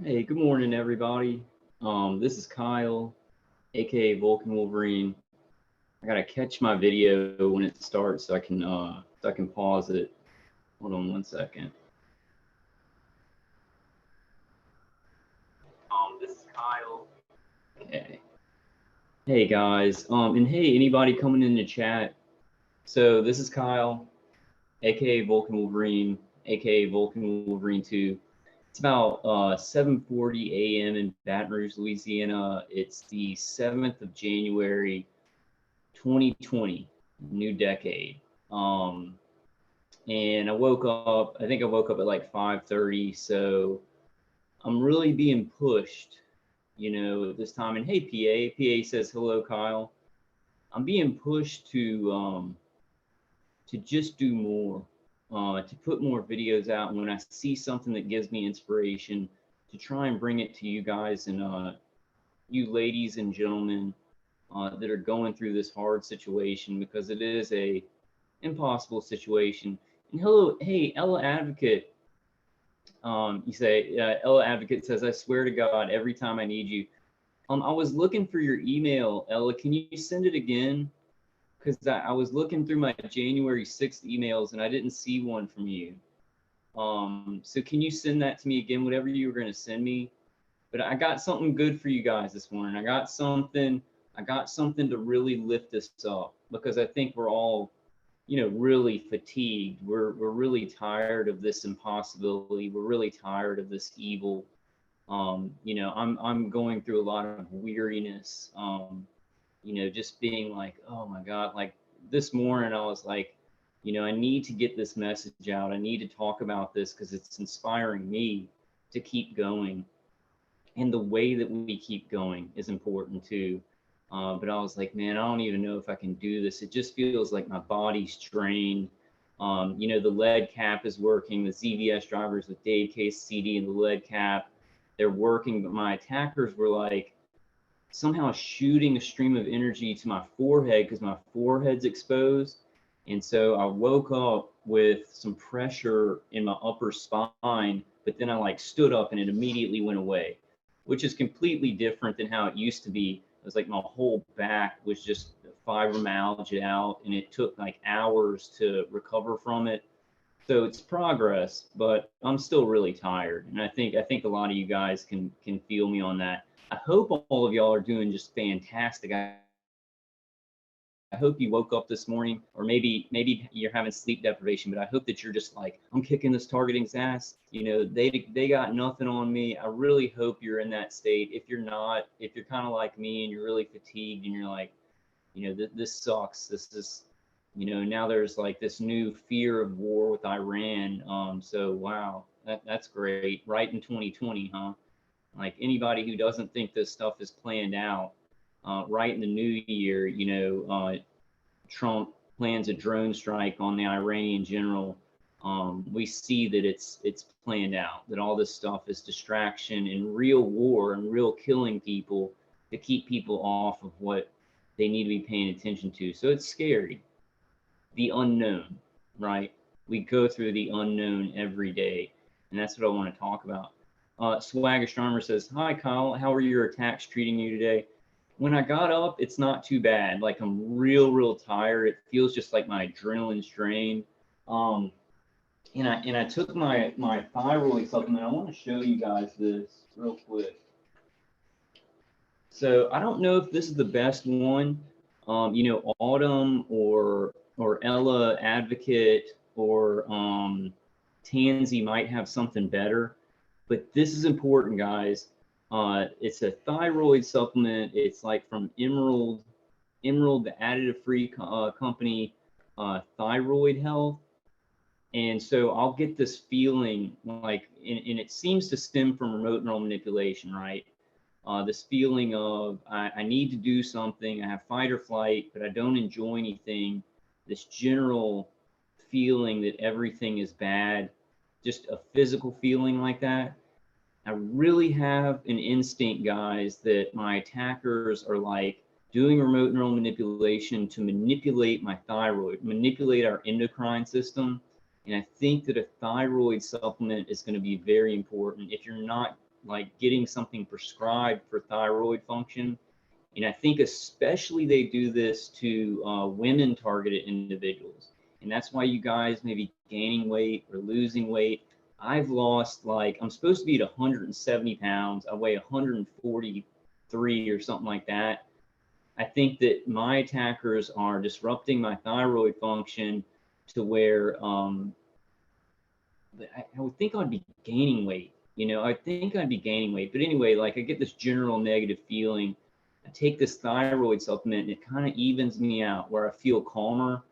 Hey, good morning, everybody. This is Kyle, aka Vulcan Wolverine. I gotta catch my video when it starts so I can pause it. Hold on 1 second. This is Kyle. Okay. Hey guys. And hey, anybody coming in the chat? So this is Kyle, aka Vulcan Wolverine, aka Vulcan Wolverine 2. It's about 7:40 a.m. in Baton Rouge, Louisiana. It's the 7th of January, 2020, new decade. Um, and I think I woke up at like 5:30. So I'm really being pushed, at this time. And hey, PA says, hello, Kyle. I'm being pushed to just do more, to put more videos out. And when I see something that gives me inspiration, to try and bring it to you guys and you ladies and gentlemen that are going through this hard situation, because it is a impossible situation. And hello, hey, Ella Advocate. You say Ella Advocate says, "I swear to God, every time I need you." I was looking for your email, Ella. Can you send it again? Because I was looking through my January 6th emails and I didn't see one from you. So can you send that to me again? Whatever you were going to send me. But I got something good for you guys this morning. I got something to really lift us up, because I think we're all, really fatigued. We're really tired of this impossibility. We're really tired of this evil. I'm going through a lot of weariness. Just being like, oh my God, like this morning I was like, I need to get this message out. I need to talk about this because it's inspiring me to keep going. And the way that we keep going is important too. But I was like, man, I don't even know if I can do this. It just feels like my body's drained. The lead cap is working. The ZVS drivers with Dave Case CD and the lead cap, they're working. But my attackers were like somehow shooting a stream of energy to my forehead because my forehead's exposed. And so I woke up with some pressure in my upper spine, but then I like stood up and it immediately went away, which is completely different than how it used to be. It was like my whole back was just fibromyalgia out, and it took like hours to recover from it. So it's progress, but I'm still really tired, and I think a lot of you guys can feel me on that. I hope all of y'all are doing just fantastic. I hope you woke up this morning, or maybe you're having sleep deprivation, but I hope that you're just like, I'm kicking this targeting's ass. They got nothing on me. I really hope you're in that state. If you're not, if you're kind of like me and you're really fatigued and you're like, this sucks. This is, now there's like this new fear of war with Iran. So wow, that's great. Right in 2020, huh? Like anybody who doesn't think this stuff is planned out, right in the new year, Trump plans a drone strike on the Iranian general. We see that it's planned out. That all this stuff is distraction and real war and real killing people to keep people off of what they need to be paying attention to. So it's scary, the unknown, right? We go through the unknown every day, and that's what I want to talk about. Swag Astronomer says, "Hi Kyle, how are your attacks treating you today?" When I got up, it's not too bad. Like I'm real tired. It feels just like my adrenaline's drained. Um, and I took my thyroid supplement. I want to show you guys this real quick. So I don't know if this is the best one. Autumn or Ella Advocate or Tansy might have something better, but this is important, guys. It's a thyroid supplement. It's like from Emerald, the additive-free company, Thyroid Health. And so I'll get this feeling like, and it seems to stem from remote neural manipulation, right? This feeling of I need to do something, I have fight or flight, but I don't enjoy anything. This general feeling that everything is bad, just a physical feeling like that. I really have an instinct, guys, that my attackers are like doing remote neural manipulation to manipulate my thyroid, manipulate our endocrine system. And I think that a thyroid supplement is going to be very important. If you're not like getting something prescribed for thyroid function. And I think especially they do this to women targeted individuals. And that's why you guys may be gaining weight or losing weight. I've lost, like, I'm supposed to be at 170 pounds. I weigh 143 or something like that. I think that my attackers are disrupting my thyroid function to where I would think I'd be gaining weight. You know, I think I'd be gaining weight. But anyway, like I get this general negative feeling. I take this thyroid supplement and it kind of evens me out where I feel calmer.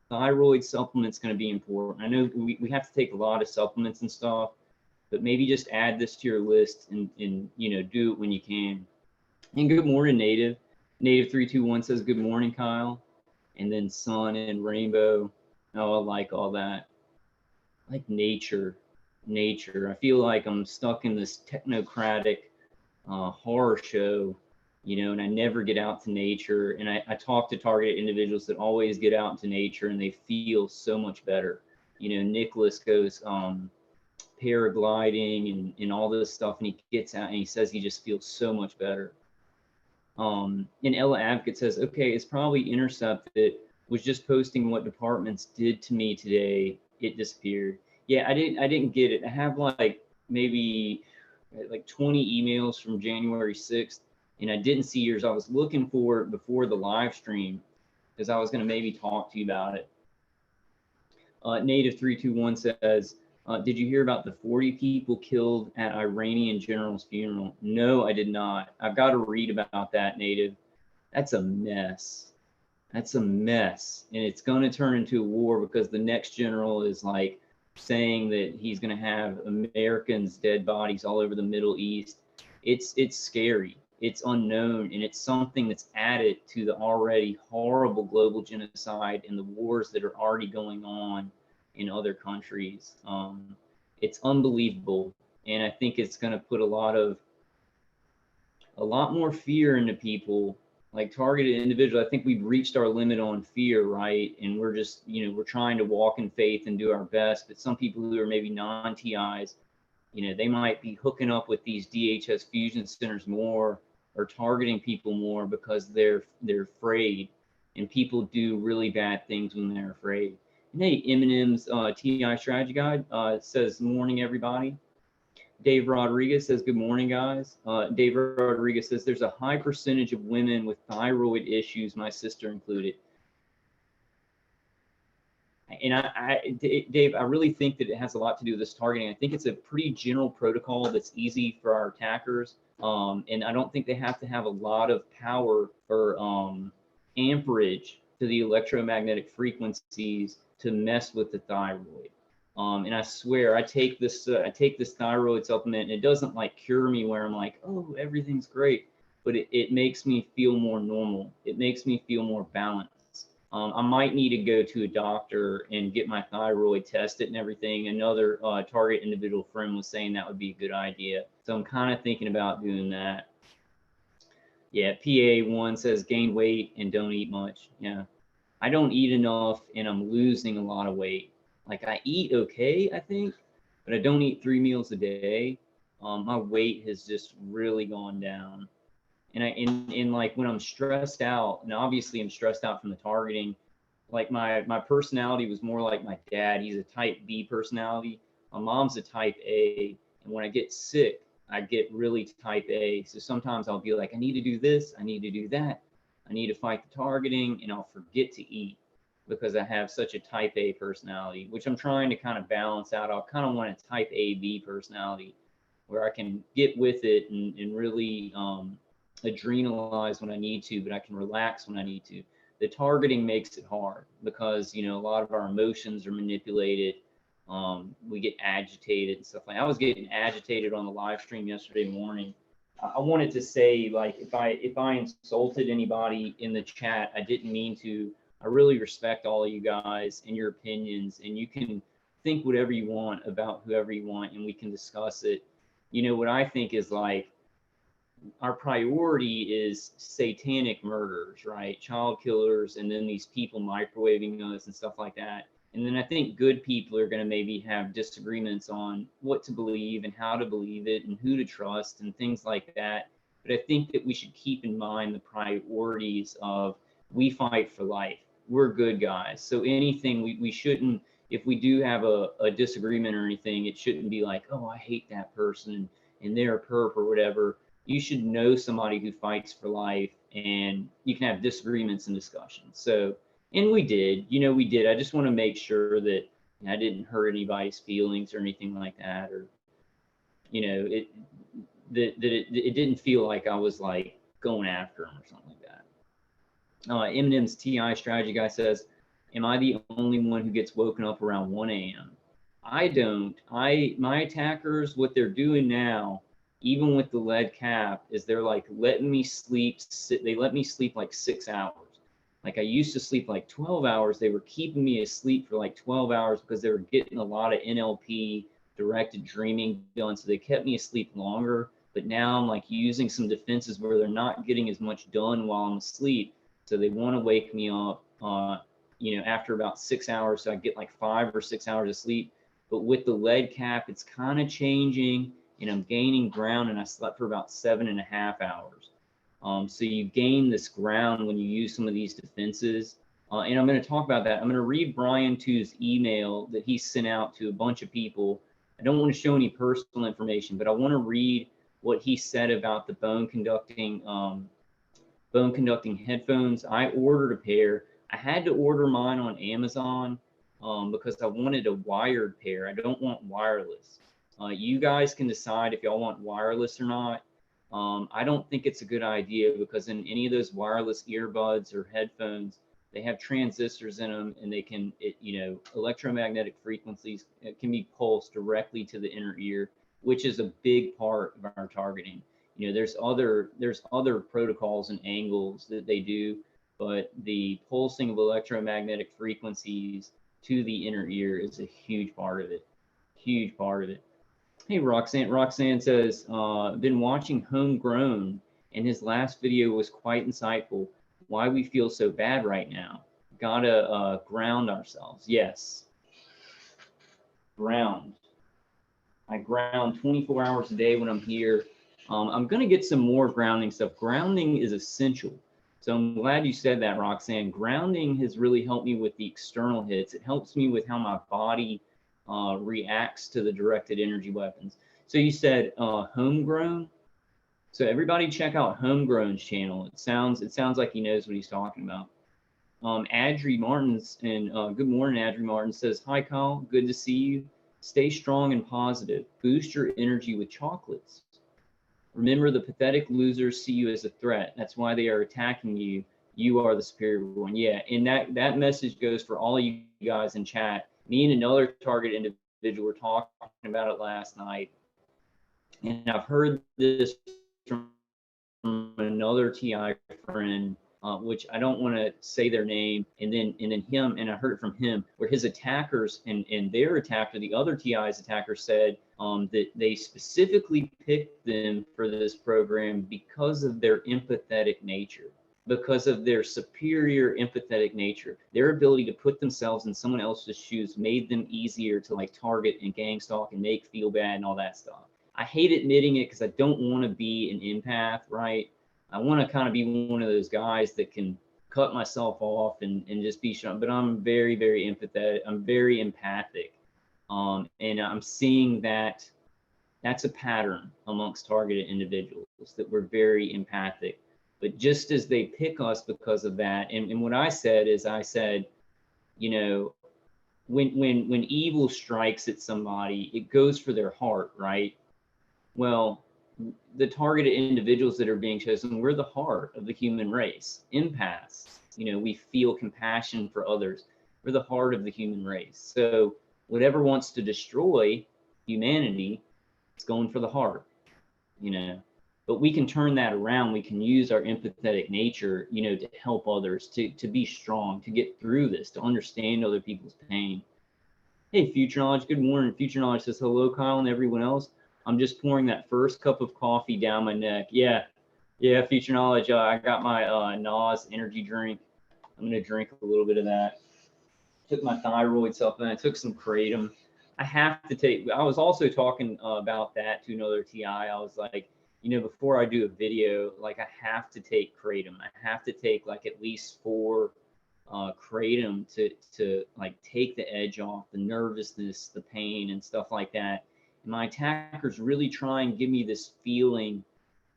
Thyroid supplement's going to be important. I know we have to take a lot of supplements and stuff, but maybe just add this to your list and you know, do it when you can. And good morning, Native. Native 321 says good morning, Kyle. And then Sun and Rainbow. Oh, I like all that. Like nature. I feel like I'm stuck in this technocratic horror show, you know, and I never get out to nature. And I talk to targeted individuals that always get out into nature and they feel so much better. You know, Nicholas goes paragliding and all this stuff, and he gets out and he says he just feels so much better. And Ella Advocate says, okay, it's probably Intercept that was just posting what departments did to me today. It disappeared. Yeah, I didn't get it. I have like maybe like 20 emails from January 6th, and I didn't see yours. I was looking for it before the live stream because I was going to maybe talk to you about it. Native 321 says, did you hear about the 40 people killed at Iranian general's funeral? No, I did not. I've got to read about that, Native. That's a mess. That's a mess. And it's going to turn into a war because the next general is like saying that he's going to have Americans' dead bodies all over the Middle East. It's scary. It's unknown. And it's something that's added to the already horrible global genocide and the wars that are already going on in other countries. It's unbelievable. And I think it's going to put a lot more fear into people, like targeted individuals. I think we've reached our limit on fear, right? And we're just, you know, we're trying to walk in faith and do our best. But some people who are maybe non-TIs, you know, they might be hooking up with these DHS fusion centers more or targeting people more because they're afraid. And people do really bad things when they're afraid. And hey, Eminem's TI strategy guide says, morning, everybody. Dave Rodriguez says, good morning, guys. Dave Rodriguez says, there's a high percentage of women with thyroid issues, my sister included. And Dave, I really think that it has a lot to do with this targeting. I think it's a pretty general protocol that's easy for our attackers. And I don't think they have to have a lot of power or amperage to the electromagnetic frequencies to mess with the thyroid. And I swear, I take this thyroid supplement, and it doesn't like cure me where I'm like, oh, everything's great, but it makes me feel more normal. It makes me feel more balanced. I might need to go to a doctor and get my thyroid tested and everything. Another target individual friend was saying that would be a good idea. So I'm kind of thinking about doing that. Yeah, PA1 says gain weight and don't eat much. Yeah, I don't eat enough and I'm losing a lot of weight. Like I eat okay, I think, but I don't eat 3 meals a day. My weight has just really gone down. And in like when I'm stressed out, and obviously I'm stressed out from the targeting, like my personality was more like my dad. He's a type B personality. My mom's a type A. And when I get sick, I get really type A. So sometimes I'll be like, I need to do this, I need to do that. I need to fight the targeting, and I'll forget to eat because I have such a type A personality, which I'm trying to kind of balance out. I'll kind of want a type AB personality where I can get with it and really adrenalize when I need to, but I can relax when I need to. The targeting makes it hard because, you know, a lot of our emotions are manipulated. We get agitated and stuff like that. I was getting agitated on the live stream yesterday morning. I wanted to say, like, if I insulted anybody in the chat, I didn't mean to. I really respect all of you guys and your opinions, and you can think whatever you want about whoever you want, and we can discuss it. You know, what I think is like our priority is satanic murders, right? Child killers, and then these people microwaving us and stuff like that. And then I think good people are going to maybe have disagreements on what to believe and how to believe it and who to trust and things like that. But I think that we should keep in mind the priorities of we fight for life. We're good guys. So anything we shouldn't, if we do have a disagreement or anything, it shouldn't be like, oh, I hate that person and they're a perp or whatever. You should know somebody who fights for life, and you can have disagreements and discussions. So, and we did, we did. I just want to make sure that I didn't hurt anybody's feelings or anything like that, or it it didn't feel like I was like going after him or something like that. Eminem's TI strategy guy says, "Am I the only one who gets woken up around 1 a.m.? I don't. My attackers, what they're doing now, even with the lead cap, is they're like letting me sleep. They let me sleep like 6 hours. Like I used to sleep like 12 hours. They were keeping me asleep for like 12 hours because they were getting a lot of NLP directed dreaming done. So they kept me asleep longer. But now I'm like using some defenses where they're not getting as much done while I'm asleep. So they want to wake me up, after about 6 hours. So I get like 5 or 6 hours of sleep. But with the lead cap, it's kind of changing, and I'm gaining ground, and I slept for about 7.5 hours. So you gain this ground when you use some of these defenses. And I'm going to talk about that. I'm going to read Brian Two's email that he sent out to a bunch of people. I don't want to show any personal information, but I want to read what he said about the bone conducting headphones. I ordered a pair. I had to order mine on Amazon because I wanted a wired pair. I don't want wireless. You guys can decide if y'all want wireless or not. I don't think it's a good idea because in any of those wireless earbuds or headphones, they have transistors in them, and they can, electromagnetic frequencies can be pulsed directly to the inner ear, which is a big part of our targeting. There's other protocols and angles that they do, but the pulsing of electromagnetic frequencies to the inner ear is a huge part of it. Huge part of it. Hey, Roxanne. Roxanne says, been watching Homegrown, and his last video was quite insightful. Why we feel so bad right now. Gotta ground ourselves. Yes. Ground. I ground 24 hours a day when I'm here. I'm going to get some more grounding stuff. Grounding is essential. So I'm glad you said that, Roxanne. Grounding has really helped me with the external hits. It helps me with how my body reacts to the directed energy weapons. So you said Homegrown. So everybody check out Homegrown's channel. It sounds like he knows what he's talking about. Adri Martins, and good morning, Adri Martin says, hi, Kyle. Good to see you. Stay strong and positive. Boost your energy with chocolates. Remember, the pathetic losers see you as a threat. That's why they are attacking you. You are the superior one. Yeah, and that message goes for all you guys in chat. Me and another target individual were talking about it last night, and I've heard this from another TI friend, which I don't want to say their name, and then him, and I heard it from him, where his attackers and their attacker, the other TI's attacker, said that they specifically picked them for this program because of their empathetic nature, because of their superior empathetic nature. Their ability to put themselves in someone else's shoes made them easier to like target and gang stalk and make feel bad and all that stuff. I hate admitting it because I don't want to be an empath, right? I want to kind of be one of those guys that can cut myself off and just be strong. But I'm very, very empathetic. I'm very empathic. And I'm seeing that that's a pattern amongst targeted individuals, that we're very empathic. But just as they pick us because of that, and what I said is, I said, when evil strikes at somebody, it goes for their heart, right? Well, the targeted individuals that are being chosen, we're the heart of the human race. Empaths, we feel compassion for others. We're the heart of the human race. So whatever wants to destroy humanity, it's going for the heart, But we can turn that around. We can use our empathetic nature, to help others, to be strong, to get through this, to understand other people's pain. Hey, Future Knowledge, good morning. Future Knowledge says, hello, Kyle, and everyone else. I'm just pouring that first cup of coffee down my neck. Yeah, Future Knowledge. I got my NOS energy drink. I'm going to drink a little bit of that. took my thyroid supplement, I took some kratom. I have to take, I was also talking about that to another TI. I was like, you know, before I do a video, like I have to take kratom. I have to take like at least 4 kratom to like take the edge off, the nervousness, the pain and stuff like that. And my attackers really try and give me this feeling.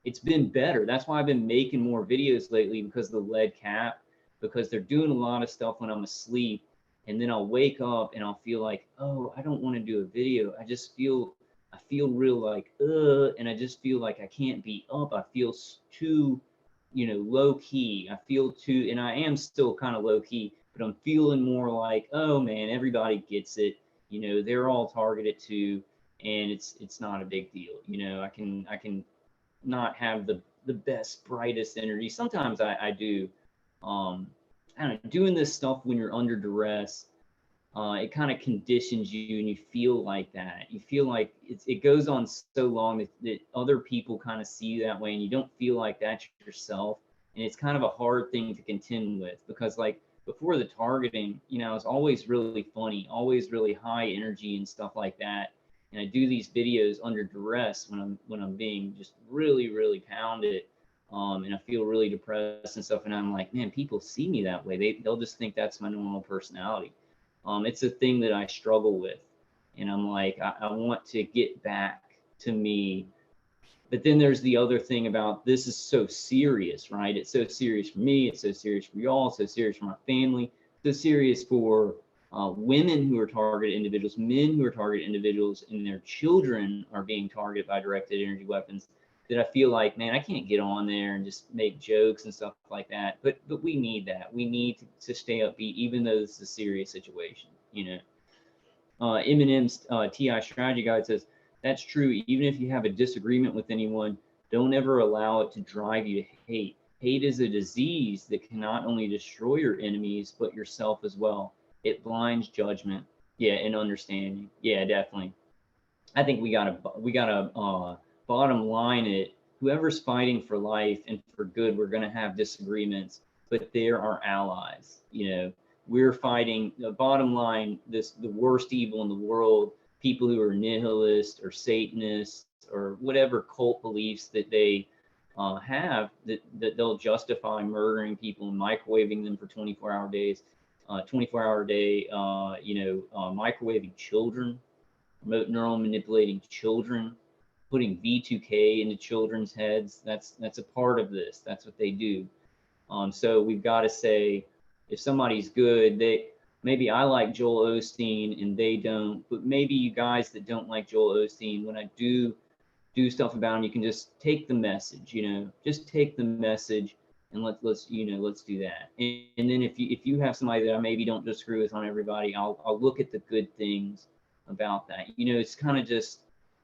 It's been better. That's why I've been making more videos lately, because of the lead cap, because they're doing a lot of stuff when I'm asleep. And then I'll wake up and I'll feel like, oh, I don't want to do a video. I feel real like, and I just feel like I can't be up. I feel too, you know, low key. I feel too, and I am still kind of low key, but I'm feeling more like, oh man, everybody gets it. You know, they're all targeted too, and it's not a big deal. You know, I can not have the best, brightest energy. Sometimes I do. I don't know, doing this stuff when you're under duress, it kind of conditions you, and you feel like that. You feel like it goes on so long that other people kind of see you that way, and you don't feel like that yourself. And it's kind of a hard thing to contend with, because like before the targeting, you know, I was always really funny, always really high energy and stuff like that. And I do these videos under duress when I'm being just really pounded, and I feel really depressed and stuff. And I'm like, man, people see me that way. They'll just think that's my normal personality. It's a thing that I struggle with, and I'm like, I want to get back to me. But then there's the other thing about this is so serious, right? It's so serious for me. It's so serious for y'all. So serious for my family. So serious for women who are targeted individuals, men who are targeted individuals, and their children are being targeted by directed energy weapons. That I feel like, man, I can't get on there and just make jokes and stuff like that. But we need that. We need to stay upbeat, even though this is a serious situation. You know, Eminem's TI strategy guide says that's true. Even if you have a disagreement with anyone, don't ever allow it to drive you to hate. Hate is a disease that can not only destroy your enemies but yourself as well. It blinds judgment, yeah, and understanding. Yeah, definitely. I think we gotta bottom line it. Whoever's fighting for life and for good, we're gonna have disagreements, but they're our allies. You know, we're fighting the bottom line. The worst evil in the world. People who are nihilists or Satanists or whatever cult beliefs that they have, that they'll justify murdering people and microwaving them for 24-hour days, 24-hour day. Microwaving children, remote neural manipulating children, putting V2K into children's heads. That's a part of this. That's what they do. So we've got to say, if somebody's good, maybe I like Joel Osteen and they don't, but maybe you guys that don't like Joel Osteen, when I do stuff about him, you can just take the message, you know, just take the message, and let's do that. And then if you have somebody that I maybe don't disagree with on everybody, I'll look at the good things about that. You know, it's kind of just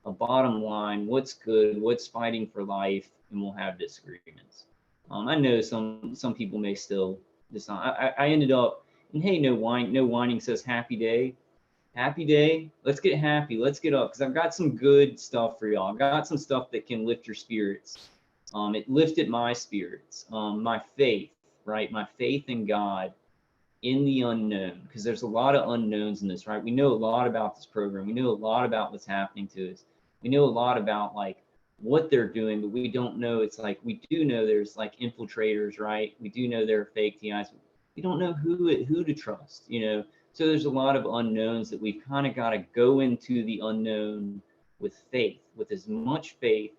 a bottom line, what's good, what's fighting for life, and we'll have disagreements. I know some people may still decide. I ended up, and hey, no whining says happy day. Happy day. Let's get happy. Let's get up, because I've got some good stuff for y'all. I've got some stuff that can lift your spirits. It lifted my spirits. My faith, right? My faith in God, in the unknown, because there's a lot of unknowns in this, right? We know a lot about this program. We know a lot about what's happening to us. We know a lot about like what they're doing, but we don't know. It's like, we do know there's like infiltrators, right? We do know there are fake TIs. We don't know who to trust, you know? So there's a lot of unknowns that we've kind of got to go into the unknown with faith, with as much faith,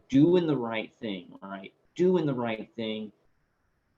doing the right thing, right? Doing the right thing,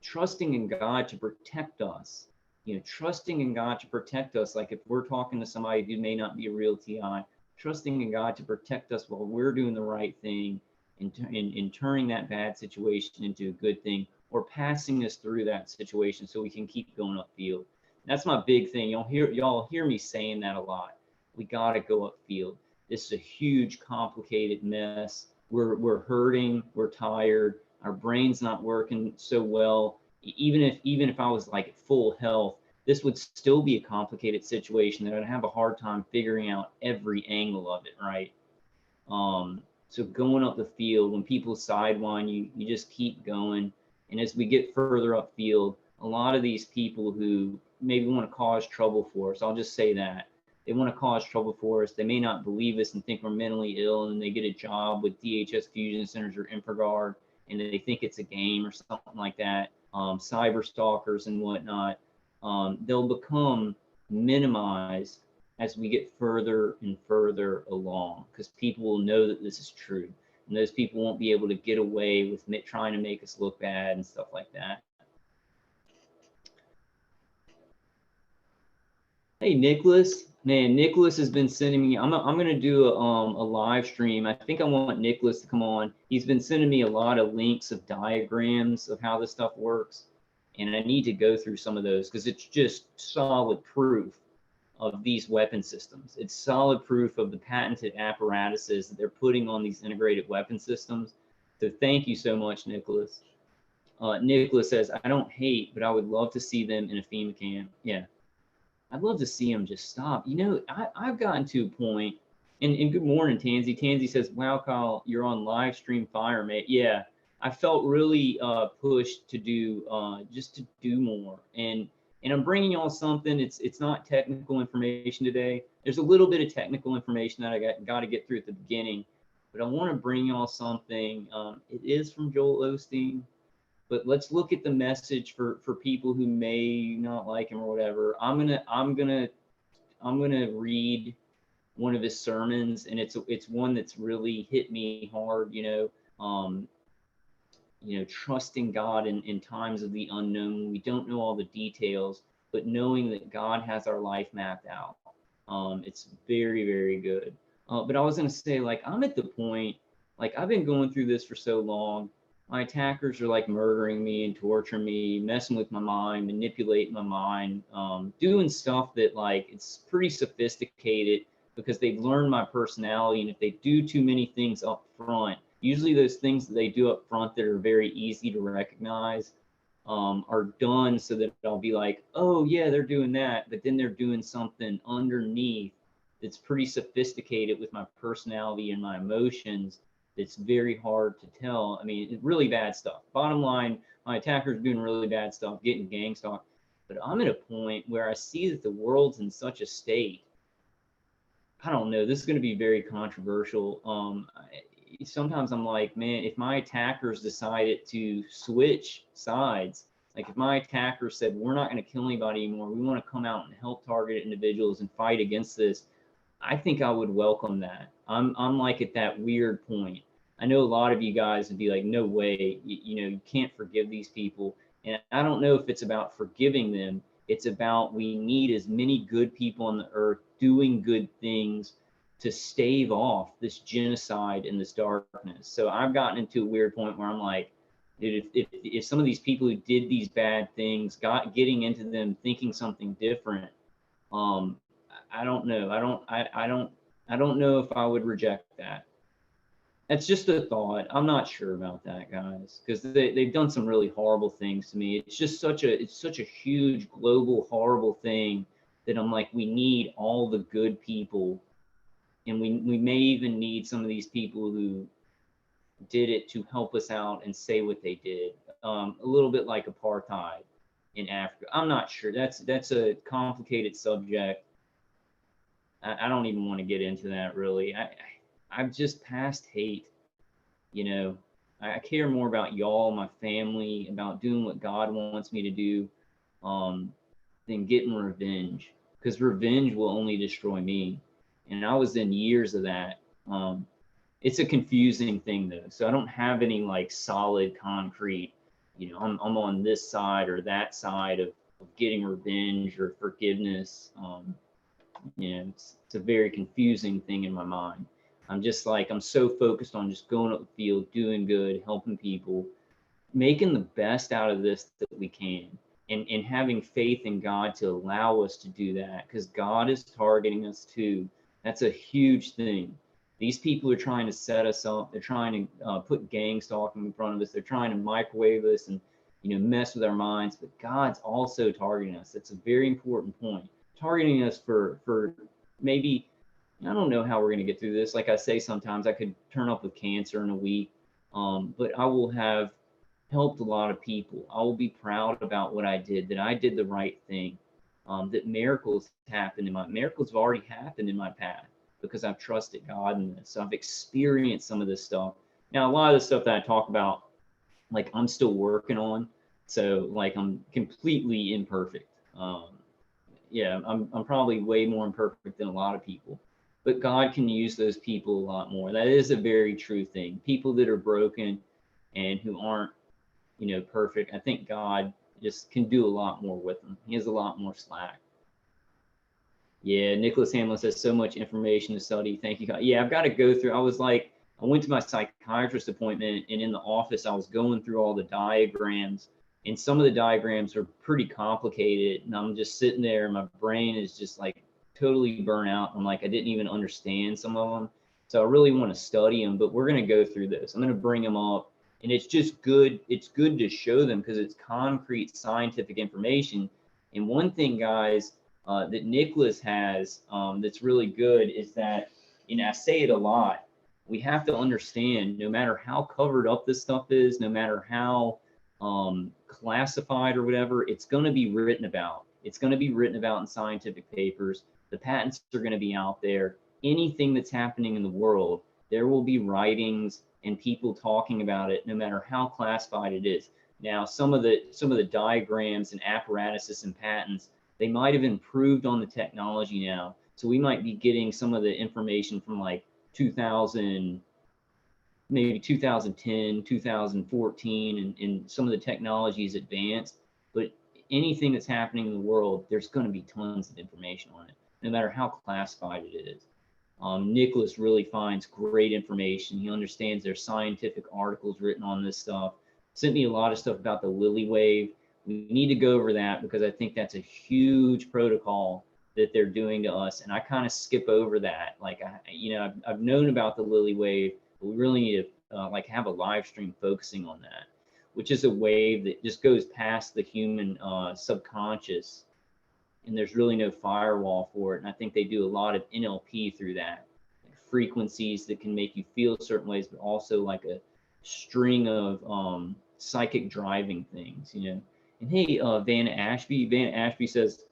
trusting in God to protect us, you know, trusting in God to protect us. Like if we're talking to somebody who may not be a real TI, trusting in God to protect us while we're doing the right thing, and turning that bad situation into a good thing, or passing us through that situation so we can keep going upfield. That's my big thing. Y'all hear me saying that a lot. We got to go upfield. This is a huge, complicated mess. We're hurting. We're tired. Our brain's not working so well. Even if I was like at full health, this would still be a complicated situation that I'd have a hard time figuring out every angle of it, right? So going up the field, when people sidewind you, you just keep going. And as we get further upfield, a lot of these people who maybe want to cause trouble for us. I'll just say that. They want to cause trouble for us. They may not believe us and think we're mentally ill, and they get a job with DHS Fusion Centers or InfraGard, and they think it's a game or something like that. Cyber stalkers and whatnot. They'll become minimized as we get further and further along, because people will know that this is true. And those people won't be able to get away with trying to make us look bad and stuff like that. Hey, Nicholas. Man, Nicholas has been sending me, I'm going to do a live stream. I think I want Nicholas to come on. He's been sending me a lot of links of diagrams of how this stuff works. And I need to go through some of those because it's just solid proof of these weapon systems. It's solid proof of the patented apparatuses that they're putting on these integrated weapon systems. So thank you so much, Nicholas. Nicholas says, I don't hate, but I would love to see them in a FEMA camp. Yeah. I'd love to see them just stop. You know, I've gotten to a point, and good morning, Tansy. Tansy says, wow, Kyle, you're on live stream fire, mate. Yeah, I felt really pushed to do, just to do more. And I'm bringing y'all something. It's not technical information today. There's a little bit of technical information that I got to get through at the beginning, but I want to bring y'all something. It is from Joel Osteen. But let's look at the message for people who may not like him or whatever. I'm gonna read one of his sermons, and it's one that's really hit me hard. You know, trusting God in times of the unknown. We don't know all the details, but knowing that God has our life mapped out. It's very, very good. But I was gonna say, like, I'm at the point, like, I've been going through this for so long. My attackers are like murdering me and torturing me, messing with my mind, manipulating my mind, doing stuff that, like, it's pretty sophisticated because they've learned my personality. And if they do too many things up front, usually those things that they do up front that are very easy to recognize are done so that I'll be like, oh yeah, they're doing that. But then they're doing something underneath that's pretty sophisticated with my personality and my emotions. It's very hard to tell. I mean, it's really bad stuff. Bottom line, my attackers are doing really bad stuff, getting gang stalked. But I'm at a point where I see that the world's in such a state. I don't know. This is going to be very controversial. Sometimes I'm like, man, if my attackers decided to switch sides, like if my attackers said, we're not going to kill anybody anymore, we want to come out and help target individuals and fight against this, I think I would welcome that. I'm like at that weird point. I know a lot of you guys would be like, no way, you know, you can't forgive these people. And I don't know if it's about forgiving them. It's about, we need as many good people on the earth doing good things to stave off this genocide and this darkness. So I've gotten into a weird point where I'm like, dude, if some of these people who did these bad things getting into them thinking something different, I don't know. I don't know if I would reject that. That's just a thought. I'm not sure about that, guys, because they've done some really horrible things to me. It's just such a huge global horrible thing that I'm like, we need all the good people, and we may even need some of these people who did it to help us out and say what they did. A little bit like apartheid in Africa. I'm not sure. That's a complicated subject. I don't even want to get into that, really. I'm just past hate. You know, I care more about y'all, my family, about doing what God wants me to do, than getting revenge, because revenge will only destroy me. And I was in years of that. It's a confusing thing, though. So I don't have any like solid concrete, you know, I'm on this side or that side of getting revenge or forgiveness. You know, it's a very confusing thing in my mind. I'm just like, I'm so focused on just going up the field, doing good, helping people, making the best out of this that we can, and having faith in God to allow us to do that, because God is targeting us too. That's a huge thing. These people are trying to set us up. They're trying to put gang stalking in front of us. They're trying to microwave us and, you know, mess with our minds. But God's also targeting us. That's a very important point. Targeting us for maybe, I don't know how we're going to get through this. Like I say, sometimes I could turn up with cancer in a week, but I will have helped a lot of people. I will be proud about what I did, that I did the right thing. that miracles have already happened in my path because I've trusted God in this. So I've experienced some of this stuff. Now, a lot of the stuff that I talk about, like I'm still working on. So like I'm completely imperfect. Yeah, I'm probably way more imperfect than a lot of people, but God can use those people a lot more. That is a very true thing. People that are broken and who aren't, perfect. I think God just can do a lot more with them. He has a lot more slack. Yeah, Nicholas Hamlin says so much information to study. Thank you, God. Yeah, I've got to go through. I went to my psychiatrist appointment, and in the office, I was going through all the diagrams, and some of the diagrams are pretty complicated. And I'm just sitting there, and my brain is just like totally burnt out. I'm like, I didn't even understand some of them. So I really want to study them, but we're going to go through this. I'm going to bring them up, and it's just good. It's good to show them because it's concrete scientific information. And one thing, guys, that Nicholas has that's really good is that, I say it a lot. We have to understand no matter how covered up this stuff is, no matter how classified or whatever, it's going to be written about. It's going to be written about in scientific papers. The patents are going to be out there. Anything that's happening in the world, there will be writings and people talking about it, no matter how classified it is. Now, some of the diagrams and apparatuses and patents, they might have improved on the technology now. So we might be getting some of the information from like 2000, maybe 2010, 2014, and some of the technology is advanced. But anything that's happening in the world, there's going to be tons of information on it, no matter how classified it is. Nicholas really finds great information. He understands there's scientific articles written on this stuff. Sent me a lot of stuff about the Lily wave. We need to go over that because I think that's a huge protocol that they're doing to us. And I kind of skip over that. Like, I've known about the Lily wave, but we really need to have a live stream focusing on that, which is a wave that just goes past the human subconscious, and there's really no firewall for it. And I think they do a lot of NLP through that, like frequencies that can make you feel certain ways, but also like a string of psychic driving things, And hey, Vanna Ashby says,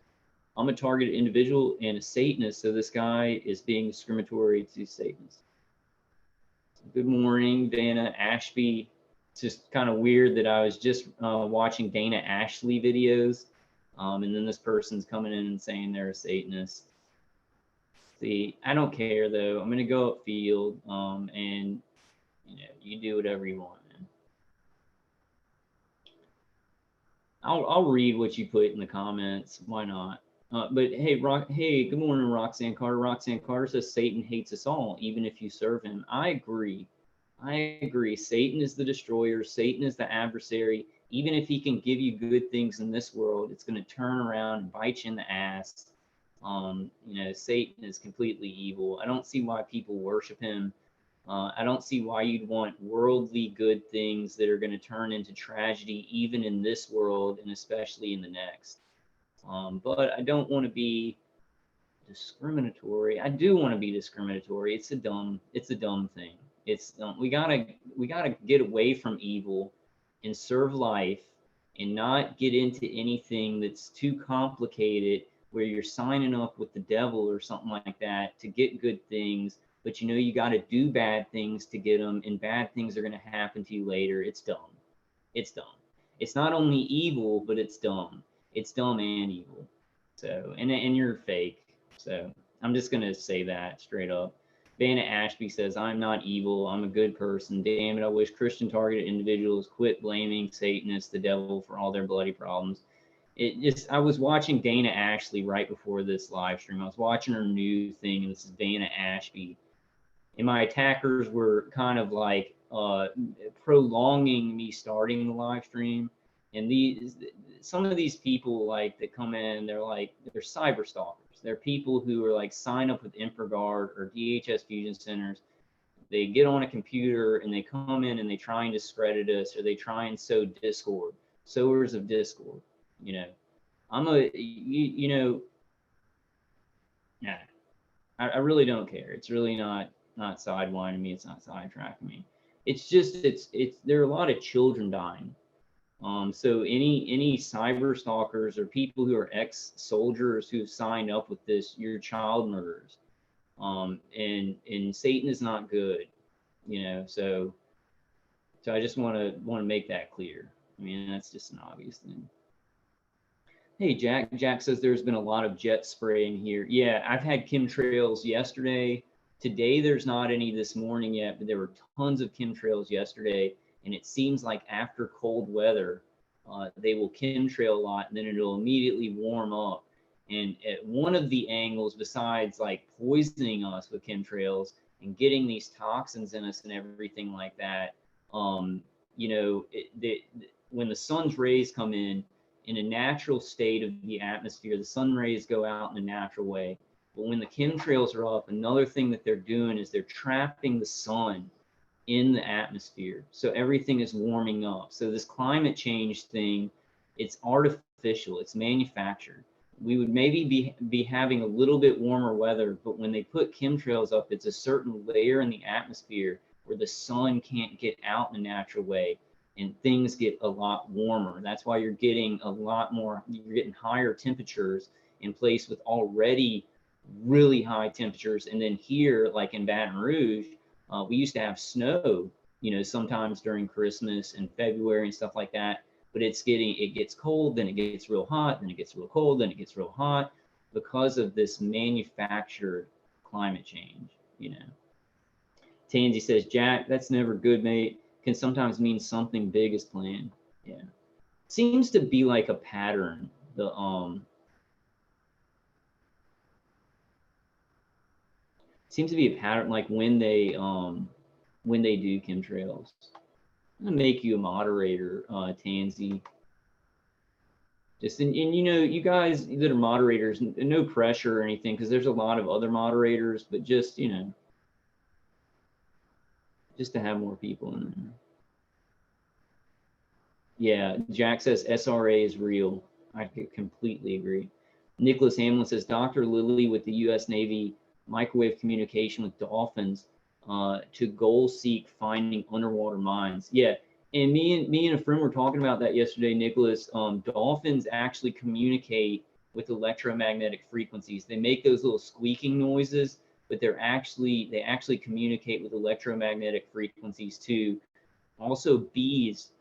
I'm a targeted individual and a Satanist, so this guy is being discriminatory to Satanists. Good morning, Dana Ashby. It's just kind of weird that I was just watching Dana Ashley videos, and then this person's coming in and saying they're a Satanist. See, I don't care though. I'm gonna go upfield, and you do whatever you want, man. I'll read what you put in the comments. Why not? But hey, good morning, Roxanne Carter. Roxanne Carter says Satan hates us all, even if you serve him. I agree. Satan is the destroyer. Satan is the adversary. Even if he can give you good things in this world, it's going to turn around and bite you in the ass. Satan is completely evil. I don't see why people worship him. I don't see why you'd want worldly good things that are going to turn into tragedy, even in this world and especially in the next. But I don't want to be discriminatory. I do want to be discriminatory. It's a dumb thing. It's we gotta get away from evil and serve life and not get into anything that's too complicated where you're signing up with the devil or something like that to get good things, but you got to do bad things to get them, and bad things are going to happen to you later. It's dumb. It's dumb. It's not only evil, but it's dumb. It's dumb and evil. So, and you're fake. So I'm just going to say that straight up. Vanna Ashby says, I'm not evil. I'm a good person. Damn it. I wish Christian targeted individuals quit blaming Satanists, the devil, for all their bloody problems. I was watching Dana Ashley right before this live stream. I was watching her new thing, and this is Dana Ashby. And my attackers were kind of like prolonging me starting the live stream. And some of these people like that come in, they're cyber stalkers. They're people who are like sign up with InfraGard or DHS Fusion Centers. They get on a computer and they come in and they try and discredit us, or they try and sow discord, sowers of discord. Nah, I really don't care. It's really not sidewinding me. It's not sidetracking me. It's just, there are a lot of children dying. So any cyber stalkers or people who are ex-soldiers who signed up with this, you're child murderers. And Satan is not good, you know. So I just want to make that clear. I mean, that's just an obvious thing. Hey, Jack. Jack says there's been a lot of jet spray in here. Yeah, I've had chemtrails yesterday. Today there's not any this morning yet, but there were tons of chemtrails yesterday. And it seems like after cold weather, they will chemtrail a lot, and then it'll immediately warm up. And at one of the angles, besides like poisoning us with chemtrails and getting these toxins in us and everything like that, you know, when the sun's rays come in a natural state of the atmosphere, the sun rays go out in a natural way. But when the chemtrails are up, another thing that they're doing is they're trapping the sun in the atmosphere. So everything is warming up. So this climate change thing, it's artificial, it's manufactured. We would maybe be having a little bit warmer weather, but when they put chemtrails up, it's a certain layer in the atmosphere where the sun can't get out in a natural way, and things get a lot warmer. That's why you're getting a lot more, you're getting higher temperatures in place with already really high temperatures. And then here, like in Baton Rouge, we used to have snow, you know, sometimes during Christmas and February and stuff like that. But it gets cold, then it gets real hot, then it gets real cold, then it gets real hot because of this manufactured climate change, you know. Tansy says, Jack, that's never good, mate. Can sometimes mean something big is planned. Yeah. Seems to be like a pattern. Seems to be a pattern, like when they do chemtrails. I'm gonna make you a moderator, Tansy. Just and you know, you guys that are moderators, no pressure or anything, because there's a lot of other moderators, but just, you know, just to have more people in there. Yeah, Jack says SRA is real. I completely agree. Nicholas Hamlin says Dr. Lilly with the U.S. Navy microwave communication with dolphins to goal seek finding underwater mines. Yeah, and me and a friend were talking about that yesterday, Nicholas. Dolphins actually communicate with electromagnetic frequencies. They make those little squeaking noises, but they actually communicate with electromagnetic frequencies too. Also, bees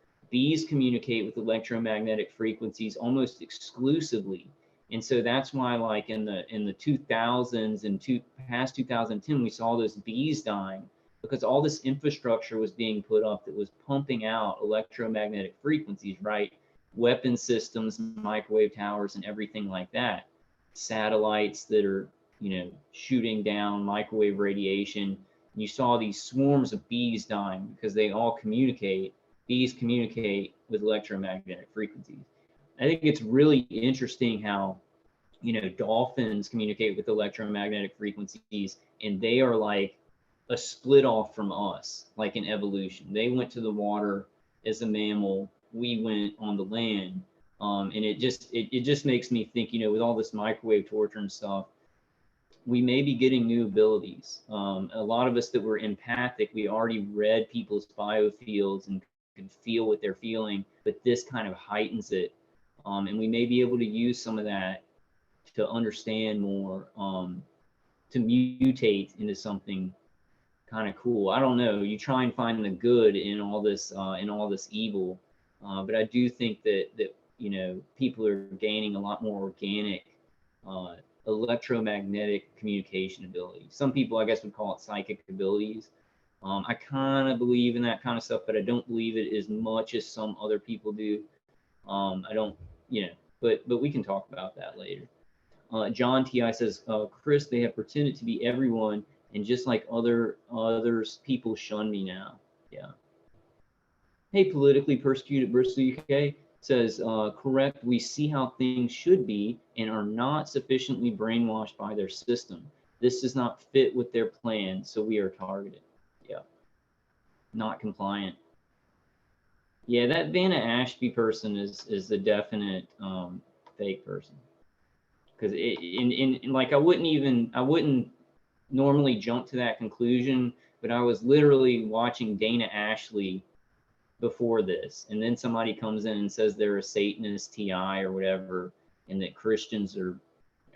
communicate with electromagnetic frequencies almost exclusively. And so that's why, like in the 2000s and past 2010, we saw those bees dying, because all this infrastructure was being put up that was pumping out electromagnetic frequencies, right? Weapon systems, microwave towers, and everything like that. Satellites that are, you know, shooting down microwave radiation. You saw these swarms of bees dying because they all communicate. Bees communicate with electromagnetic frequencies. I think it's really interesting how, you know, dolphins communicate with electromagnetic frequencies, and they are like a split off from us, like in evolution. They went to the water as a mammal, we went on the land. And it just makes me think, you know, with all this microwave torture and stuff, we may be getting new abilities. A lot of us that were empathic, we already read people's biofields and could feel what they're feeling, but this kind of heightens it. And we may be able to use some of that to understand more, to mutate into something kind of cool. I don't know. You try and find the good in all this evil, but I do think that you know, people are gaining a lot more organic, electromagnetic communication ability. Some people, I guess, would call it psychic abilities. I kind of believe in that kind of stuff, but I don't believe it as much as some other people do. I don't, you know, but we can talk about that later. John T.I. says, Chris, they have pretended to be everyone, and just like others, people shun me now. Yeah. Hey, politically persecuted Bristol, UK says, correct, we see how things should be and are not sufficiently brainwashed by their system. This does not fit with their plan, so we are targeted. Yeah. Not compliant. Yeah, that Vanna Ashby person is the definite fake person. Because like I wouldn't normally jump to that conclusion, but I was literally watching Dana Ashley before this, and then somebody comes in and says they're a Satanist TI or whatever, and that Christians are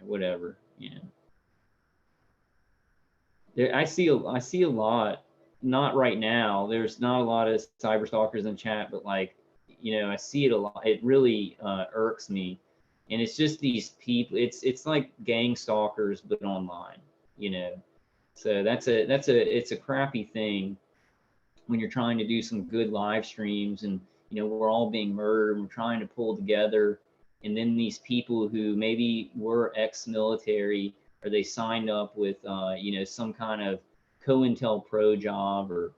whatever, you know. I see a lot, not right now. There's not a lot of cyber stalkers in chat, but like, you know, I see it a lot. It really irks me, and it's just these people. It's like gang stalkers, but online, you know. So it's a crappy thing when you're trying to do some good live streams, and you know we're all being murdered, and we're trying to pull together, and then these people who maybe were ex-military, or they signed up with you know, some kind of COINTELPRO job, or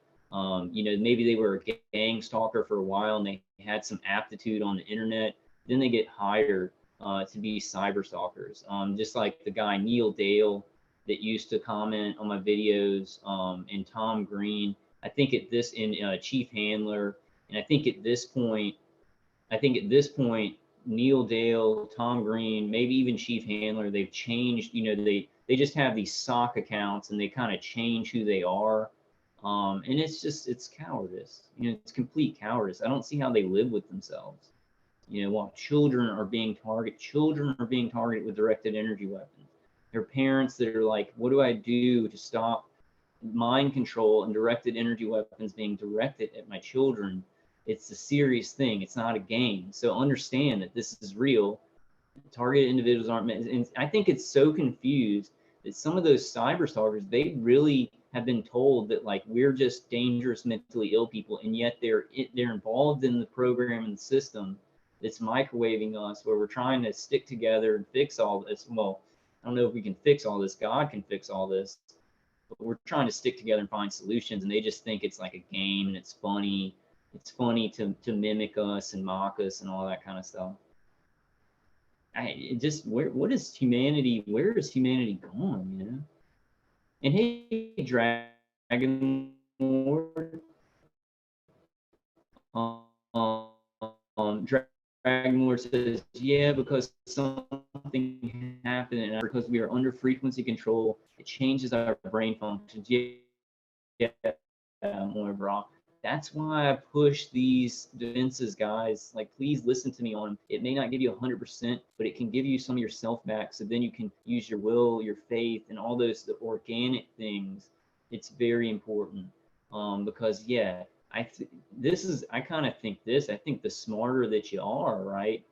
you know, maybe they were a gang stalker for a while and they had some aptitude on the internet, then they get hired to be cyber stalkers. Just like the guy Neil Dale that used to comment on my videos, and Tom Green. I think at this in Chief Handler, and I think at this point, Neil Dale, Tom Green, maybe even Chief Handler, they've changed. You know, they just have these sock accounts and they kind of change who they are, and it's cowardice. You know, it's complete cowardice. I don't see how they live with themselves. You know, while children are being targeted with directed energy weapons. Their parents that are like, what do I do to stop mind control and directed energy weapons being directed at my children? It's a serious thing. It's not a game. So understand that this is real. Targeted individuals aren't meant, and I think it's so confused that some of those cyber stalkers, they really have been told that like we're just dangerous mentally ill people, and yet they're involved in the program and the system that's microwaving us, where we're trying to stick together and fix all this. Well, I don't know if we can fix all this. God can fix all this, but we're trying to stick together and find solutions, and they just think it's like a game and it's funny. It's funny to mimic us and mock us and all that kind of stuff. What is humanity? Where is humanity gone? You know. And hey, Dragon Lord, Dragon Lord says, yeah, because something happened, and because we are under frequency control, it changes our brain functions. Yeah, wrong. That's why I push these defenses, guys. Like, please listen to me on them. It may not give you 100%, but it can give you some of yourself back. So then you can use your will, your faith, and all the organic things. It's very important, because yeah, I kind of think this. I think the smarter that you are, right?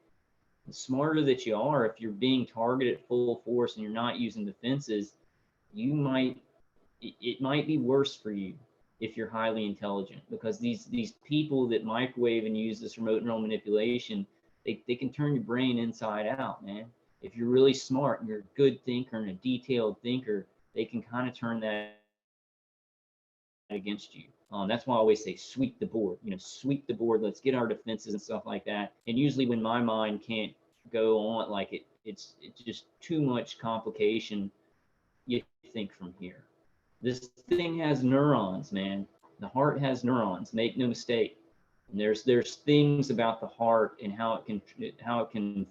The smarter that you are, if you're being targeted full force and you're not using defenses, you might it might be worse for you if you're highly intelligent, because these people that microwave and use this remote neural manipulation, they can turn your brain inside out, man. If you're really smart and you're a good thinker and a detailed thinker, they can kind of turn that against you. That's why I always say sweep the board. You know, sweep the board. Let's get our defenses and stuff like that. And usually when my mind can't go on, like it's just too much complication, you think from here. This thing has neurons, man. The heart has neurons. Make no mistake. And there's things about the heart and how it can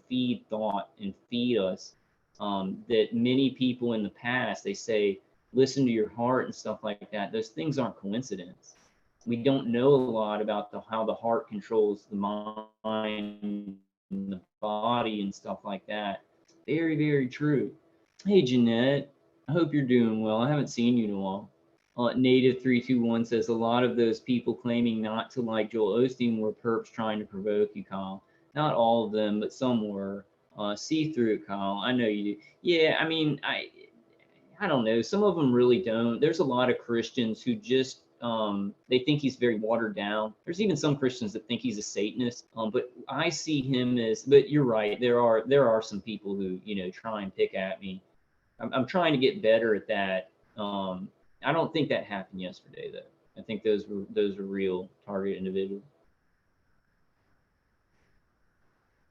feed thought and feed us, that many people in the past, they say listen to your heart and stuff like that. Those things aren't coincidence. We don't know a lot about how the heart controls the mind and the body and stuff like that. Very, very true. Hey, Jeanette, I hope you're doing well. I haven't seen you in a while. Native321 says a lot of those people claiming not to like Joel Osteen were perps trying to provoke you, Kyle. Not all of them, but some were. See through it, Kyle. I know you do. Yeah, I mean, I don't know. Some of them really don't. There's a lot of Christians who just they think he's very watered down. There's even some Christians that think he's a Satanist. But I see him as. But you're right. There are some people who try and pick at me. I'm trying to get better at that. I don't think that happened yesterday, though. I think those were real target individuals.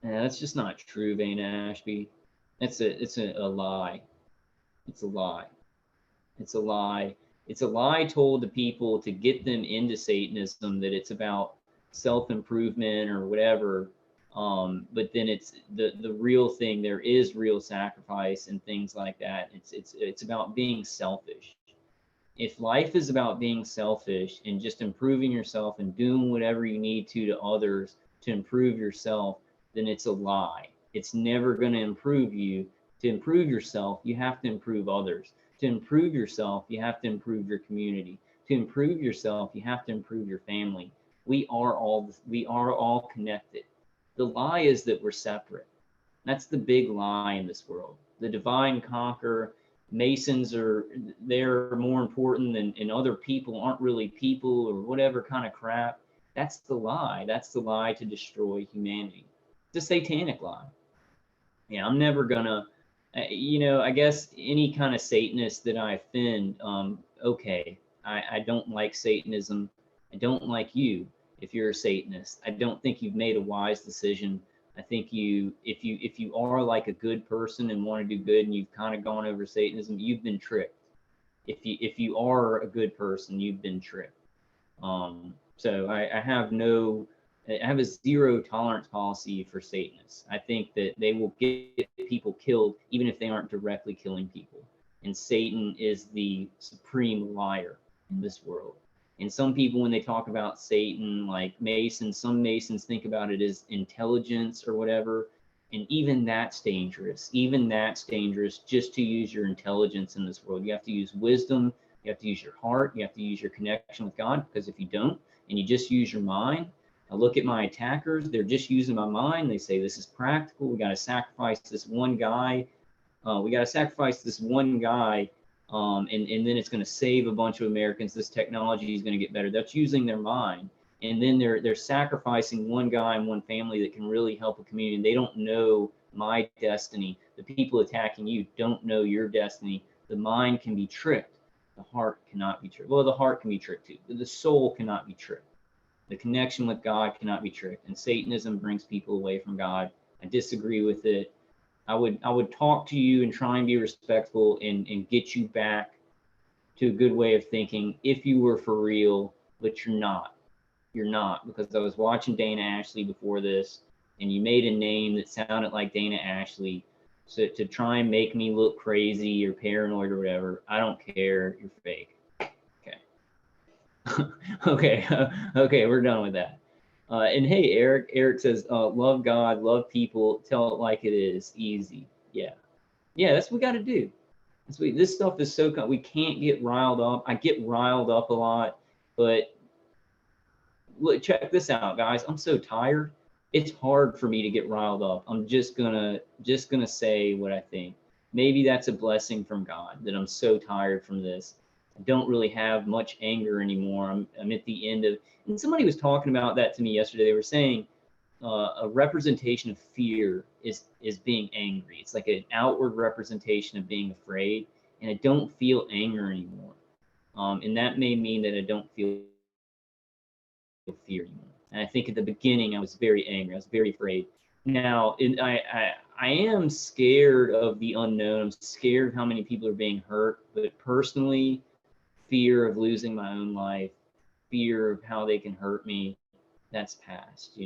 Yeah, that's just not true, Vana Ashby. It's a lie. It's a lie. It's a lie. It's a lie told to people to get them into Satanism, that it's about self-improvement or whatever. But then it's the real thing. There is real sacrifice and things like that. It's about being selfish. If life is about being selfish and just improving yourself and doing whatever you need to others to improve yourself, then it's a lie. It's never going to improve you. To improve yourself, you have to improve others. To improve yourself, you have to improve your community. To improve yourself, you have to improve your family. We are all connected. The lie is that we're separate. That's the big lie in this world. The divine conquer. Masons they're more important than and other people aren't really people or whatever kind of crap. That's the lie. That's the lie to destroy humanity. It's a satanic lie. Yeah, I'm never gonna, I guess any kind of Satanist that I offend, okay, I don't like Satanism. I don't like you if you're a Satanist. I don't think you've made a wise decision. I think if you are like a good person and want to do good and you've kind of gone over Satanism, you've been tricked. If you are a good person, you've been tricked. So I have a zero tolerance policy for Satanists. I think that they will get people killed even if they aren't directly killing people. And Satan is the supreme liar in this world. And some people, when they talk about Satan, like Masons, some Masons think about it as intelligence or whatever. And even that's dangerous. Even that's dangerous just to use your intelligence in this world. You have to use wisdom. You have to use your heart. You have to use your connection with God. Because if you don't, and you just use your mind, I look at my attackers, they're just using my mind. They say, this is practical. We got to sacrifice this one guy. And then it's going to save a bunch of Americans. This technology is going to get better. That's using their mind. And then they're sacrificing one guy and one family that can really help a community. And they don't know my destiny. The people attacking you don't know your destiny. The mind can be tricked. The heart cannot be tricked. Well, the heart can be tricked too, but the soul cannot be tricked. The connection with God cannot be tricked. And Satanism brings people away from God. I disagree with it. I would talk to you and try and be respectful and get you back to a good way of thinking if you were for real, but you're not. You're not, because I was watching Dana Ashley before this, and you made a name that sounded like Dana Ashley. So to try and make me look crazy or paranoid or whatever, I don't care. You're fake. Okay. Okay, we're done with that. And hey, Eric says, love God, love people, tell it like it is, easy. Yeah, that's what we got to do. This stuff is so, we can't get riled up. I get riled up a lot, but look, check this out, guys. I'm so tired. It's hard for me to get riled up. I'm just gonna say what I think. Maybe that's a blessing from God that I'm so tired from this. I don't really have much anger anymore. I'm at the end of, and somebody was talking about that to me yesterday. They were saying a representation of fear is being angry. It's like an outward representation of being afraid, and I don't feel anger anymore. And that may mean that I don't feel fear anymore. And I think at the beginning I was very angry. I was very afraid. Now, I am scared of the unknown. I'm scared of how many people are being hurt. But personally, fear of losing my own life, fear of how they can hurt me, that's past,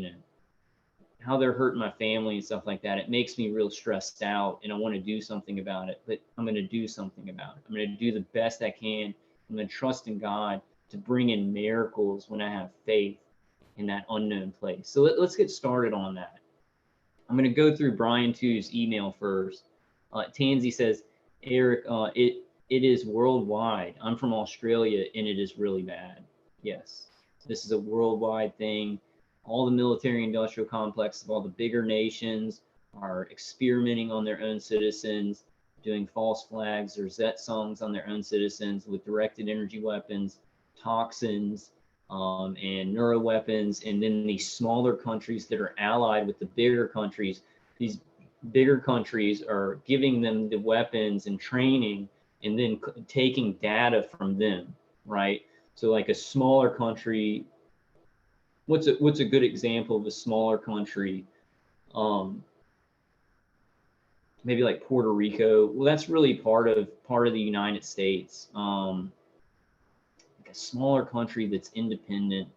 how they're hurting my family and stuff like that. It makes me real stressed out, and I want to do something about it, but I'm going to do something about it. I'm going to do the best I can. I'm going to trust in God to bring in miracles when I have faith in that unknown place. So let's get started on that. I'm going to go through Brian 2's email first. Tansy says, Eric, it is worldwide. I'm from Australia, and it is really bad. Yes, this is a worldwide thing. All the military-industrial complexes of all the bigger nations are experimenting on their own citizens, doing false flags or Zet songs on their own citizens with directed energy weapons, toxins, and neuro weapons. And then these smaller countries that are allied with the bigger countries, these bigger countries are giving them the weapons and training and then taking data from them, right? So like a smaller country, what's a good example of a smaller country? Maybe like Puerto Rico. Well, that's really part of the United States. Like a smaller country that's independent.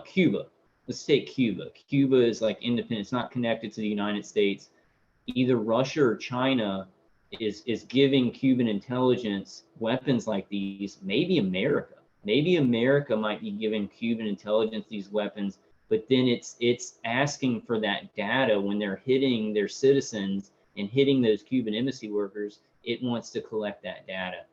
Cuba. Let's take Cuba. Cuba is like independent. It's not connected to the United States. Either Russia or China is giving Cuban intelligence weapons like these, maybe America might be giving Cuban intelligence these weapons, but then it's asking for that data when they're hitting their citizens and hitting those Cuban embassy workers. It wants to collect that data.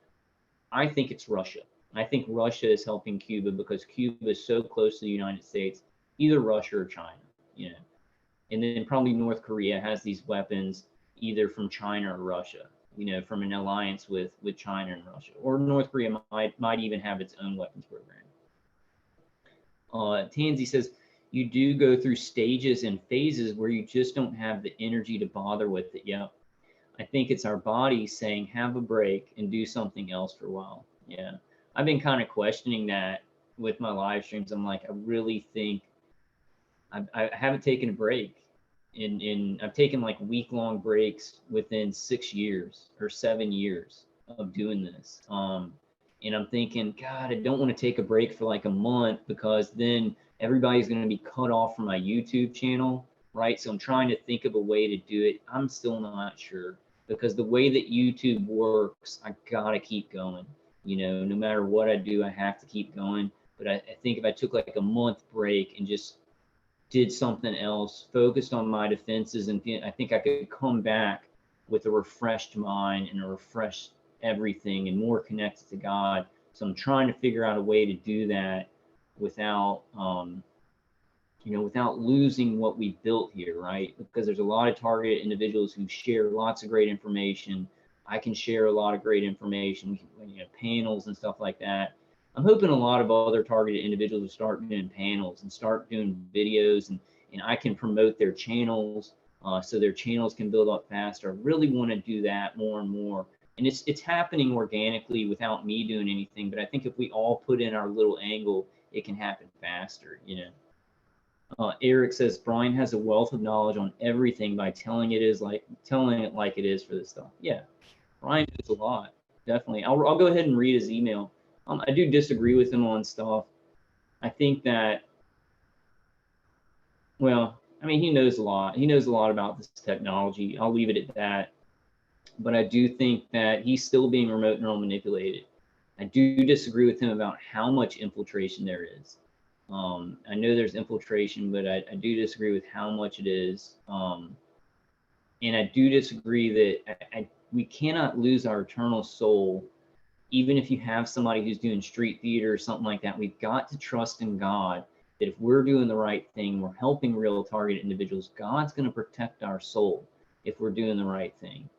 I think it's Russia. I think Russia is helping Cuba because Cuba is so close to the United States, either Russia or China, you know. And then probably North Korea has these weapons either from China or Russia, you know, from an alliance with China and Russia, or North Korea might even have its own weapons program. Tansy says, you do go through stages and phases where you just don't have the energy to bother with it. Yeah. I think it's our body saying, have a break and do something else for a while. Yeah. I've been kind of questioning that with my live streams. I'm like, I really think I haven't taken a break. I've taken like week-long breaks within 6 years or 7 years of doing this. And I'm thinking, God, I don't want to take a break for like a month because then everybody's going to be cut off from my YouTube channel, right? So I'm trying to think of a way to do it. I'm still not sure because the way that YouTube works, I gotta keep going. You know, no matter what I do, I have to keep going. But I think if I took like a month break and just did something else, focused on my defenses, and I think I could come back with a refreshed mind and a refreshed everything and more connected to God. So I'm trying to figure out a way to do that without, you know, without losing what we built here, right? Because there's a lot of targeted individuals who share lots of great information. I can share a lot of great information, you know, panels and stuff like that. I'm hoping a lot of other targeted individuals will start doing panels and start doing videos, and I can promote their channels so their channels can build up faster. I really want to do that more and more. And it's happening organically without me doing anything. But I think if we all put in our little angle, it can happen faster, you know. Eric says Brian has a wealth of knowledge on everything by telling it like it is for this stuff. Yeah, Brian knows a lot, definitely. I'll go ahead and read his email. I do disagree with him on stuff. I think that, well, I mean, he knows a lot. He knows a lot about this technology. I'll leave it at that. But I do think that he's still being remote neural manipulated. I do disagree with him about how much infiltration there is. I know there's infiltration, but I do disagree with how much it is. And I do disagree that we cannot lose our eternal soul, even if you have somebody who's doing street theater or something like that. We've got to trust in God that if we're doing the right thing, we're helping real targeted individuals, God's going to protect our soul if we're doing the right thing.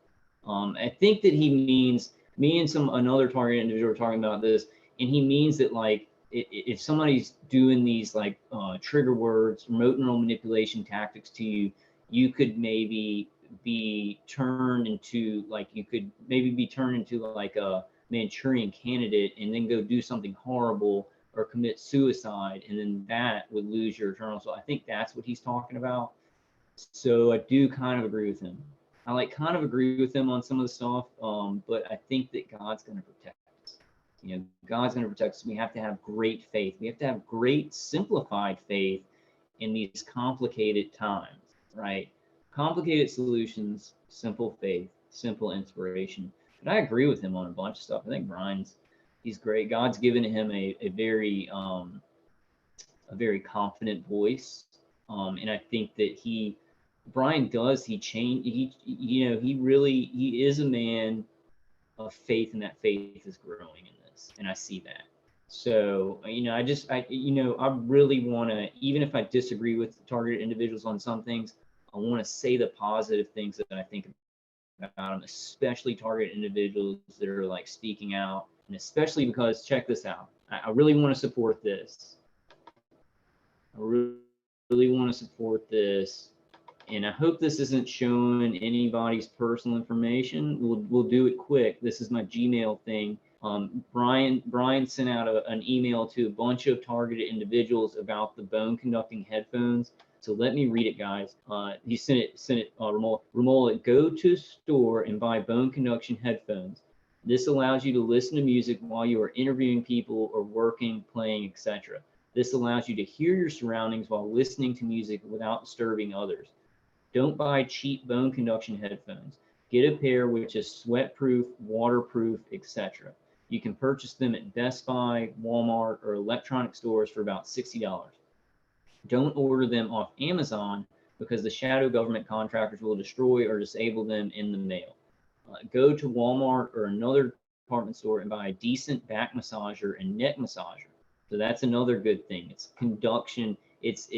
I think that he means, me and another targeted individual are talking about this, and he means that like, if somebody's doing these like trigger words, remote neural manipulation tactics to you, you could maybe be turned into like, a Manchurian Candidate and then go do something horrible or commit suicide, and then that would lose your eternal soul. I think that's what he's talking about. So I do kind of agree with him. I like kind of agree with him on some of the stuff, but I think that God's going to protect us. You know, God's going to protect us. We have to have great faith. We have to have great simplified faith in these complicated times, right? Complicated solutions, simple faith, simple inspiration. But I agree with him on a bunch of stuff. I think he's great. God's given him a very confident voice, and I think that Brian he is a man of faith, and that faith is growing in this, and I see that. So, you know, I really want to, even if I disagree with targeted individuals on some things, I want to say the positive things that I think about them, especially targeted individuals that are like speaking out, and especially because, check this out, I really want to support this. I really want to support this. And I hope this isn't showing anybody's personal information. We'll do it quick. This is my Gmail thing. Brian sent out an email to a bunch of targeted individuals about the bone conducting headphones. So let me read it, guys. He sent it, Romola, go to store and buy bone conduction headphones. This allows you to listen to music while you are interviewing people or working, playing, etc. This allows you to hear your surroundings while listening to music without disturbing others. Don't buy cheap bone conduction headphones. Get a pair which is sweat-proof, waterproof, etc. You can purchase them at Best Buy, Walmart, or electronic stores for about $60. Don't order them off Amazon because the shadow government contractors will destroy or disable them in the mail. Go to Walmart or another department store and buy a decent back massager and neck massager. So that's another good thing. It's conduction. It's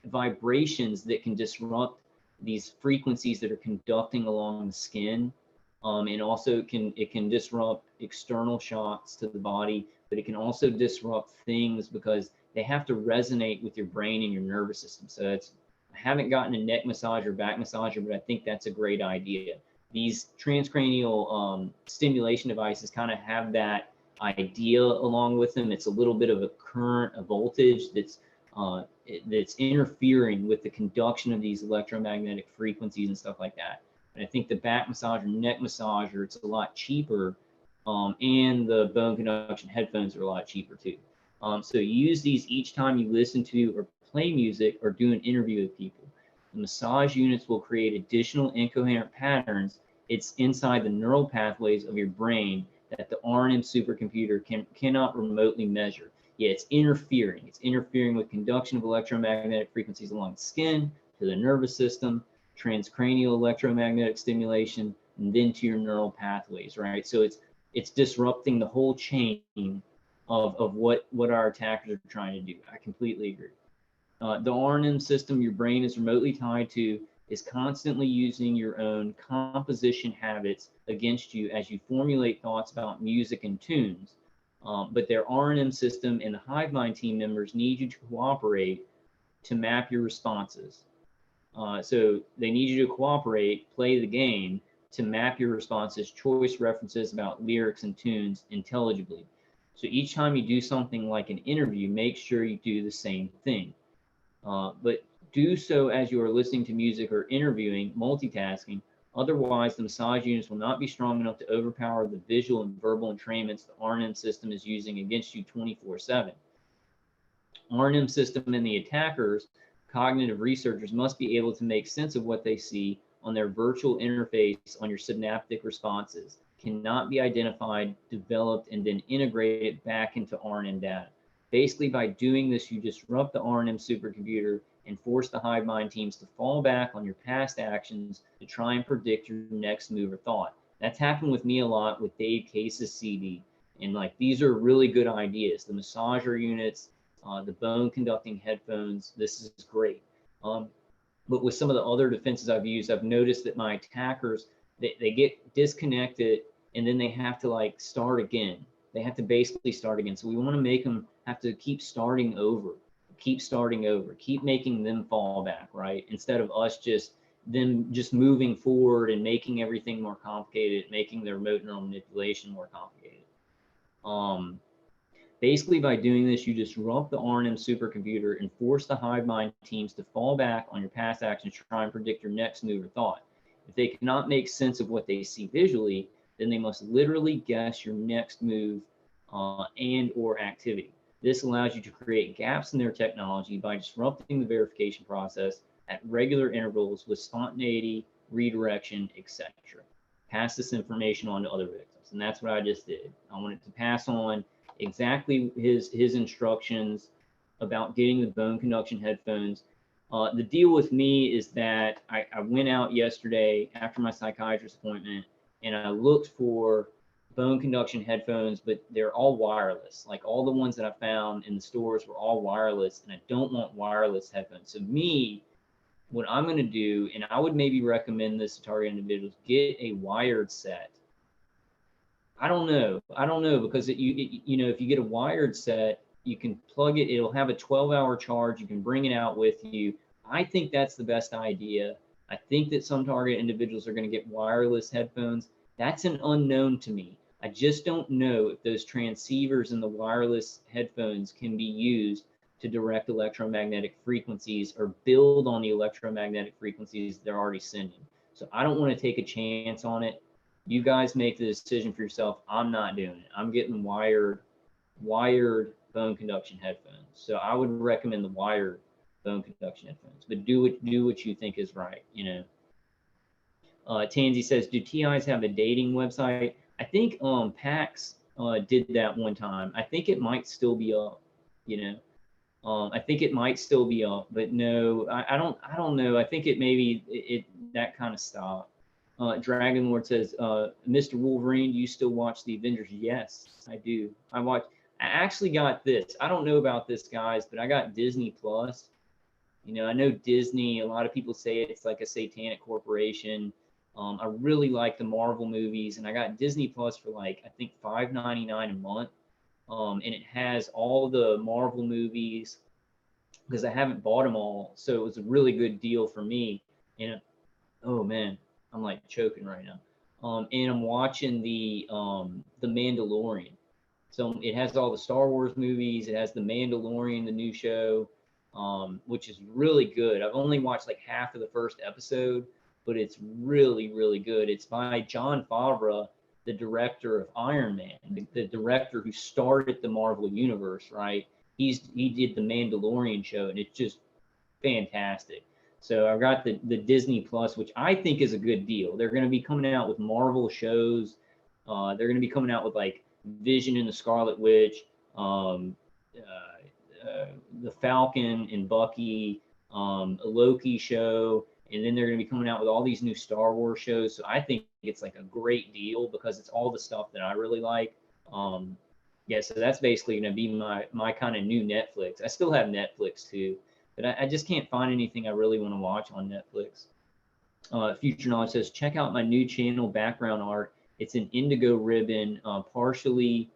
vibrations that can disrupt these frequencies that are conducting along the skin. And also it can disrupt external shocks to the body, but it can also disrupt things because they have to resonate with your brain and your nervous system. So I haven't gotten a neck massager or back massager, but I think that's a great idea. These transcranial stimulation devices kind of have that idea along with them. It's a little bit of a current, a voltage that's interfering with the conduction of these electromagnetic frequencies and stuff like that. And I think the back massager, neck massager, it's a lot cheaper, and the bone conduction headphones are a lot cheaper too. So use these each time you listen to or play music or do an interview with people. The massage units will create additional incoherent patterns. It's inside the neural pathways of your brain that the R&M supercomputer cannot remotely measure. Yeah, it's interfering. It's interfering with conduction of electromagnetic frequencies along the skin, to the nervous system, transcranial electromagnetic stimulation, and then to your neural pathways, right? So it's disrupting the whole chain of what our attackers are trying to do. I completely agree. The R&M system your brain is remotely tied to is constantly using your own composition habits against you as you formulate thoughts about music and tunes. But their R&M system and the hive mind team members need you to cooperate to map your responses. So they need you to cooperate, play the game to map your responses, choice references about lyrics and tunes intelligibly. So each time you do something like an interview, make sure you do the same thing. But do so as you are listening to music or interviewing, multitasking. Otherwise, the massage units will not be strong enough to overpower the visual and verbal entrainments the R&M system is using against you 24/7. R&M system and the attackers, cognitive researchers, must be able to make sense of what they see on their virtual interface on your synaptic responses. Cannot be identified, developed, and then integrated back into R&M data. Basically, by doing this, you disrupt the R&M supercomputer and force the hive mind teams to fall back on your past actions to try and predict your next move or thought. That's happened with me a lot with Dave Case's CD. And like, these are really good ideas. The massager units, the bone conducting headphones, this is great. But with some of the other defenses I've used, I've noticed that my attackers, they get disconnected and then they have to like start again. They have to basically start again. So we want to make them have to keep starting over, keep making them fall back, right? Instead of us just moving forward and making everything more complicated, making the remote neural manipulation more complicated. Basically, by doing this, you disrupt the R&M supercomputer and force the hive mind teams to fall back on your past actions to try and predict your next move or thought. If they cannot make sense of what they see visually, then they must literally guess your next move and or activity. This allows you to create gaps in their technology by disrupting the verification process at regular intervals with spontaneity, redirection, etc. Pass this information on to other victims. And that's what I just did. I wanted to pass on exactly his instructions about getting the bone conduction headphones. The deal with me is that I went out yesterday after my psychiatrist appointment and I looked for bone conduction headphones, but they're all wireless. Like all the ones that I found in the stores were all wireless, and I don't want wireless headphones. So me, what I'm going to do, and I would maybe recommend this to target individuals, get a wired set. I don't know because you know, if you get a wired set, you can plug it. It'll have a 12-hour charge. You can bring it out with you. I think that's the best idea. I think that some target individuals are going to get wireless headphones. That's an unknown to me. I just don't know if those transceivers in the wireless headphones can be used to direct electromagnetic frequencies or build on the electromagnetic frequencies they're already sending. So I don't want to take a chance on it. You guys make the decision for yourself. I'm not doing it. I'm getting wired bone conduction headphones. So I would recommend the wired bone conduction headphones, but do what you think is right, you know. Tansy says, do TIs have a dating website? I think PAX did that one time. I think it might still be up, you know. I think it might still be up, but no, I don't know. I think it maybe that kind of stopped. Dragon Lord says, Mr. Wolverine, do you still watch the Avengers? Yes, I do. I actually got this. I don't know about this, guys, but I got Disney Plus. You know, I know Disney, a lot of people say it's like a satanic corporation. I really like the Marvel movies, and I got Disney Plus for like, I think $5.99 a month. And it has all the Marvel movies because I haven't bought them all. So it was a really good deal for me. And oh man, I'm like choking right now. And I'm watching the Mandalorian. So it has all the Star Wars movies. It has the Mandalorian, the new show, which is really good. I've only watched like half of the first episode, but it's really, really good. It's by Jon Favreau, the director of Iron Man, the director who started the Marvel Universe, right? He did the Mandalorian show, and it's just fantastic. So I've got the Disney Plus, which I think is a good deal. They're going to be coming out with Marvel shows. They're going to be coming out with like Vision and the Scarlet Witch, the Falcon and Bucky, a Loki show, and then they're going to be coming out with all these new Star Wars shows. So I think it's like a great deal because it's all the stuff that I really like. Yeah, so that's basically going to be my kind of new Netflix. I still have Netflix too, but I just can't find anything I really want to watch on Netflix. Future Knowledge says, check out my new channel background art. It's an indigo ribbon, partially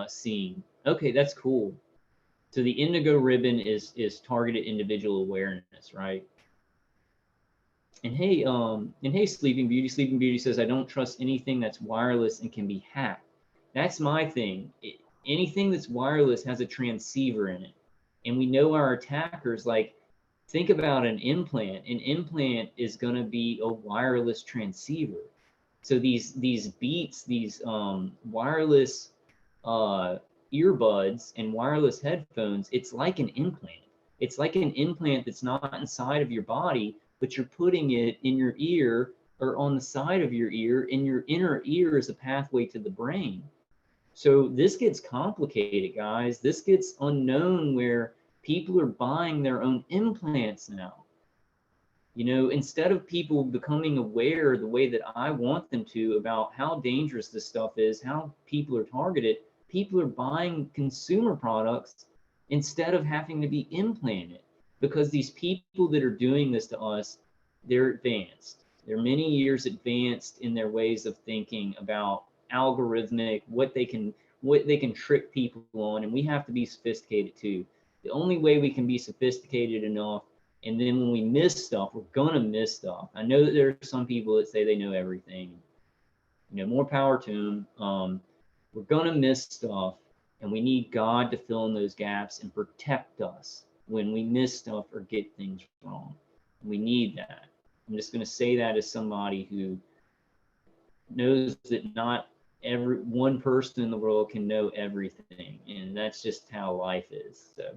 seen. Okay, that's cool. So the indigo ribbon is targeted individual awareness, right? And hey, Sleeping Beauty says, I don't trust anything that's wireless and can be hacked. That's my thing. Anything that's wireless has a transceiver in it. And we know our attackers, like, think about an implant. An implant is going to be a wireless transceiver. So these Beats, these wireless earbuds and wireless headphones, it's like an implant. It's like an implant that's not inside of your body, but you're putting it in your ear or on the side of your ear, and your inner ear is a pathway to the brain. So this gets complicated, guys. This gets unknown where people are buying their own implants now. You know, instead of people becoming aware the way that I want them to about how dangerous this stuff is, how people are targeted, people are buying consumer products instead of having to be implanted, because these people that are doing this to us, they're advanced. They're many years advanced in their ways of thinking about algorithmic, what they can trick people on, and we have to be sophisticated too. The only way we can be sophisticated enough, and then when we miss stuff, we're gonna miss stuff. I know that there are some people that say they know everything. You know, more power to them. We're gonna miss stuff, and we need God to fill in those gaps and protect us when we miss stuff or get things wrong. We need that. I'm just gonna say that as somebody who knows that not every one person in the world can know everything, and that's just how life is. So.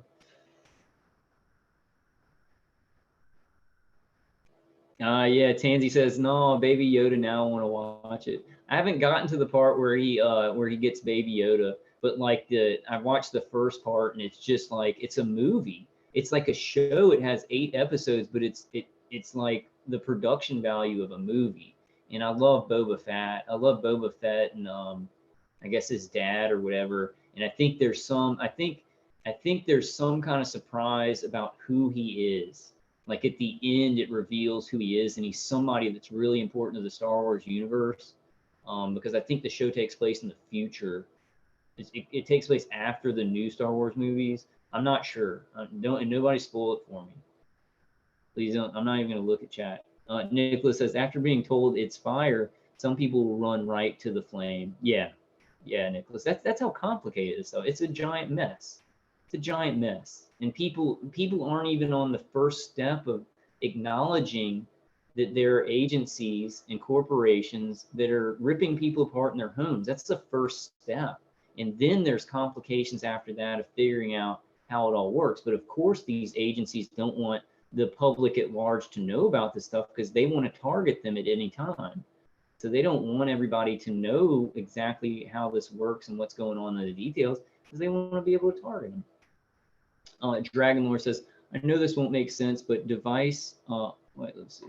Yeah, Tansy says, no, Baby Yoda, now I want to watch it. I haven't gotten to the part where he gets Baby Yoda, but like I watched the first part, and it's just like it's a movie. It's like a show. It has 8 episodes, but it's like the production value of a movie. And I love Boba Fett. I love Boba Fett and I guess his dad or whatever. And I think there's some kind of surprise about who he is. Like at the end, it reveals who he is, and he's somebody that's really important to the Star Wars universe. Because I think the show takes place in the future. It takes place after the new Star Wars movies. I'm not sure. And nobody spoil it for me. Please don't. I'm not even going to look at chat. Nicholas says, after being told it's fire, some people will run right to the flame. Yeah, Nicholas. That's how complicated it is. Though it's a giant mess. It's a giant mess, and people aren't even on the first step of acknowledging that there are agencies and corporations that are ripping people apart in their homes. That's the first step, and then there's complications after that of figuring out how it all works. But of course, these agencies don't want the public at large to know about this stuff because they want to target them at any time. So they don't want everybody to know exactly how this works and what's going on in the details because they want to be able to target them. Dragon Lord says, I know this won't make sense, but device, wait, let's see.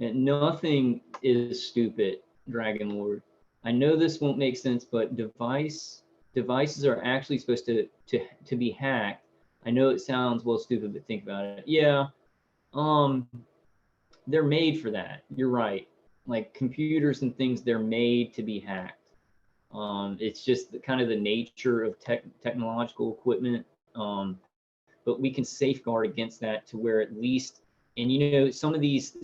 And nothing is stupid, Dragon Lord. I know this won't make sense, but devices are actually supposed to be hacked. I know it sounds well stupid, but think about it. Yeah, they're made for that. You're right. Like computers and things, they're made to be hacked. It's just kind of the nature of technological equipment. But we can safeguard against that to where at least, and you know, some of these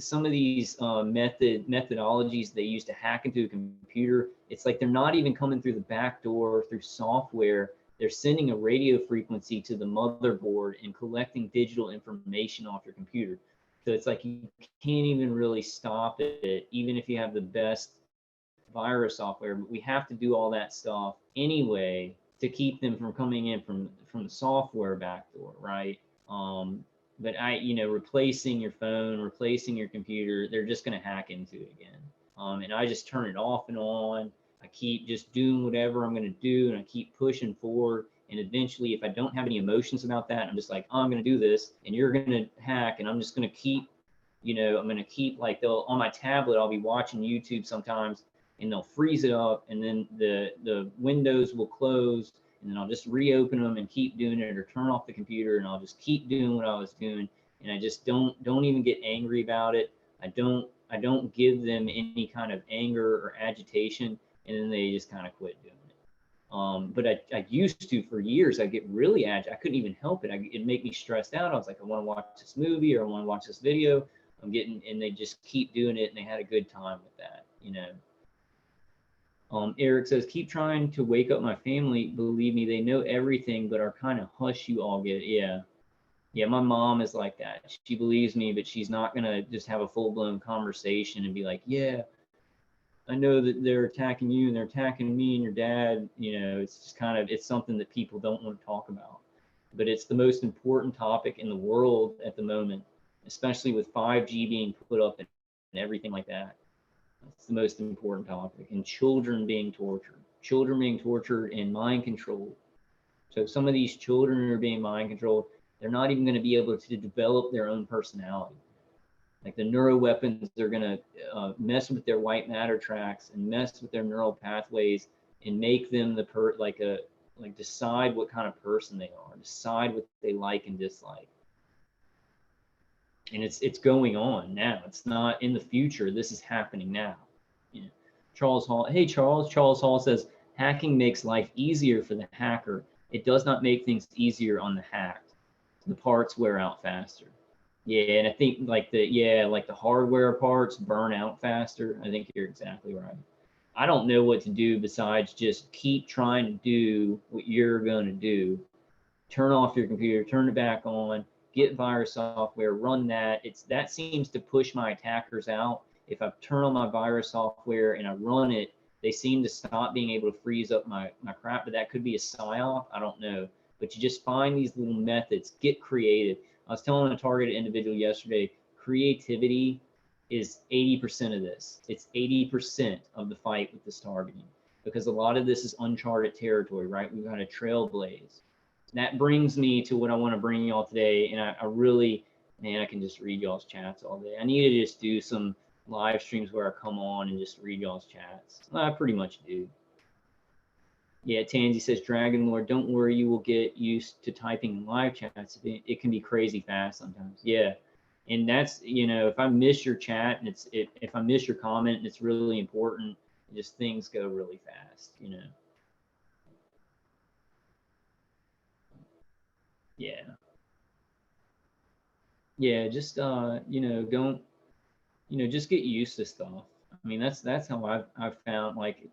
methodologies they use to hack into a computer, it's like they're not even coming through the back door through software. They're sending a radio frequency to the motherboard and collecting digital information off your computer. So it's like you can't even really stop it, even if you have the best virus software. But we have to do all that stuff anyway to keep them from coming in from the software backdoor, right? But replacing your phone, replacing your computer, they're just going to hack into it again. And I just turn it off and on. I keep just doing whatever I'm going to do, and I keep pushing forward. And eventually, if I don't have any emotions about that, I'm just like, oh, I'm going to do this, and you're going to hack, and I'm just going to keep, I'm going to keep like on my tablet, I'll be watching YouTube sometimes, and they'll freeze it up, and then the windows will close, and then I'll just reopen them and keep doing it, or turn off the computer, and I'll just keep doing what I was doing, and I just don't even get angry about it. I don't give them any kind of anger or agitation, and then they just kind of quit doing it. But I used to for years. I get really agitated. I couldn't even help it. It'd make me stressed out. I was like, I want to watch this movie or I want to watch this video. And they just keep doing it, and they had a good time with that, Eric says, keep trying to wake up my family. Believe me, they know everything, but are kind of hush, you all get it. Yeah. Yeah, my mom is like that. She believes me, but she's not going to just have a full-blown conversation and be like, yeah, I know that they're attacking you and they're attacking me and your dad. It's just it's something that people don't want to talk about. But it's the most important topic in the world at the moment, especially with 5G being put up and everything like that. It's the most important topic. And children being tortured and mind controlled. So some of these children are being mind controlled. They're not even going to be able to develop their own personality. Like the neuroweapons are going to mess with their white matter tracks and mess with their neural pathways and make them decide what kind of person they are, decide what they like and dislike. And it's going on now. It's not in the future. This is happening now. Charles Hall. Hey, Charles. Charles Hall says, hacking makes life easier for the hacker. It does not make things easier on the hacked. The parts wear out faster. Yeah, and I think like the hardware parts burn out faster. I think you're exactly right. I don't know what to do besides just keep trying to do what you're going to do. Turn off your computer, turn it back on, get virus software, run that. That seems to push my attackers out. If I turn on my virus software and I run it, they seem to stop being able to freeze up my crap, but that could be a psyop. I don't know. But you just find these little methods, get creative. I was telling a targeted individual yesterday, creativity is 80% of this. It's 80% of the fight with this targeting, because a lot of this is uncharted territory, right? We've got to trailblaze. That brings me to what I want to bring y'all today. And I really, man, I can just read y'all's chats all day. I need to just do some live streams where I come on and just read y'all's chats. I pretty much do. Yeah, Tansy says, Dragon Lord, don't worry, you will get used to typing in live chats. It can be crazy fast sometimes. Yeah. And that's, if I miss your chat and if I miss your comment and it's really important, just things go really fast, Yeah. Yeah, just don't, just get used to stuff. I mean, that's how I've found, like,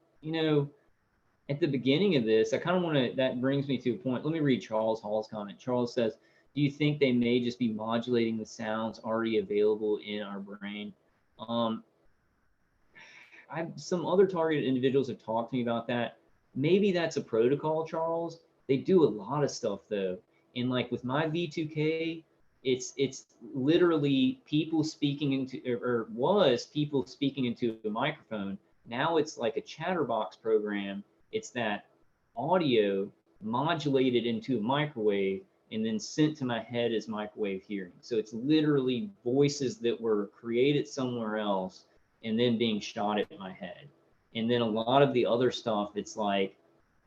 at the beginning of this, I kind of want to, that brings me to a point. Let me read Charles Hall's comment. Charles says, do you think they may just be modulating the sounds already available in our brain? Some other targeted individuals have talked to me about that. Maybe that's a protocol, Charles. They do a lot of stuff though. And like with my V2K, It's literally people speaking into, or was people speaking into a microphone. Now it's like a chatterbox program. It's that audio modulated into a microwave and then sent to my head as microwave hearing. So it's literally voices that were created somewhere else and then being shot at my head. And then a lot of the other stuff, it's like,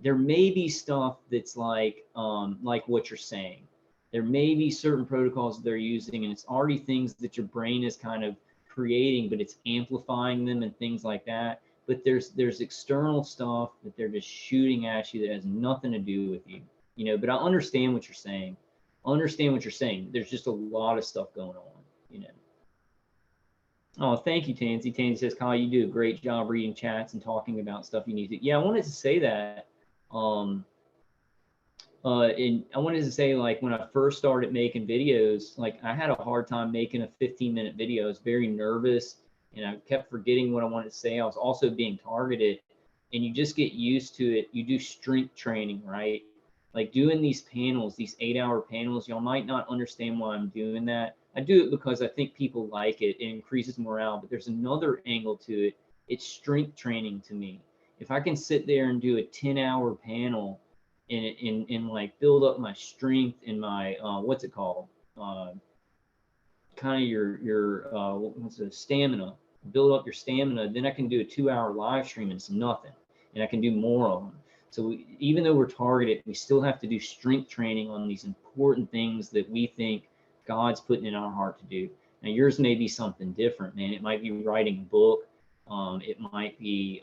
there may be stuff that's like what you're saying. There may be certain protocols that they're using, and it's already things that your brain is kind of creating, but it's amplifying them and things like that. But there's external stuff that they're just shooting at you that has nothing to do with you, you know. But I understand what you're saying. I understand what you're saying. There's just a lot of stuff going on, you know. Oh, thank you, Tansy. Tansy says, Kyle, you do a great job reading chats and talking about stuff you need to. Yeah, I wanted to say that. And I wanted to say, like, when I first started making videos, like, I had a hard time making a 15-minute video. I was very nervous, and I kept forgetting what I wanted to say. I was also being targeted, and you just get used to it. You do strength training, right? Like doing these panels, these 8-hour panels, y'all might not understand why I'm doing that. I do it because I think people like it. It increases morale, but there's another angle to it. It's strength training to me. If I can sit there and do a 10-hour panel and like build up my strength and my what's it called, kind of your what's it, stamina, build up your stamina, then I can do a 2-hour live stream and it's nothing, and I can do more of them. So even though we're targeted, we still have to do strength training on these important things that we think God's putting in our heart to do. Now yours may be something different, man. It might be writing a book. It might be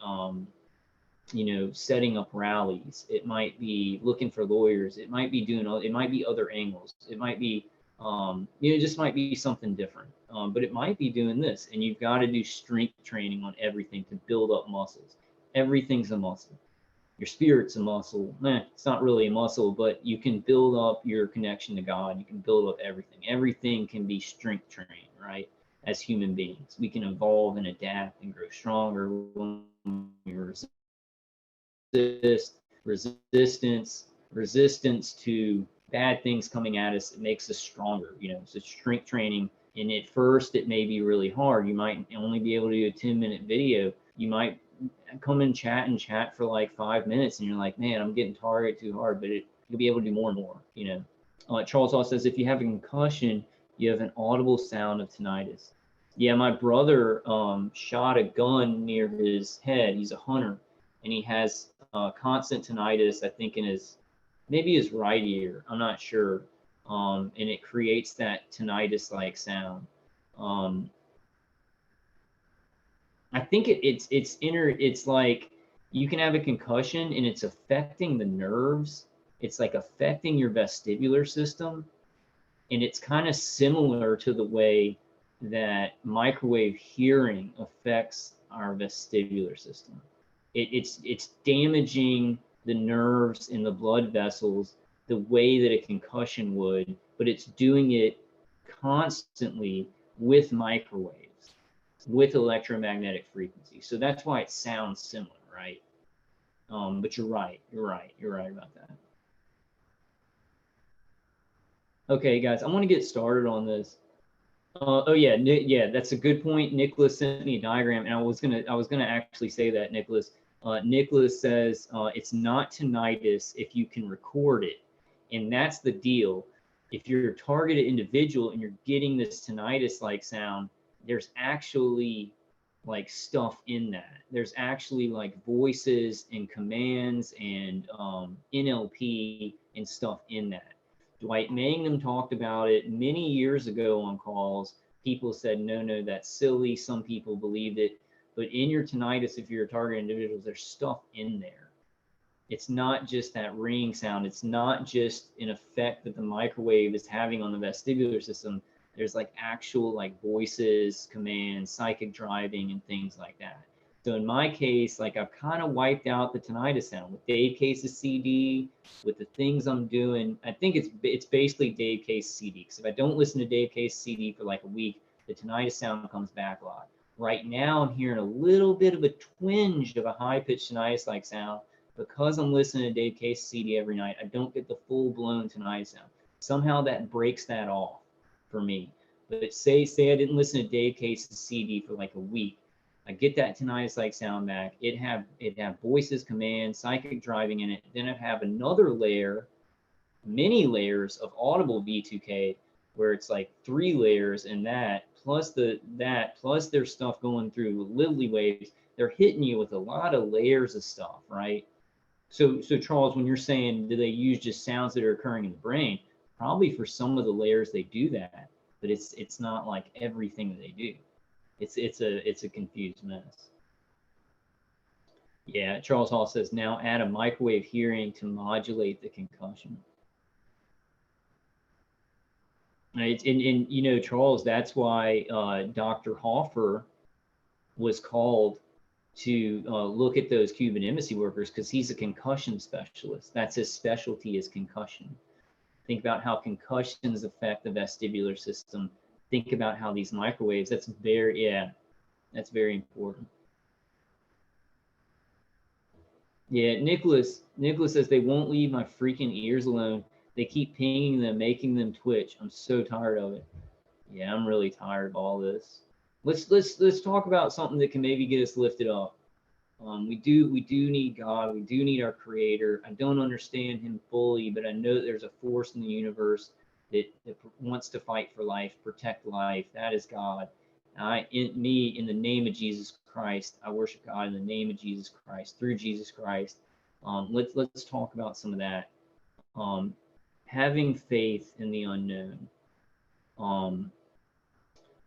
you know, setting up rallies. It might be looking for lawyers. It might be doing, it might be other angles. It might be, you know, it just might be something different. But it might be doing this, and you've got to do strength training on everything to build up muscles. Everything's a muscle. Your spirit's a muscle. It's not really a muscle, but you can build up your connection to God. You can build up everything. Everything can be strength trained, right? As human beings, we can evolve and adapt and grow stronger when we resistance to bad things coming at us. It makes us stronger, you know. So strength training, and at first it may be really hard. You might only be able to do a 10-minute video. You might come and chat for like 5 minutes, and you're like, man, I'm getting targeted too hard, but you'll be able to do more and more, you know. Charles also says, if you have a concussion, you have an audible sound of tinnitus. Yeah, my brother shot a gun near his head. He's a hunter, and he has constant tinnitus, I think, in maybe his right ear. I'm not sure. And it creates that tinnitus-like sound. I think it's like you can have a concussion and it's affecting the nerves. It's like affecting your vestibular system. And it's kind of similar to the way that microwave hearing affects our vestibular system. It's damaging the nerves in the blood vessels the way that a concussion would, but it's doing it constantly with microwaves, with electromagnetic frequency. So that's why it sounds similar, right? But you're right about that. Okay, guys, I want to get started on this. Oh yeah, yeah, that's a good point. Nicholas sent me a diagram, and I was gonna actually say that, Nicholas. Nicholas says it's not tinnitus if you can record it, and that's the deal. If you're a targeted individual and you're getting this tinnitus-like sound, there's actually like stuff in that. There's actually like voices and commands and NLP and stuff in that. Dwight Mangum talked about it many years ago on calls. People said, no, that's silly. Some people believed it. But in your tinnitus, if you're a target individual, there's stuff in there. It's not just that ringing sound. It's not just an effect that the microwave is having on the vestibular system. There's like actual like voices, commands, psychic driving, and things like that. So in my case, like I've kind of wiped out the tinnitus sound with Dave Case's CD, with the things I'm doing. I think it's basically Dave Case's CD, because if I don't listen to Dave Case's CD for like a week, the tinnitus sound comes back a lot. Right now, I'm hearing a little bit of a twinge of a high-pitched tinnitus-like sound. Because I'm listening to Dave Case's CD every night, I don't get the full-blown tinnitus sound. Somehow that breaks that off for me. But say I didn't listen to Dave Case's CD for like a week. I get that tinnitus like sound back. It have voices, commands, psychic driving in it. Then I'd have another layer, many layers of audible V2K, where it's like 3 layers in that, plus plus there's stuff going through Lively waves. They're hitting you with a lot of layers of stuff, right? So Charles, when you're saying do they use just sounds that are occurring in the brain, probably for some of the layers they do that, but it's not like everything that they do. It's a confused mess. Yeah, Charles Hall says now add a microwave hearing to modulate the concussion. Right, and you know, Charles, that's why Dr. Hoffer was called to look at those Cuban embassy workers, because he's a concussion specialist. That's his specialty, is concussion. Think about how concussions affect the vestibular system. Think about how these microwaves, that's very important. Yeah, Nicholas says they won't leave my freaking ears alone. They keep pinging them, making them twitch. I'm so tired of it. Yeah, I'm really tired of all this. Let's talk about something that can maybe get us lifted up. We do need God. We do need our Creator. I don't understand Him fully, but I know that there's a force in the universe that wants to fight for life, protect life. That is God. In the name of Jesus Christ, I worship God in the name of Jesus Christ, through Jesus Christ. Let's talk about some of that. Having faith in the unknown.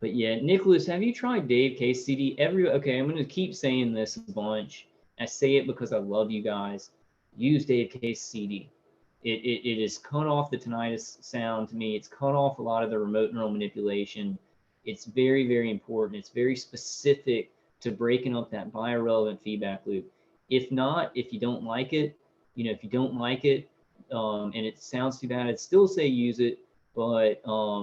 But yeah, Nicholas, have you tried Dave Case CD? Okay, I'm going to keep saying this a bunch. I say it because I love you guys. Use Dave Case CD. It is cut off the tinnitus sound to me. It's cut off a lot of the remote neural manipulation. It's very, very important. It's very specific to breaking up that biorelevant feedback loop. If not, if you don't like it, if you don't like it, and it sounds too bad, I'd still say use it, but what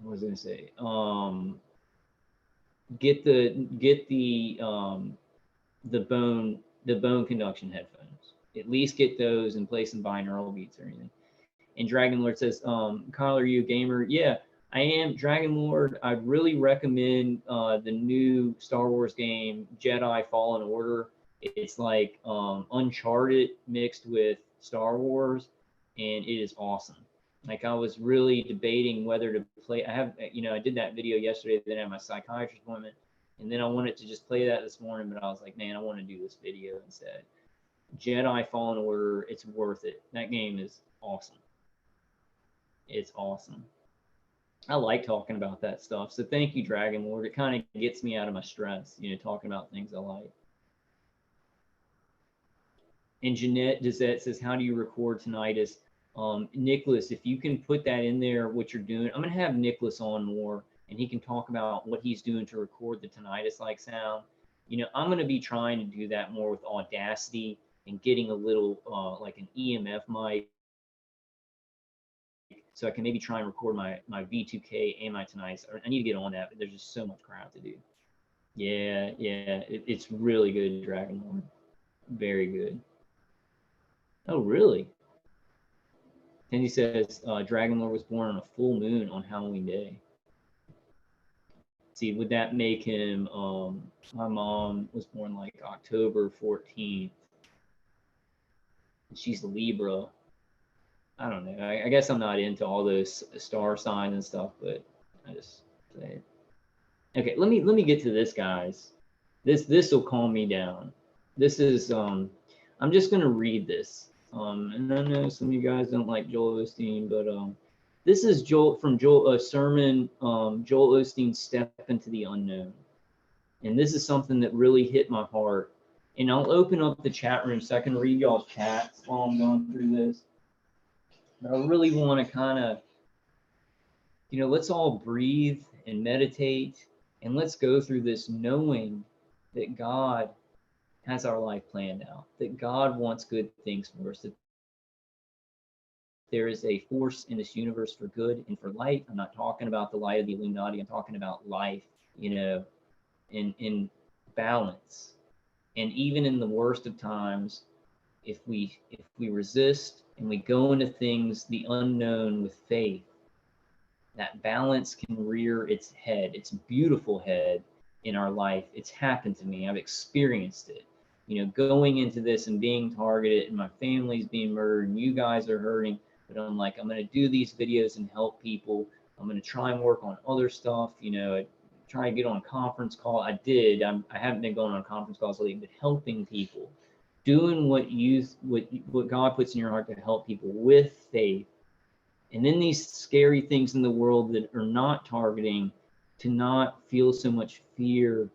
was I gonna say? Get the bone conduction headphones. At least get those and play some binaural beats or anything. And Dragon Lord says, Kyle, are you a gamer? Yeah, I am. Dragon Lord, I really recommend the new Star Wars game, Jedi Fallen Order. It's like Uncharted mixed with Star Wars, and it is awesome. Like, I was really debating whether to play. I did that video yesterday, then I had my psychiatrist appointment, and then I wanted to just play that this morning, but I was like, man, I want to do this video instead. Jedi Fallen Order, it's worth it. That game is awesome. It's awesome. I like talking about that stuff. So thank you, Dragon Lord. It kind of gets me out of my stress, talking about things I like. And Jeanette Dizette says, how do you record tinnitus? Nicholas, if you can put that in there, what you're doing, I'm going to have Nicholas on more, and he can talk about what he's doing to record the tinnitus-like sound. I'm going to be trying to do that more with Audacity and getting a little like an EMF mic, so I can maybe try and record my V2K and my tinnitus. I need to get on that, but there's just so much crap to do. Yeah, it's really good, Dragon Lord. Very good. Oh, really? And he says Dragon Lord was born on a full moon on Halloween Day. See, would that make him? My mom was born like October 14th. She's a Libra. I don't know. I guess I'm not into all those star signs and stuff, but I just say it. Okay, let me get to this, guys. This will calm me down. This is I'm just gonna read this. And I know some of you guys don't like Joel Osteen, but this is a sermon, Joel Osteen's Step into the Unknown. And this is something that really hit my heart. And I'll open up the chat room so I can read y'all's chats while I'm going through this. But I really want to kind of, let's all breathe and meditate, and let's go through this knowing that God has our life planned out, that God wants good things for us, that there is a force in this universe for good and for light. I'm not talking about the light of the Illuminati. I'm talking about life, in balance. And even in the worst of times, if we resist and we go into things, the unknown, with faith, that balance can rear its head, its beautiful head in our life. It's happened to me. I've experienced it. You know, going into this and being targeted, and my family's being murdered, and you guys are hurting. But I'm like, I'm going to do these videos and help people. I'm going to try and work on other stuff. You know, try to get on a conference call. I did. I haven't been going on conference calls lately, but helping people, doing what God puts in your heart to help people with faith. And then these scary things in the world that are not targeting, to not feel so much fear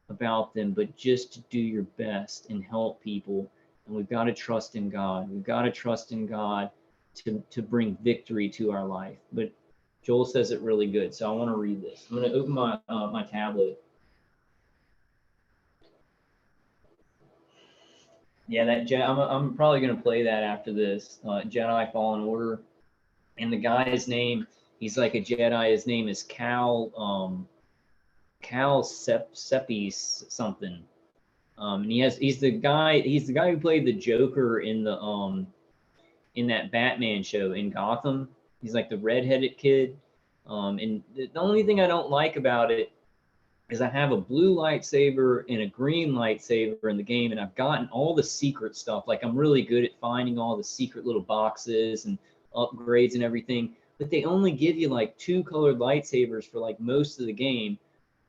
about them, but just to do your best and help people. And we've got to trust in God. We've got to trust in God to bring victory to our life. But Joel says it really good, so I want to read this. I'm going to open my tablet. Yeah, I'm probably going to play that after this. Jedi Fallen Order, and the guy's name, he's like a Jedi. His name is Cal Seppi's something. And he's the guy who played the Joker in that Batman show in Gotham. He's like the redheaded kid. And the only thing I don't like about it is I have a blue lightsaber and a green lightsaber in the game, and I've gotten all the secret stuff. Like, I'm really good at finding all the secret little boxes and upgrades and everything, but they only give you like 2 colored lightsabers for like most of the game,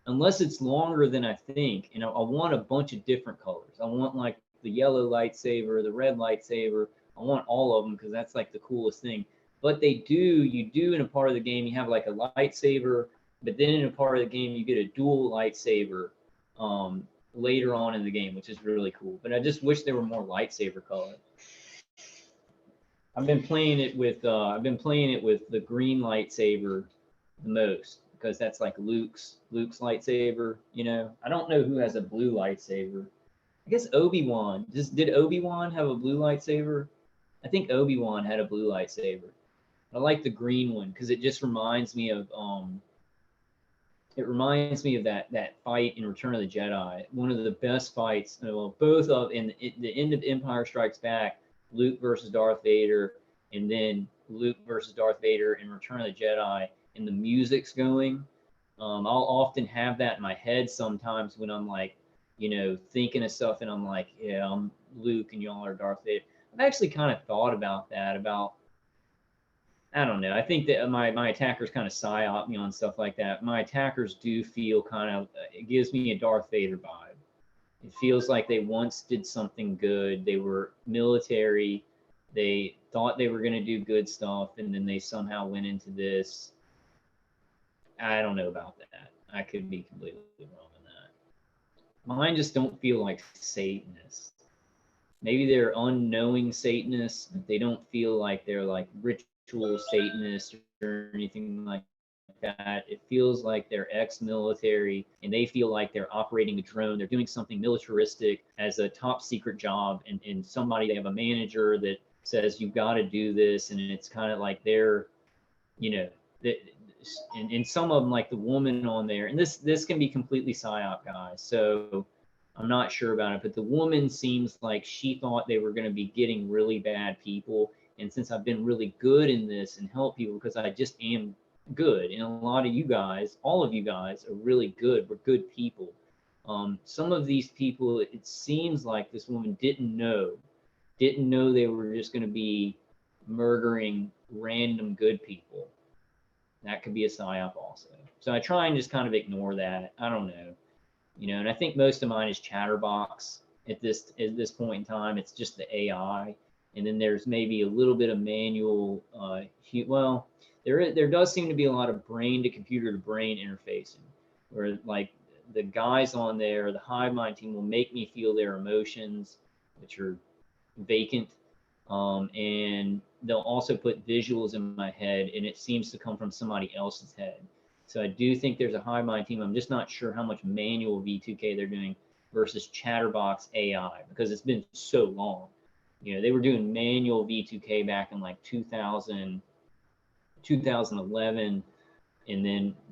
unless it's longer than I think. And I want a bunch of different colors. I want like the yellow lightsaber, the red lightsaber. I want all of them because that's like the coolest thing. But you do in a part of the game, you have like a lightsaber, but then in a part of the game, you get a dual lightsaber later on in the game, which is really cool. But I just wish there were more lightsaber color. I've been playing it with the green lightsaber the most, because that's like Luke's lightsaber. You know, I don't know who has a blue lightsaber. I guess Obi-Wan. Did Obi-Wan have a blue lightsaber? I think Obi-Wan had a blue lightsaber. I like the green one because it just reminds me of that fight in Return of the Jedi. One of the best fights, well, both of in the end of Empire Strikes Back, Luke versus Darth Vader, and then Luke versus Darth Vader in Return of the Jedi, and the music's going. I'll often have that in my head sometimes when I'm like, you know, thinking of stuff, and I'm like, yeah, I'm Luke and y'all are Darth Vader. I've actually kind of thought about that, I don't know. I think that my attackers kind of psyop me on stuff like that. My attackers do feel kind of, it gives me a Darth Vader vibe. It feels like they once did something good. They were military. They thought they were going to do good stuff, and then they somehow went into this. I don't know about that. I could be completely wrong on that. Mine just don't feel like Satanists. Maybe they're unknowing Satanists, but they don't feel like they're like ritual Satanists or anything like that. It feels like they're ex-military, and they feel like they're operating a drone. They're doing something militaristic as a top secret job, and they have a manager that says, you've got to do this. And it's kind of like they're, you know, and some of them, like the woman on there, and this can be completely psyop, guys. So I'm not sure about it, but the woman seems like she thought they were going to be getting really bad people. And since I've been really good in this and help people, because I just am good, and a lot of you guys, all of you guys are really good. We're good people. Some of these people, it seems like this woman didn't know they were just going to be murdering random good people. That could be a psyop also. So I try and just kind of ignore that. I don't know, you know. And I think most of mine is Chatterbox at this point in time. It's just the AI, and then there's maybe a little bit of manual. Well, there does seem to be a lot of brain to computer to brain interfacing, where like the guys on there, the hive mind team, will make me feel their emotions, which are vacant. And they'll also put visuals in my head, and it seems to come from somebody else's head. So I do think there's a hive mind team. I'm just not sure how much manual V2K they're doing versus Chatterbox AI, because it's been so long. You know, they were doing manual V2K back in like 2011.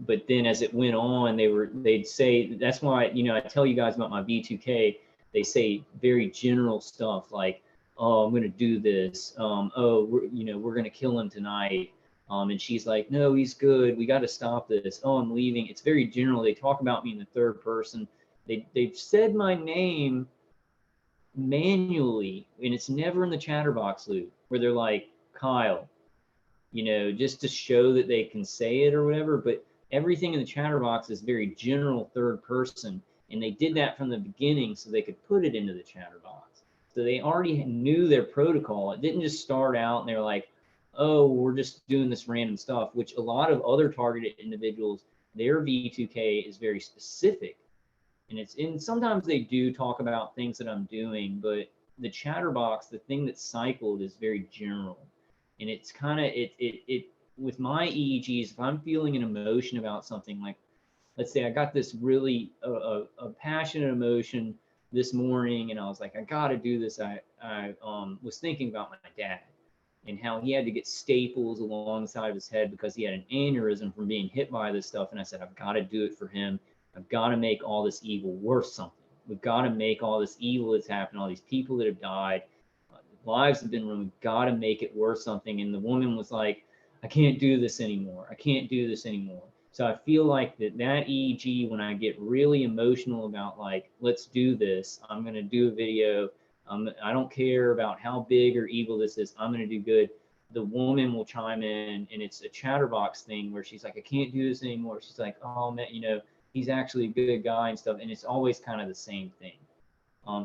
But then as it went on, they'd say, that's why, you know, I tell you guys about my V2K, they say very general stuff like, oh, I'm going to do this. Oh, we're going to kill him tonight. And she's like, no, he's good. We got to stop this. Oh, I'm leaving. It's very general. They talk about me in the third person. They've said my name manually, and it's never in the chatterbox loop where they're like, Kyle, just to show that they can say it or whatever. But everything in the chatterbox is very general third person. And they did that from the beginning so they could put it into the chatterbox. So they already knew their protocol. It didn't just start out and they were like, oh, we're just doing this random stuff, which a lot of other targeted individuals, their V2K is very specific. And sometimes they do talk about things that I'm doing, but the chatterbox, the thing that's cycled is very general. And it's kind of, it with my EEGs, if I'm feeling an emotion about something, like, let's say I got this really a passionate emotion this morning, and I was like, I got to do this. I was thinking about my dad and how he had to get staples alongside of his head because he had an aneurysm from being hit by this stuff. And I said, I've got to do it for him. I've got to make all this evil worth something. We've got to make all this evil that's happened, all these people that have died, lives have been ruined. We've got to make it worth something. And the woman was like, I can't do this anymore. I can't do this anymore. So I feel like that EEG, when I get really emotional about like, let's do this, I'm going to do a video. I don't care about how big or evil this is. I'm going to do good. The woman will chime in, and it's a chatterbox thing where she's like, I can't do this anymore. She's like, oh man, he's actually a good guy and stuff. And it's always kind of the same thing.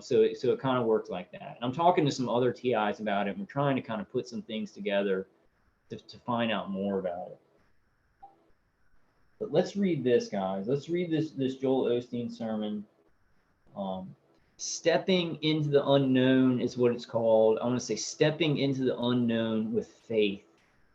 So it kind of worked like that. And I'm talking to some other TIs about it. And we're trying to kind of put some things together to find out more about it. But let's read this, guys. Let's read this Joel Osteen sermon. Stepping into the unknown is what it's called. I want to say stepping into the unknown with faith,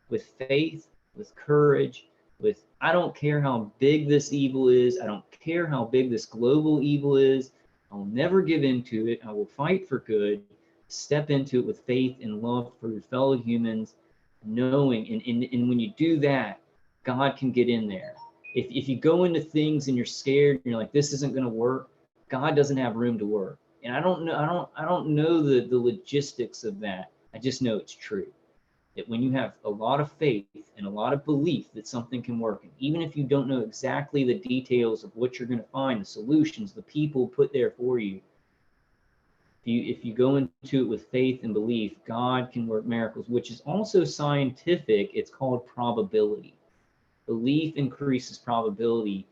with courage, with I don't care how big this evil is. I don't care how big this global evil is. I'll never give into it. I will fight for good. Step into it with faith and love for your fellow humans, knowing, and when you do that, God can get in there. If you go into things and you're scared and you're like, this isn't going to work, God doesn't have room to work. And I don't know the logistics of that. I just know it's true. That when you have a lot of faith and a lot of belief that something can work, and even if you don't know exactly the details of what you're going to find, the solutions, the people put there for you, if you go into it with faith and belief, God can work miracles, which is also scientific. It's called probability. Belief increases probability.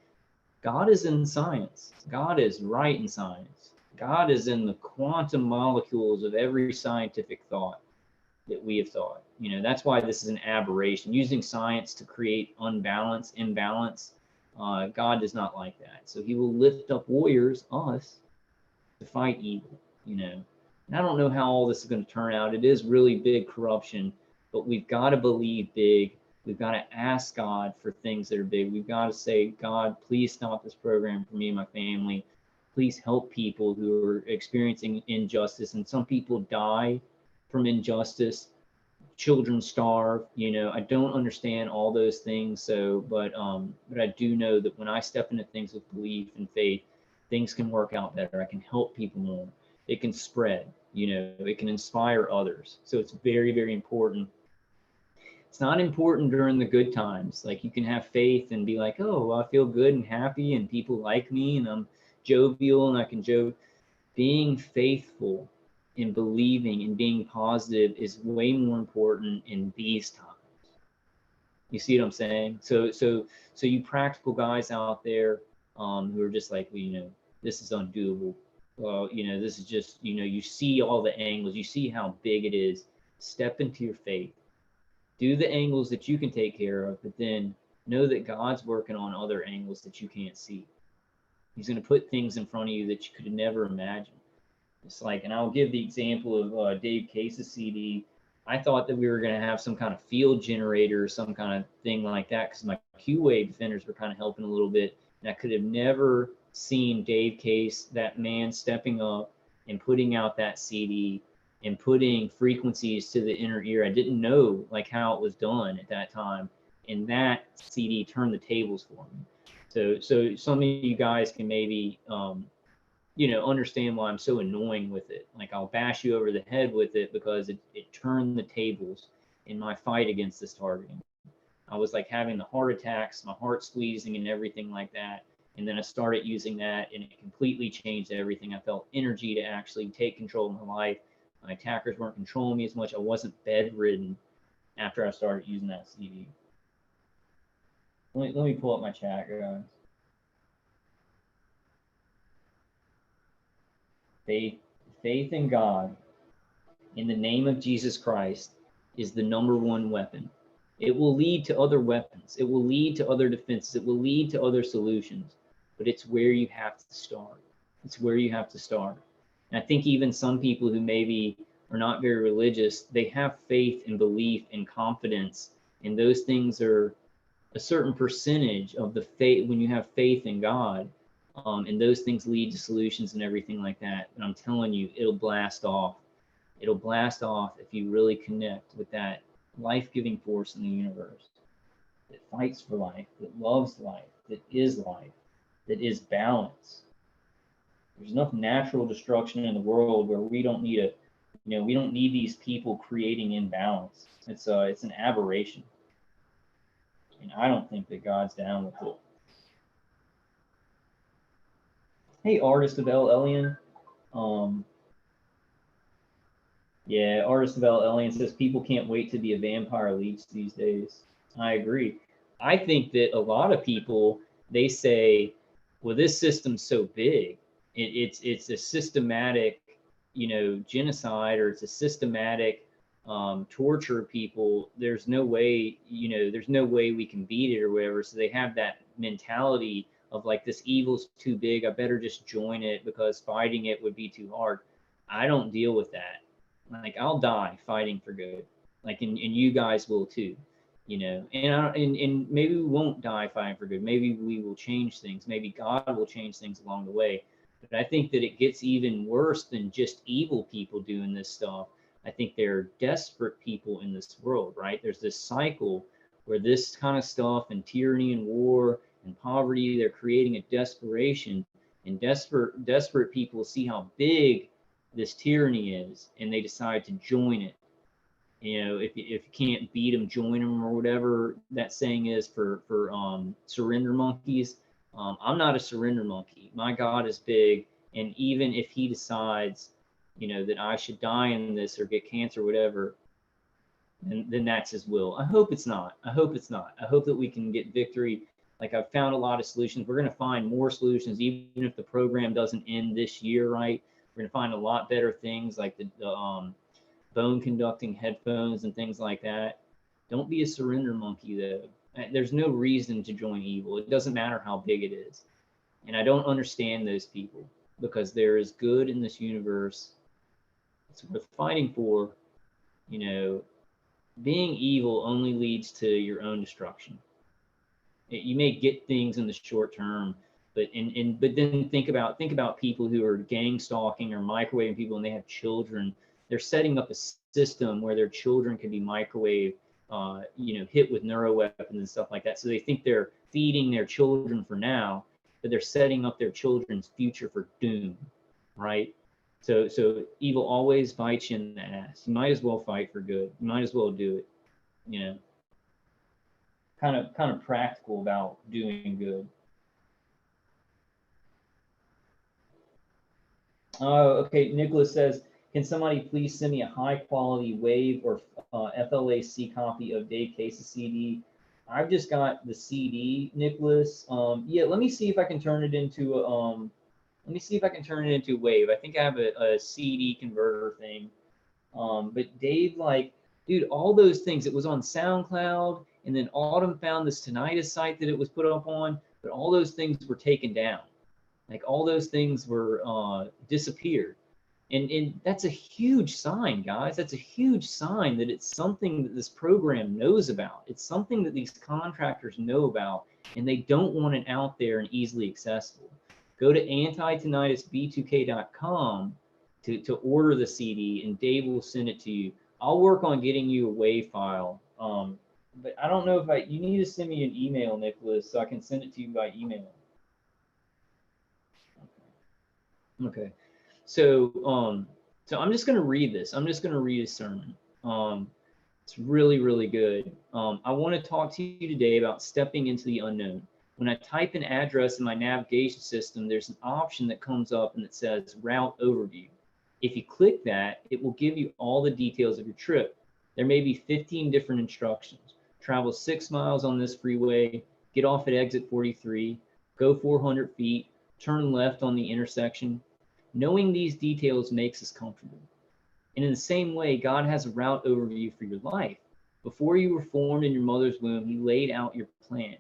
God is in science. God is right in science. God is in the quantum molecules of every scientific thought that we have thought. That's why this is an aberration. Using science to create imbalance, God does not like that. So he will lift up warriors, us, to fight evil, And I don't know how all this is going to turn out. It is really big corruption, but we've got to believe big. We've got to ask God for things that are big. We've got to say, God, please stop this program for me and my family. Please help people who are experiencing injustice. And some people die from injustice. Children starve. I don't understand all those things. So, but I do know that when I step into things with belief and faith, things can work out better. I can help people more. It can spread. It can inspire others. So it's very, very important. It's not important during the good times. Like you can have faith and be like, oh, well, I feel good and happy and people like me and I'm jovial and I can joke. Being faithful and believing and being positive is way more important in these times. You see what I'm saying? So you practical guys out there who are just like, well, this is undoable. Well, this is just, you see all the angles, you see how big it is. Step into your faith. Do the angles that you can take care of, but then know that God's working on other angles that you can't see. He's going to put things in front of you that you could never imagine. It's like, and I'll give the example of Dave Case's CD. I thought that we were going to have some kind of field generator or some kind of thing like that because my Q-Wave defenders were kind of helping a little bit. And I could have never seen Dave Case, that man, stepping up and putting out that CD and putting frequencies to the inner ear. I didn't know like how it was done at that time. And that CD turned the tables for me. So some of you guys can maybe understand why I'm so annoying with it. Like I'll bash you over the head with it because it turned the tables in my fight against this targeting. I was like having the heart attacks, my heart squeezing and everything like that. And then I started using that and it completely changed everything. I felt energy to actually take control of my life. My attackers weren't controlling me as much. I wasn't bedridden after I started using that CD. Let me pull up my chat, guys. Faith in God, in the name of Jesus Christ, is the number one weapon. It will lead to other weapons. It will lead to other defenses. It will lead to other solutions. But it's where you have to start. It's where you have to start. And I think even some people who maybe are not very religious, they have faith and belief and confidence. And those things are a certain percentage of the faith when you have faith in God. And those things lead to solutions and everything like that. And I'm telling you, it'll blast off. It'll blast off if you really connect with that life-giving force in the universe that fights for life, that loves life, that is balance. There's enough natural destruction in the world where we don't need we don't need these people creating imbalance. It's an aberration. And I don't think that God's down with it. Hey, Artist of El Elyon. Yeah, Artist of El Elyon says people can't wait to be a vampire leech these days. I agree. I think that a lot of people, they say, well, this system's so big. It's a systematic, genocide, or it's a systematic torture of people. There's no way, there's no way we can beat it or whatever. So they have that mentality of like, this evil's too big. I better just join it because fighting it would be too hard. I don't deal with that. Like I'll die fighting for good, like and you guys will too, and maybe we won't die fighting for good. Maybe we will change things. Maybe God will change things along the way. But I think that it gets even worse than just evil people doing this stuff. I think there are desperate people in this world, right? There's this cycle where this kind of stuff and tyranny and war and poverty, they're creating a desperation, and desperate people see how big this tyranny is, and they decide to join it. If you can't beat them, join them, or whatever that saying is for surrender monkeys. I'm not a surrender monkey. My God is big, and even if He decides, that I should die in this or get cancer, or whatever, then that's His will. I hope it's not. I hope it's not. I hope that we can get victory. Like I've found a lot of solutions. We're going to find more solutions, even if the program doesn't end this year, right? We're going to find a lot better things like the bone conducting headphones and things like that. Don't be a surrender monkey, though. There's no reason to join evil. It doesn't matter how big it is. And I don't understand those people, because there is good in this universe. It's worth fighting for. Being evil only leads to your own destruction. You may get things in the short term, but then think about people who are gang stalking or microwaving people, and they have children. They're setting up a system where their children can be microwaved, hit with neuroweapons and stuff like that. So they think they're feeding their children for now, but they're setting up their children's future for doom, right? So evil always bites you in the ass. You might as well fight for good. You might as well do it. Kind of practical about doing good. Oh, okay. Nicholas says, can somebody please send me a high quality WAV or FLAC copy of Dave Case's CD? I've just got the CD, Nicholas. Yeah, let me see if I can turn it into a WAV. I think I have a CD converter thing. But Dave, like, dude, all those things, it was on SoundCloud, and then Autumn found this Tinnitus site that it was put up on, but all those things were taken down. Like all those things were disappeared. And that's a huge sign, guys. That's a huge sign that it's something that this program knows about. It's something that these contractors know about, and they don't want it out there and easily accessible. Go to antitinnitusb2k.com to order the CD, and Dave will send it to you. I'll work on getting you a WAV file. But I don't know if you need to send me an email, Nicholas, so I can send it to you by email. Okay. So I'm just going to read this. I'm just going to read a sermon. It's really, really good. I want to talk to you today about stepping into the unknown. When I type an address in my navigation system, there's an option that comes up and it says route overview. If you click that, it will give you all the details of your trip. There may be 15 different instructions. Travel 6 miles on this freeway, get off at exit 43, go 400 feet, turn left on the intersection. Knowing these details makes us comfortable. And in the same way, God has a route overview for your life. Before you were formed in your mother's womb, He laid out your plan.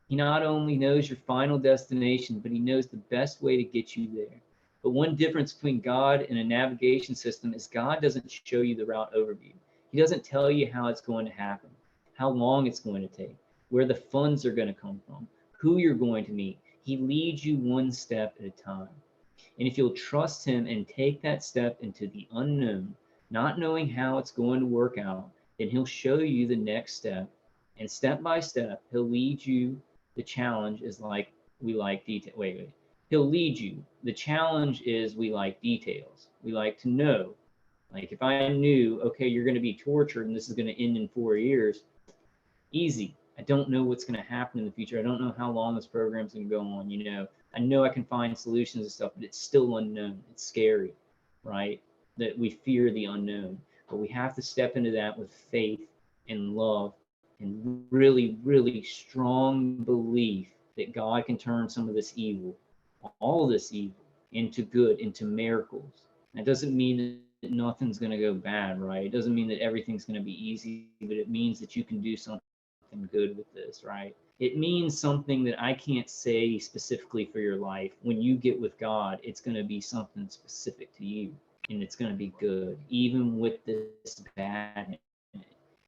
He not only knows your final destination, but He knows the best way to get you there. But one difference between God and a navigation system is God doesn't show you the route overview. He doesn't tell you how it's going to happen, how long it's going to take, where the funds are going to come from, who you're going to meet. He leads you one step at a time. And if you'll trust Him and take that step into the unknown, not knowing how it's going to work out, then He'll show you the next step. And step by step, He'll lead you. The challenge is like we like detail. Wait. He'll lead you. The challenge is we like details. We like to know. Like if I knew, okay, you're going to be tortured and this is going to end in 4 years, easy. I don't know what's going to happen in the future. I don't know how long this program's going to go on. I know I can find solutions and stuff, but it's still unknown. It's scary, right? That we fear the unknown, but we have to step into that with faith and love and really, really strong belief that God can turn some of this evil, all this evil, into good, into miracles. That doesn't mean that nothing's going to go bad, right? It doesn't mean that everything's going to be easy, but it means that you can do something good with this, right? It means something that I can't say specifically for your life. When you get with God, it's going to be something specific to you and it's going to be good, even with this bad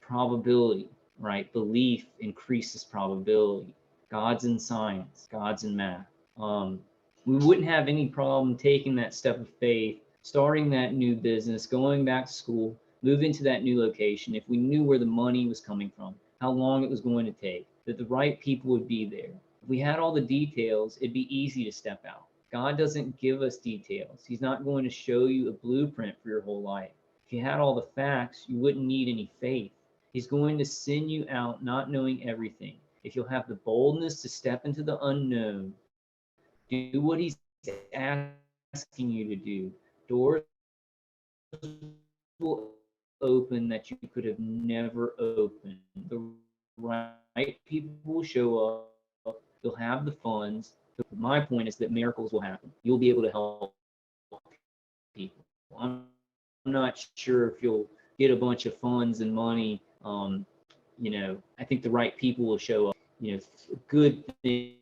probability, right? Belief increases probability. God's in science, God's in math. We wouldn't have any problem taking that step of faith, starting that new business, going back to school, moving to that new location if we knew where the money was coming from, how long it was going to take, that the right people would be there. If we had all the details, it'd be easy to step out. God doesn't give us details. He's not going to show you a blueprint for your whole life. If you had all the facts, you wouldn't need any faith. He's going to send you out not knowing everything. If you'll have the boldness to step into the unknown, do what He's asking you to do, doors will open that you could have never opened. The right people will show up. You'll have the funds. My point is that miracles will happen. You'll be able to help people. I'm not sure if you'll get a bunch of funds and money. I think the right people will show up. Good things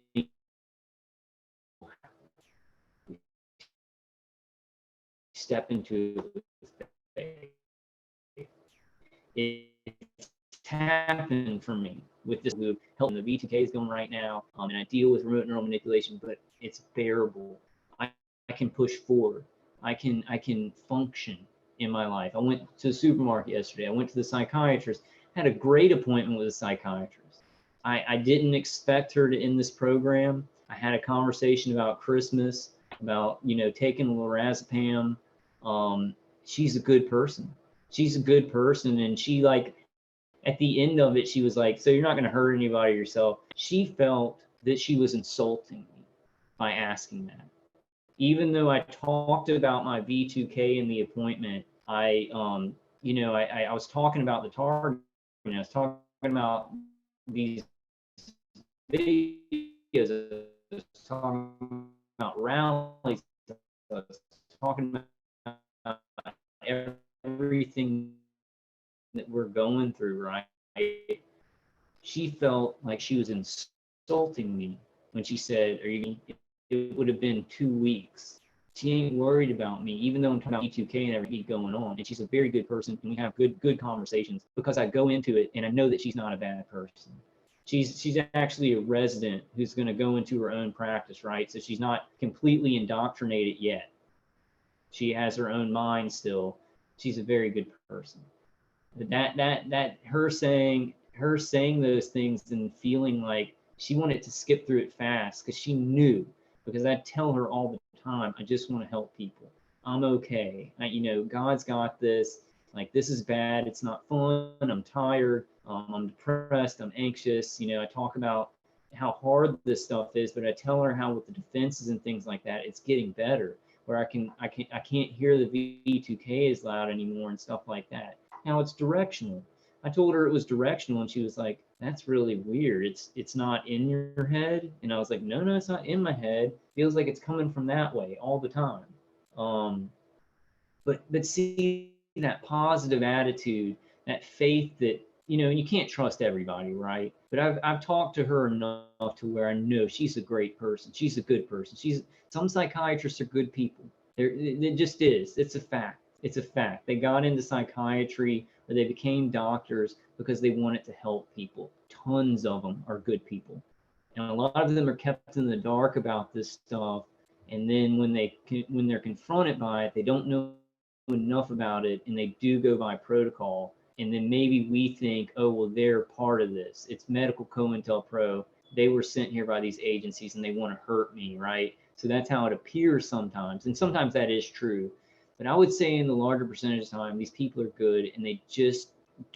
step into faith. It's happened for me with this loop. Helping the V2K is going right now, and I deal with remote neural manipulation, but it's bearable. I can push forward. I can function in my life. I went to the supermarket yesterday. I went to the psychiatrist. Had a great appointment with a psychiatrist. I didn't expect her to end this program. I had a conversation about Christmas, about taking lorazepam. She's a good person. She's a good person, and she at the end of it, she was like, "So you're not going to hurt anybody yourself." She felt that she was insulting me by asking that. Even though I talked about my V2K in the appointment, I was talking about the target. I was talking about these videos. I was talking about rallies. I was talking about everything that we're going through, right? She felt like she was insulting me when she said, it would have been 2 weeks. She ain't worried about me, even though I'm talking about E2K and everything going on. And she's a very good person, and we have good conversations because I go into it and I know that she's not a bad person. She's actually a resident who's going to go into her own practice, right? So she's not completely indoctrinated yet. She has her own mind still. She's a very good person. But that her saying those things and feeling like she wanted to skip through it fast because she knew because I tell her all the time, I just want to help people. I'm okay. God's got this. Like, this is bad. It's not fun. I'm tired. I'm depressed. I'm anxious. I talk about how hard this stuff is, but I tell her how with the defenses and things like that, it's getting better. Where I can't hear the V2K as loud anymore and stuff like that. Now it's directional. I told her it was directional, and she was like, "That's really weird. It's not in your head." And I was like, "No, no, it's not in my head. Feels like it's coming from that way all the time." Um, but see that positive attitude, that faith that you can't trust everybody, right? But I've talked to her enough to where I know she's a great person. She's a good person. Some psychiatrists are good people. It just is. It's a fact. It's a fact. They got into psychiatry or they became doctors because they wanted to help people. Tons of them are good people. And a lot of them are kept in the dark about this stuff. And then when they're confronted by it, they don't know enough about it, and they do go by protocol. And then maybe we think, oh, well, they're part of this. It's medical COINTELPRO. They were sent here by these agencies and they want to hurt me, right? So that's how it appears sometimes. And sometimes that is true. But I would say in the larger percentage of time, these people are good and they just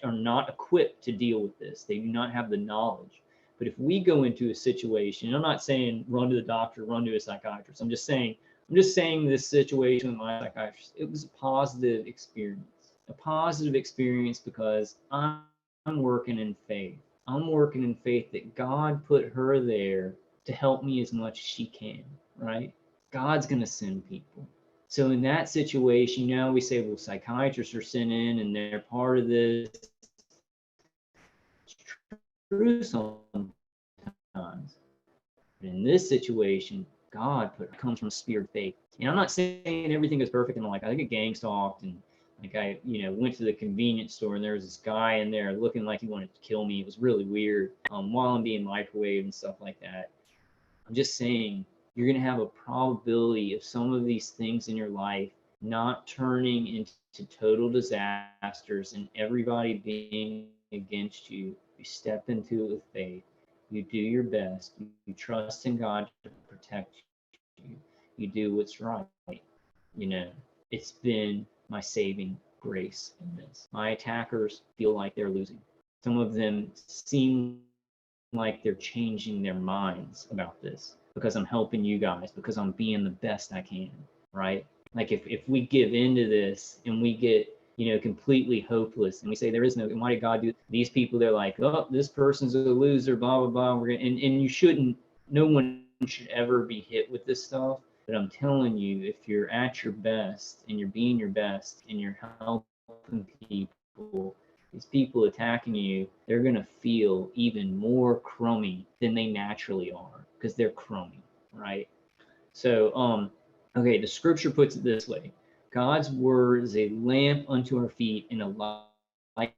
are not equipped to deal with this. They do not have the knowledge. But if we go into a situation, I'm not saying run to the doctor, run to a psychiatrist. I'm just saying this situation with my psychiatrist, it was a positive experience because I'm working in faith. I'm working in faith that God put her there to help me as much as she can, right? God's going to send people. So in that situation, we say, well, psychiatrists are sent in and they're part of this. It's true sometimes. But in this situation, God comes from spirit of faith. And I'm not saying everything is perfect in life. I get gang stalked and I went to the convenience store and there was this guy in there looking like he wanted to kill me. It was really weird while I'm being microwaved and stuff like that. I'm just saying you're going to have a probability of some of these things in your life not turning into total disasters and everybody being against you. You step into it with faith. You do your best. You trust in God to protect you. You do what's right. It's been my saving grace in this. My attackers feel like they're losing. Some of them seem like they're changing their minds about this because I'm helping you guys, because I'm being the best I can, right? Like if we give into this and we get completely hopeless and we say there is no, and why did God do these people? They're like, oh, this person's a loser, blah blah blah. And you shouldn't. No one should ever be hit with this stuff. But I'm telling you, if you're at your best and you're being your best and you're helping people, these people attacking you, they're going to feel even more crummy than they naturally are because they're crummy, right? So, okay, the scripture puts it this way. God's word is a lamp unto our feet and a light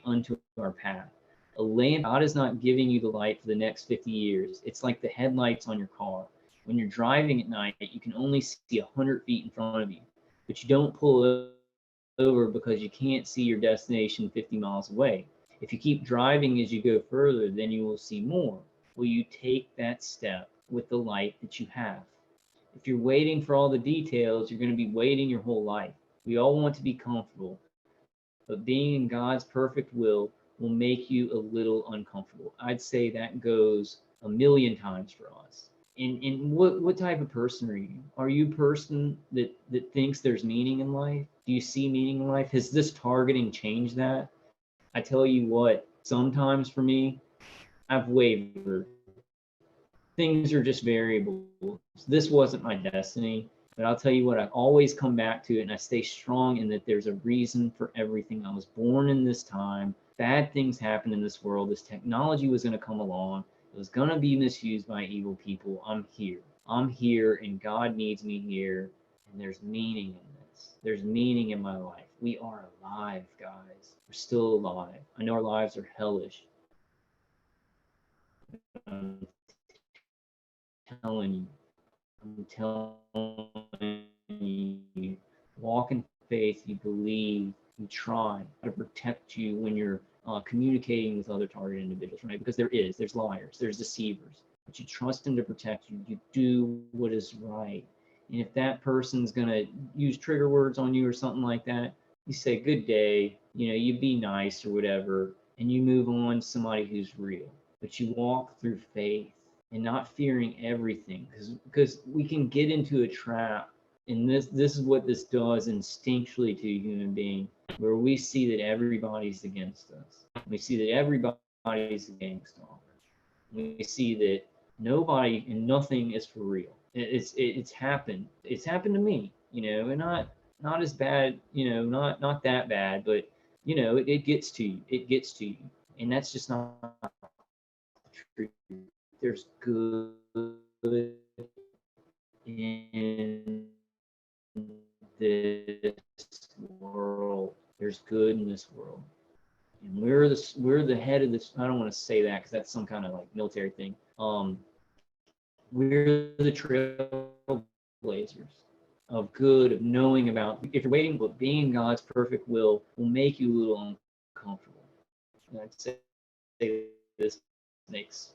unto our path. A lamp, God is not giving you the light for the next 50 years. It's like the headlights on your car. When you're driving at night, you can only see 100 feet in front of you, but you don't pull over because you can't see your destination 50 miles away. If you keep driving as you go further, then you will see more. Will you take that step with the light that you have? If you're waiting for all the details, you're going to be waiting your whole life. We all want to be comfortable, but being in God's perfect will make you a little uncomfortable. I'd say that goes a million times for us. And what type of person are you? Are you a person that thinks there's meaning in life? Do you see meaning in life? Has this targeting changed that? I tell you what, sometimes for me, I've wavered. Things are just variables. This wasn't my destiny, but I'll tell you what, I always come back to it and I stay strong in that there's a reason for everything. I was born in this time. Bad things happen in this world. This technology was going to come along. It was going to be misused by evil people. I'm here and God needs me here. And there's meaning in this. There's meaning in my life. We are alive, guys. We're still alive. I know our lives are hellish. I'm telling you, walk in faith, you believe, you try to protect you when you're communicating with other target individuals, right? Because there's liars, there's deceivers. but you trust him to protect you. You do what is right. And if that person's going to use trigger words on you or something like that, you say, good day, you know, you be nice or whatever, and you move on to somebody who's real. But you walk through faith and not fearing everything, because we can get into a trap. And this is what this does instinctually to a human being, where we see that everybody's against us. We see that everybody's a gangster. We see that nobody and nothing is for real. It's happened. It's happened to me, you know, and not as bad, you know, not that bad, but you know, it gets to you. It gets to you, and that's just not true. There's good in this world. There's good in this world. And we're the head of this. I don't want to say that because that's some kind of like military thing. We're the trailblazers of good, of knowing about. If you're waiting, but being God's perfect will make you a little uncomfortable. And I'd say this makes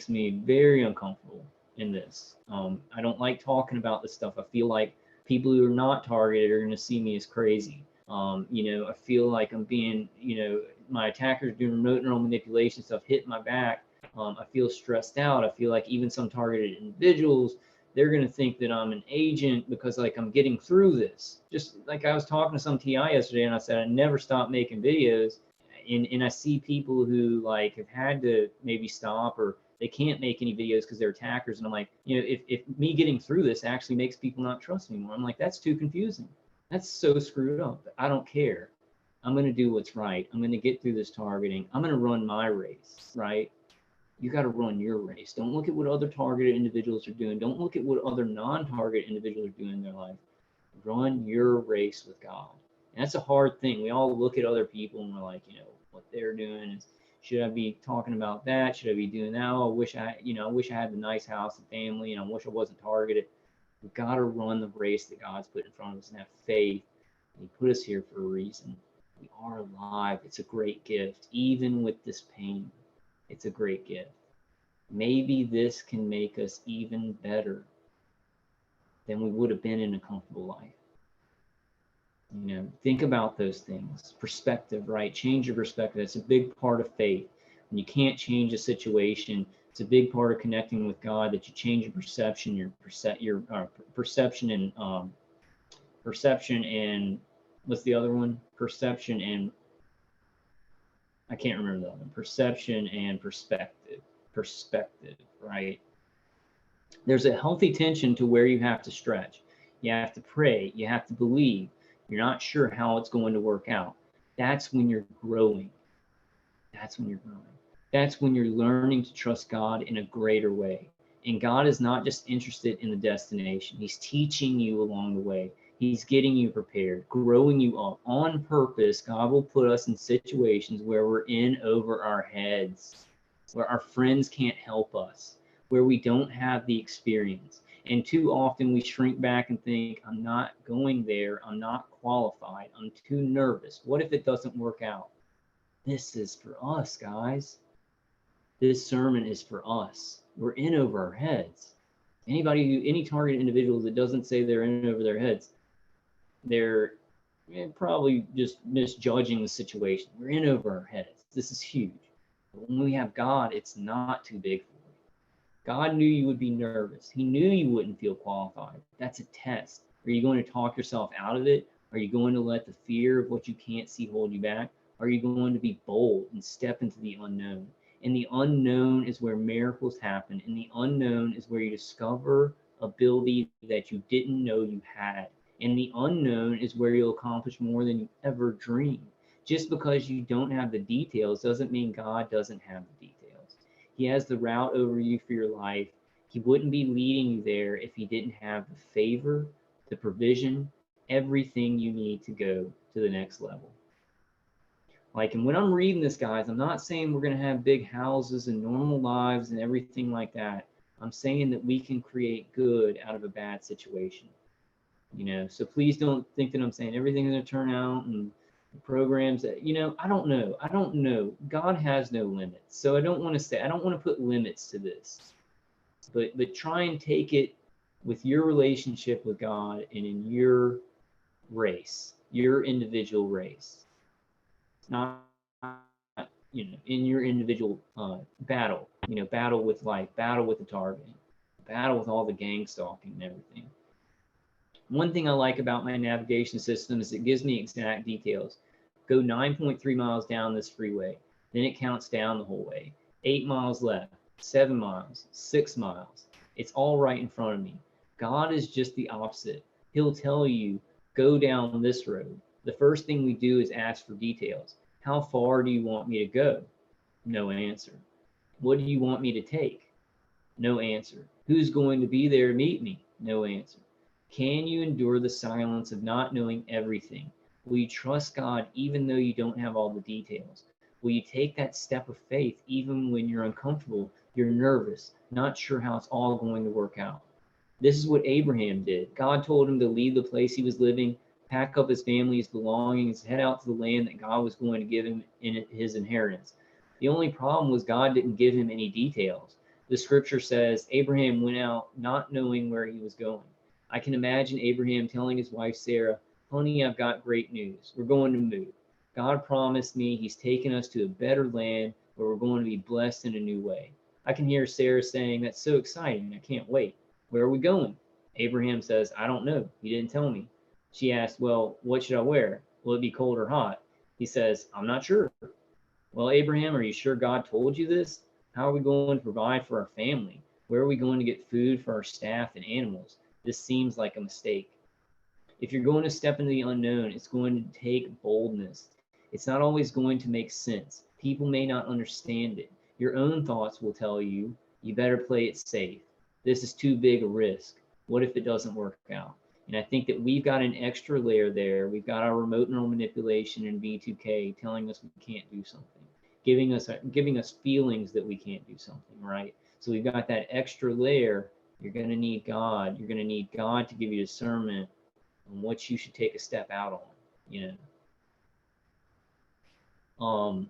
me very uncomfortable in this. I don't like talking about this stuff. I feel like people who are not targeted are going to see me as crazy. You know, I feel like I'm being, you know, my attackers doing remote neural manipulation stuff, hitting my back. I feel stressed out. I feel like even some targeted individuals, they're going to think that I'm an agent because like I'm getting through this. Just like I was talking to some TI yesterday and I said, I never stop making videos. And I see people who like have had to maybe stop or they can't make any videos because they're attackers. And I'm like, you know, if me getting through this actually makes people not trust me more, I'm like, that's too confusing. That's so screwed up. I don't care. I'm going to do what's right. I'm going to get through this targeting. I'm going to run my race, right? You got to run your race. Don't look at what other targeted individuals are doing. Don't look at what other non-targeted individuals are doing in their life. Run your race with God. And that's a hard thing. We all look at other people and we're like, you know, what they're doing is, should I be talking about that? Should I be doing that? Oh, I wish I had the nice house and family, and I wish I wasn't targeted. We've got to run the race that God's put in front of us and have faith. He put us here for a reason. We are alive. It's a great gift. Even with this pain, it's a great gift. Maybe this can make us even better than we would have been in a comfortable life. You know, think about those things. Perspective, right? Change your perspective. It's a big part of faith. When you can't change a situation, it's a big part of connecting with God, that you change your perception, perception and what's the other one? Perception and I can't remember the other one. Perception and perspective. Perspective, right? There's a healthy tension to where you have to stretch. You have to pray. You have to believe. You're not sure how it's going to work out. That's when you're growing. That's when you're growing. That's when you're learning to trust God in a greater way. And God is not just interested in the destination. He's teaching you along the way. He's getting you prepared, growing you up on purpose. God will put us in situations where we're in over our heads, where our friends can't help us, where we don't have the experience. And too often we shrink back and think, I'm not going there. I'm not qualified. I'm too nervous. What if it doesn't work out? This is for us, guys. This sermon is for us. We're in over our heads. Any targeted individuals that doesn't say they're in over their heads, they're probably just misjudging the situation. We're in over our heads. This is huge. But when we have God, it's not too big for you. God knew you would be nervous. He knew you wouldn't feel qualified. That's a test. Are you going to talk yourself out of it? Are you going to let the fear of what you can't see hold you back? Are you going to be bold and step into the unknown? And the unknown is where miracles happen. And the unknown is where you discover ability that you didn't know you had. And the unknown is where you'll accomplish more than you ever dreamed. Just because you don't have the details doesn't mean God doesn't have the details. He has the route over you for your life. He wouldn't be leading you there if he didn't have the favor, the provision, everything you need to go to the next level. Like, and when I'm reading this, guys, I'm not saying we're going to have big houses and normal lives and everything like that. I'm saying that we can create good out of a bad situation. You know, so please don't think that I'm saying everything's going to turn out and the programs that, you know, I don't know. God has no limits. So I don't want to put limits to this. but try and take it with your relationship with God and in your race, your individual race, not in your individual battle. Battle with life, battle with the targeting, battle with all the gang stalking and everything. One thing I like about my navigation system is it gives me exact details. Go 9.3 miles down this freeway, then it counts down the whole way. 8 miles left, 7 miles, 6 miles. It's all right in front of me. God is just the opposite. He'll tell you, go down this road. The first thing we do is ask for details. How far do you want me to go? No answer. What do you want me to take? No answer. Who's going to be there to meet me? No answer. Can you endure the silence of not knowing everything? Will you trust God even though you don't have all the details? Will you take that step of faith even when you're uncomfortable, you're nervous, not sure how it's all going to work out? This is what Abraham did. God told him to leave the place he was living, pack up his family, his belongings, head out to the land that God was going to give him in his inheritance. The only problem was God didn't give him any details. The scripture says Abraham went out not knowing where he was going. I can imagine Abraham telling his wife Sarah, honey, I've got great news. We're going to move. God promised me he's taken us to a better land where we're going to be blessed in a new way. I can hear Sarah saying, that's so exciting. I can't wait. Where are we going? Abraham says, I don't know. He didn't tell me. She asked, well, what should I wear? Will it be cold or hot? He says, I'm not sure. Well, Abraham, are you sure God told you this? How are we going to provide for our family? Where are we going to get food for our staff and animals? This seems like a mistake. If you're going to step into the unknown, it's going to take boldness. It's not always going to make sense. People may not understand it. Your own thoughts will tell you, you better play it safe. This is too big a risk. What if it doesn't work out? And I think that we've got an extra layer there. We've got our remote neural manipulation and V2K telling us we can't do something, giving us feelings that we can't do something, right? So we've got that extra layer. You're going to need God. You're going to need God to give you discernment on what you should take a step out on,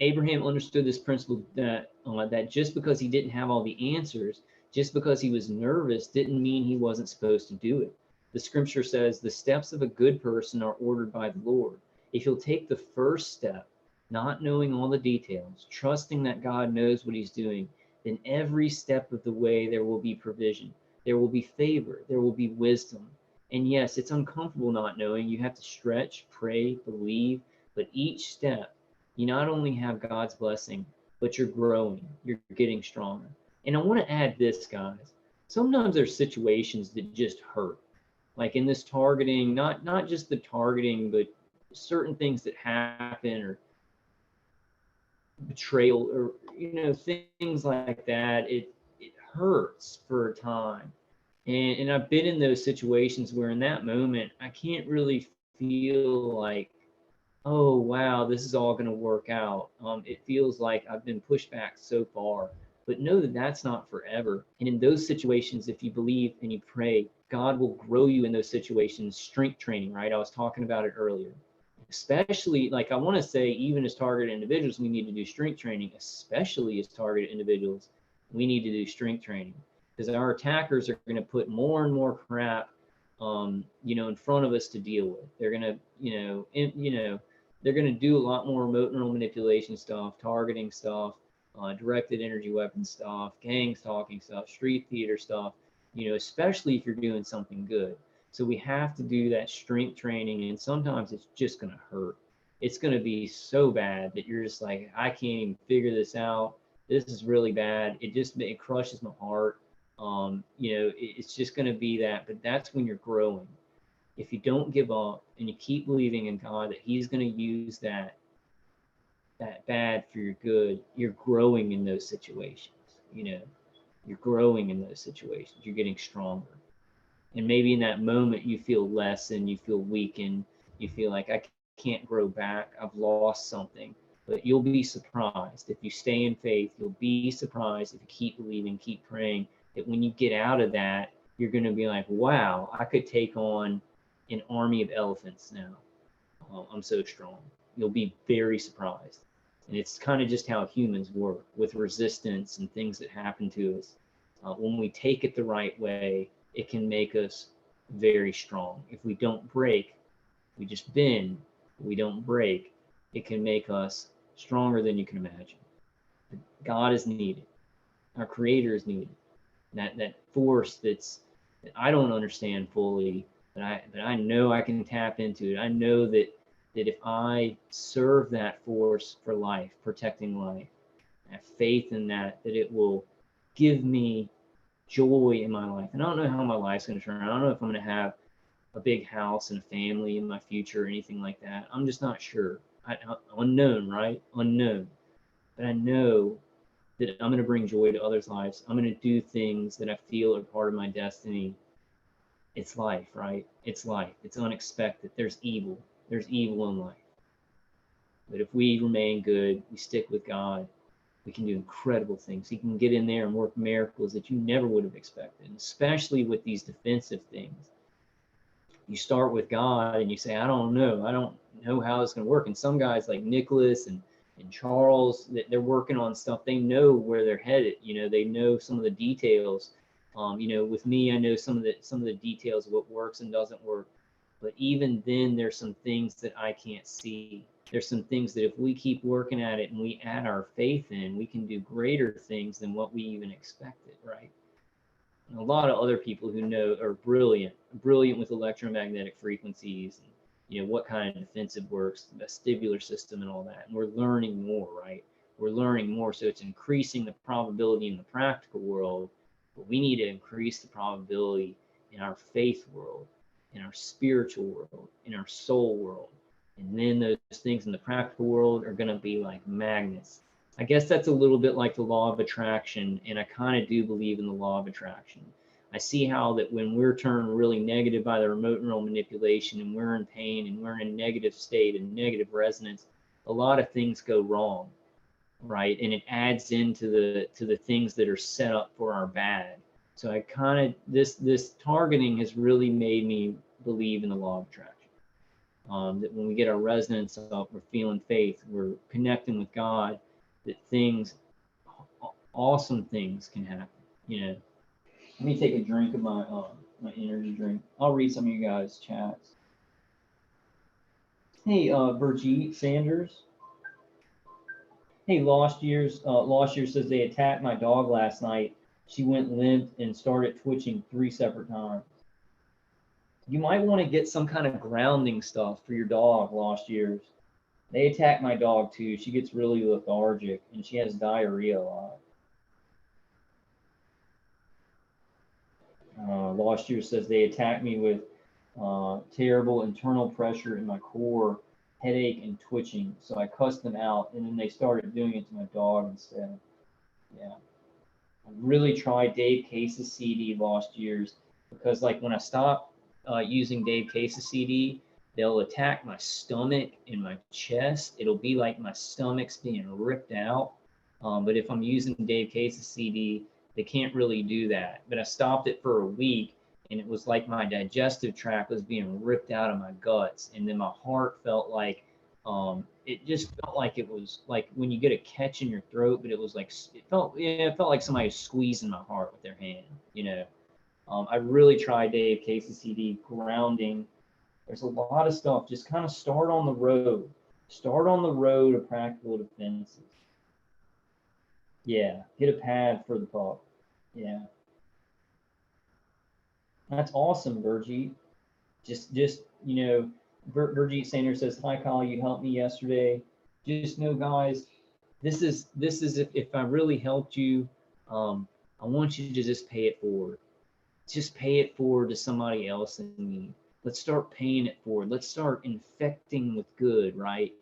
Abraham understood this principle that just because he didn't have all the answers, just because he was nervous, didn't mean he wasn't supposed to do it. The scripture says the steps of a good person are ordered by the Lord. If you'll take the first step, not knowing all the details, trusting that God knows what he's doing, then every step of the way there will be provision, there will be favor, there will be wisdom. And yes, it's uncomfortable not knowing. You have to stretch, pray, believe, but each step, you not only have God's blessing, but you're growing, you're getting stronger. And I want to add this, guys. Sometimes there's situations that just hurt. Like in this targeting, not just the targeting, but certain things that happen or betrayal or things like that. It hurts for a time. And I've been in those situations where in that moment I can't really feel like, oh wow, this is all going to work out. It feels like I've been pushed back so far. But know that that's not forever. And in those situations, if you believe and you pray, God will grow you in those situations. Strength training, right? I was talking about it earlier. Especially, like I want to say, even as targeted individuals, we need to do strength training. Especially as targeted individuals, we need to do strength training because our attackers are going to put more and more crap, in front of us to deal with. They're going to, they're going to do a lot more remote neural manipulation stuff, targeting stuff, directed energy weapon stuff, gang stalking stuff, street theater stuff, especially if you're doing something good. So we have to do that strength training, and sometimes it's just going to hurt. It's going to be so bad that you're just like, I can't even figure this out. This is really bad. It crushes my heart. It's just going to be that, but that's when you're growing. If you don't give up and you keep believing in God that he's going to use that bad for your good, you're growing in those situations. You're growing in those situations. You're getting stronger. And maybe in that moment you feel less and you feel weak and you feel like I can't grow back. I've lost something. But you'll be surprised. If you stay in faith, you'll be surprised if you keep believing, keep praying, that when you get out of that, you're going to be like, wow, I could take on an army of elephants now. I'm so strong. You'll be very surprised. And it's kind of just how humans work with resistance and things that happen to us. When we take it the right way, it can make us very strong. If we don't break, we just bend, we don't break, it can make us stronger than you can imagine. God is needed. Our Creator is needed. That force that I don't understand fully, but I know I can tap into it. I know that if I serve that force for life, protecting life, I have faith in that it will give me joy in my life. And I don't know how my life's going to turn out. I don't know if I'm going to have a big house and a family in my future or anything like that. I'm just not sure. Unknown, right? Unknown. But I know that I'm going to bring joy to others' lives. I'm going to do things that I feel are part of my destiny. It's life, right? It's life. It's unexpected. There's evil. There's evil in life. But if we remain good, we stick with God, we can do incredible things. He can get in there and work miracles that you never would have expected, and especially with these defensive things. You start with God and you say, I don't know how it's going to work. And some guys like Nicholas and Charles, they're working on stuff. They know where they're headed. They know some of the details. With me, I know some of the details of what works and doesn't work. But even then, there's some things that I can't see. There's some things that if we keep working at it and we add our faith in, we can do greater things than what we even expected, right? And a lot of other people who know are brilliant with electromagnetic frequencies and what kind of defensive works, the vestibular system and all that. And we're learning more, right? We're learning more. So it's increasing the probability in the practical world, but we need to increase the probability in our faith world, in our spiritual world, in our soul world. And then those things in the practical world are going to be like magnets. I guess that's a little bit like the law of attraction, and I kind of do believe in the law of attraction. I see how that when we're turned really negative by the remote neural manipulation and we're in pain and we're in a negative state and negative resonance, a lot of things go wrong, right? And it adds into the things that are set up for our bad. So I kind of, this targeting has really made me believe in the law of attraction. That when we get our resonance up, we're feeling faith, we're connecting with God, that awesome things can happen. Let me take a drink of my energy drink. I'll read some of you guys' chats. Hey, Virgie Sanders. Hey, Lost Years says they attacked my dog last night. She went limp and started twitching 3 separate times. You might want to get some kind of grounding stuff for your dog, Lost Years. They attack my dog too. She gets really lethargic and she has diarrhea a lot. Lost Year says they attacked me with terrible internal pressure in my core, headache, and twitching. So I cussed them out, and then they started doing it to my dog instead. Yeah. I really tried Dave Case's CD, Lost Years, because like when I stop using Dave Case's CD, they'll attack my stomach and my chest. It'll be like my stomach's being ripped out. But if I'm using Dave Case's CD, they can't really do that. But I stopped it for a week, and it was like my digestive tract was being ripped out of my guts. And then my heart felt like, it just felt like it was like when you get a catch in your throat, but it was like, it felt like somebody was squeezing my heart with their hand, I really tried Dave Case's CD, grounding. There's a lot of stuff. Just kind of start on the road. Start on the road of practical defenses. Yeah, get a pad for the pup. Yeah. That's awesome, Virgie. Just Virgie Sanders says, hi, Kyle, you helped me yesterday. Just know, guys, this is if I really helped you, I want you to just pay it forward. Just pay it forward to somebody else in need. Let's start paying it forward. Let's start infecting with good, right?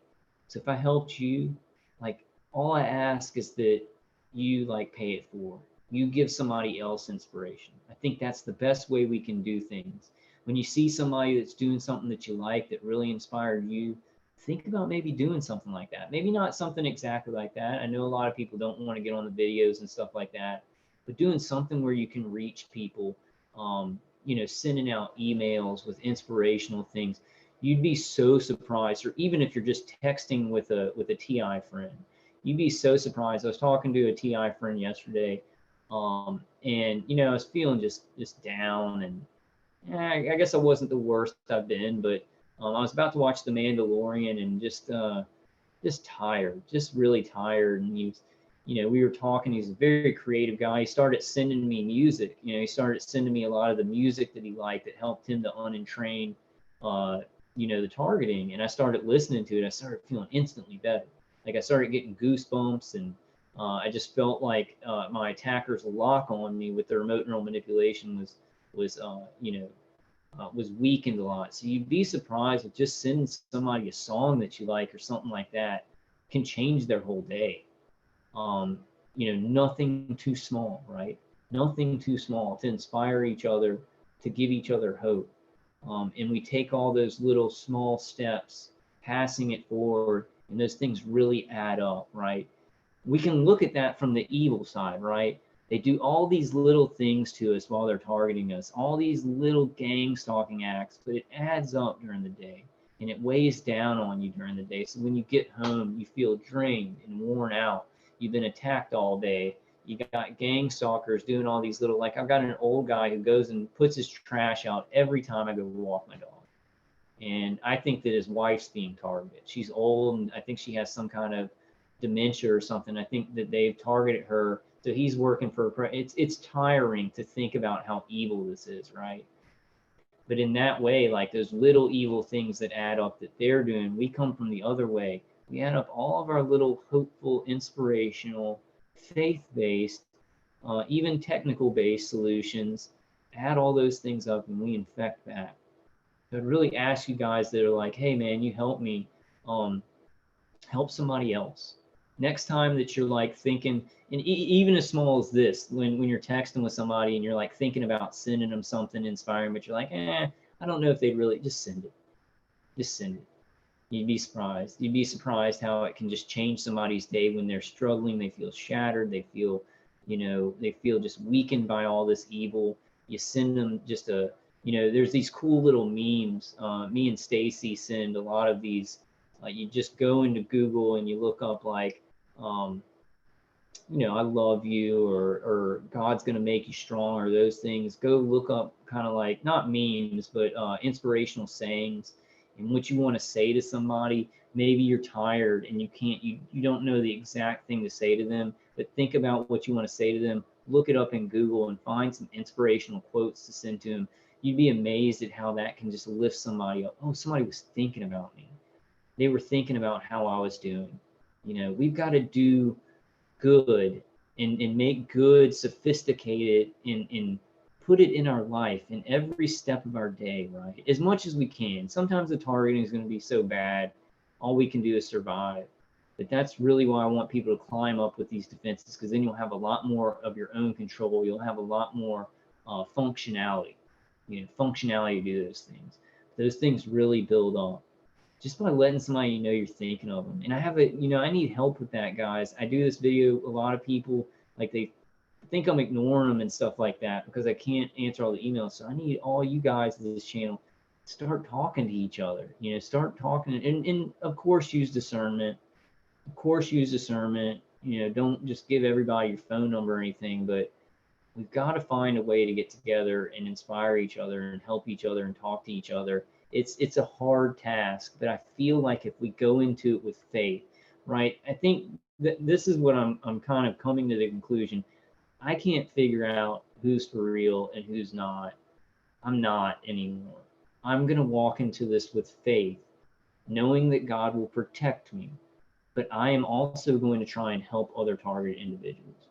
So if I helped you, like, all I ask is that you like pay it forward. You give somebody else inspiration. I think that's the best way we can do things. When you see somebody that's doing something that you like, that really inspired you, think about maybe doing something like that. Maybe not something exactly like that. I know a lot of people don't want to get on the videos and stuff like that, but doing something where you can reach people, sending out emails with inspirational things. You'd be so surprised. Or even if you're just texting with a TI friend, you'd be so surprised. I was talking to a TI friend yesterday, and I was feeling just down, and I guess I wasn't the worst I've been, but I was about to watch The Mandalorian and just tired, just really tired. And we were talking. He's a very creative guy. He started sending me music. He started sending me a lot of the music that he liked that helped him to unentrain, the targeting. And I started listening to it. I started feeling instantly better. Like I started getting goosebumps, and I just felt like my attacker's lock on me with the remote neural manipulation was weakened a lot. So you'd be surprised with just sending somebody a song that you like or something like that can change their whole day. Nothing too small, right? Nothing too small to inspire each other, to give each other hope. And we take all those little small steps, passing it forward, and those things really add up, right? We can look at that from the evil side, right? They do all these little things to us while they're targeting us, all these little gang stalking acts, but it adds up during the day and it weighs down on you during the day. So when you get home, you feel drained and worn out. You've been attacked all day. You got gang stalkers doing all these little, like I've got an old guy who goes and puts his trash out every time I go walk my dog. And I think that his wife's being targeted. She's old, and I think she has some kind of dementia or something. I think that they've targeted her. So he's working for it's tiring to think about how evil this is, right? But in that way, like those little evil things that add up that they're doing, we come from the other way. We add up all of our little hopeful, inspirational, faith-based, even technical-based solutions, add all those things up, and we infect that. So I'd really ask you guys that are like, hey man, you help me, help somebody else. Next time that you're like thinking, and even as small as this, when you're texting with somebody and you're like thinking about sending them something inspiring, but you're like, I don't know if they'd really, just send it. Just send it. You'd be surprised. You'd be surprised how it can just change somebody's day when they're struggling. They feel shattered. They feel, they feel just weakened by all this evil. You send them just there's these cool little memes. Me and Stacy send a lot of these. You just go into Google and you look up like, I love you, or God's going to make you strong, or those things. Go look up kind of like, not memes, but inspirational sayings and what you want to say to somebody. Maybe you're tired and you don't know the exact thing to say to them, but think about what you want to say to them. Look it up in Google and find some inspirational quotes to send to them. You'd be amazed at how that can just lift somebody up. Oh, somebody was thinking about me. They were thinking about how I was doing. We've got to do good and make good sophisticated and put it in our life in every step of our day, right? As much as we can. Sometimes the targeting is going to be so bad, all we can do is survive. But that's really why I want people to climb up with these defenses, because then you'll have a lot more of your own control. You'll have a lot more functionality, functionality to do those things. Those things really build up just by letting somebody know you're thinking of them. And I need help with that, guys. I do this video, a lot of people, like they think I'm ignoring them and stuff like that because I can't answer all the emails. So I need all you guys in this channel, start talking to each other, start talking and of course use discernment. Of course use discernment. Don't just give everybody your phone number or anything, but we've got to find a way to get together and inspire each other and help each other and talk to each other. It's a hard task, but I feel like if we go into it with faith, right? I think that this is what I'm kind of coming to the conclusion. I can't figure out who's for real and who's not. I'm not anymore. I'm going to walk into this with faith, knowing that God will protect me, but I am also going to try and help other targeted individuals.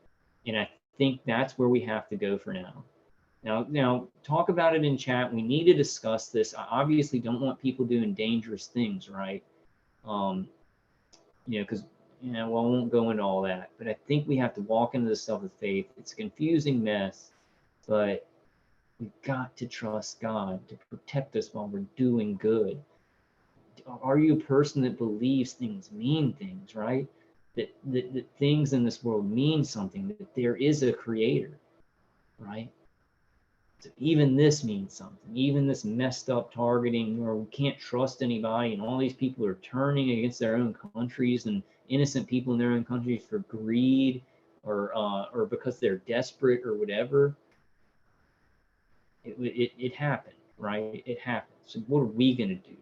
And I think that's where we have to go for now. Now, talk about it in chat. We need to discuss this. I obviously don't want people doing dangerous things, right? Because, I won't go into all that. But I think we have to walk into this stuff with faith. It's a confusing mess, but we've got to trust God to protect us while we're doing good. Are you a person that believes things mean things, right? That things in this world mean something, that there is a creator, right? So even this means something. Even this messed up targeting where we can't trust anybody and all these people are turning against their own countries and innocent people in their own countries for greed or because they're desperate or whatever. It happened, right? It happened. So what are we going to do?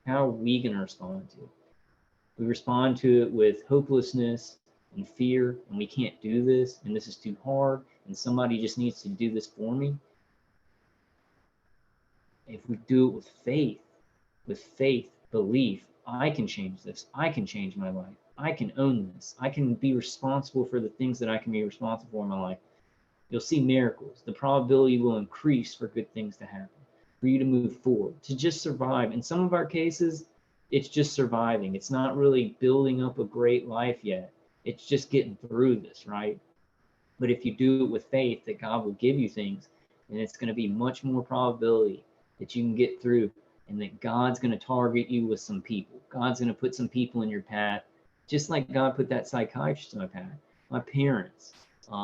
How are we going to respond to it? We respond to it with hopelessness and fear, and we can't do this, and this is too hard, and somebody just needs to do this for me. If we do it with faith, belief, I can change this. I can change my life. I can own this. I can be responsible for the things that I can be responsible for in my life. You'll see miracles. The probability will increase for good things to happen, for you to move forward, to just survive. In some of our cases, it's just surviving. It's not really building up a great life yet. It's just getting through this, right? But if you do it with faith that God will give you things, then it's going to be much more probability that you can get through, and that God's going to target you with some people. God's going to put some people in your path, just like God put that psychiatrist in my path. My parents,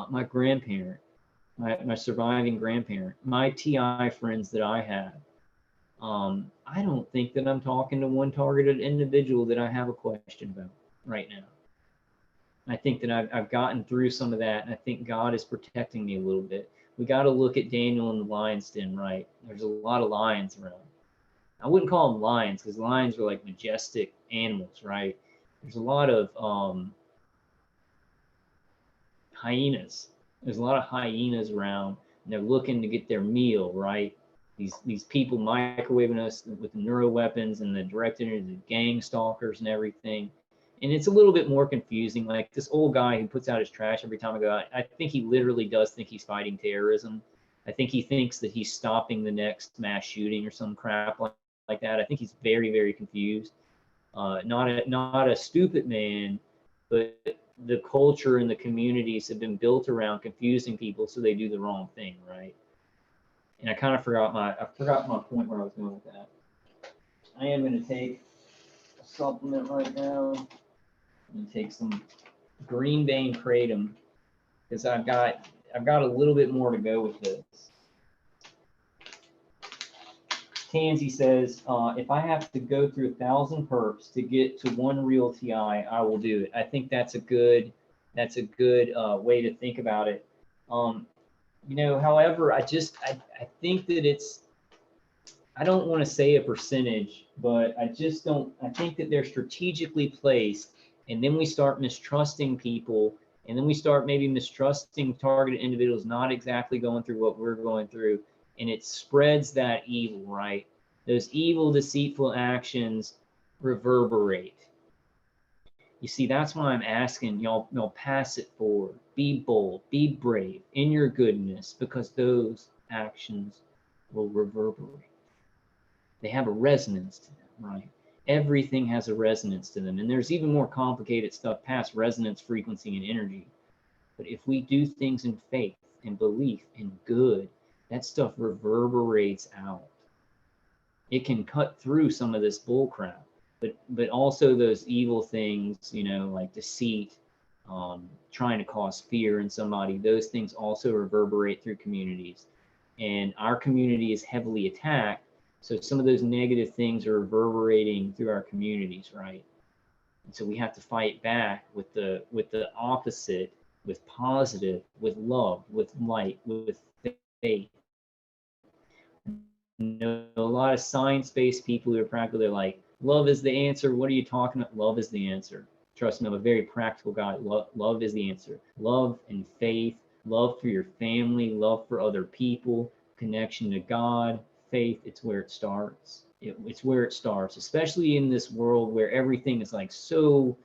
my grandparent, my surviving grandparent, my TI friends that I have. I don't think that I'm talking to one targeted individual that I have a question about right now. I think that I've gotten through some of that, and I think God is protecting me a little bit. We got to look at Daniel in the lion's den, right? There's a lot of lions around. I wouldn't call them lions because lions are like majestic animals, right? There's a lot of hyenas. There's a lot of hyenas around, and they're looking to get their meal, right? These people microwaving us with neuro weapons and the directed into the gang stalkers and everything. And it's a little bit more confusing. Like this old guy who puts out his trash every time I go out, I think he literally does think he's fighting terrorism. I think he thinks that he's stopping the next mass shooting or some crap like that. I think he's very, very confused. Not a stupid man, but the culture and the communities have been built around confusing people so they do the wrong thing, right? And I kind of forgot my point where I was going with that. I am going to take a supplement right now. I'm going to take some green vein kratom because I've got a little bit more to go with this. Tansy says, if I have to go through 1,000 perps to get to one real TI, I will do it. I think that's a good way to think about it. However, I think that I don't want to say a percentage, but I think that they're strategically placed, and then we start mistrusting people, and then we start maybe mistrusting targeted individuals not exactly going through what we're going through, and it spreads that evil, right? Those evil, deceitful actions reverberate. You see, that's why I'm asking y'all pass it forward. Be bold, be brave in your goodness, because those actions will reverberate. They have a resonance to them, right? Everything has a resonance to them. And there's even more complicated stuff past resonance, frequency, and energy. But if we do things in faith and belief and good, that stuff reverberates out. It can cut through some of this bull crap. But also those evil things, like deceit, trying to cause fear in somebody, those things also reverberate through communities. And our community is heavily attacked, so some of those negative things are reverberating through our communities, right? And so we have to fight back with the opposite, with positive, with love, with light, with faith. A lot of science-based people who are practical, they're like, love is the answer. What are you talking about? Love is the answer. Trust me, I'm a very practical guy. Love is the answer. Love and faith, love for your family, love for other people, connection to God, faith, it's where it starts. It's where it starts, especially in this world where everything is like so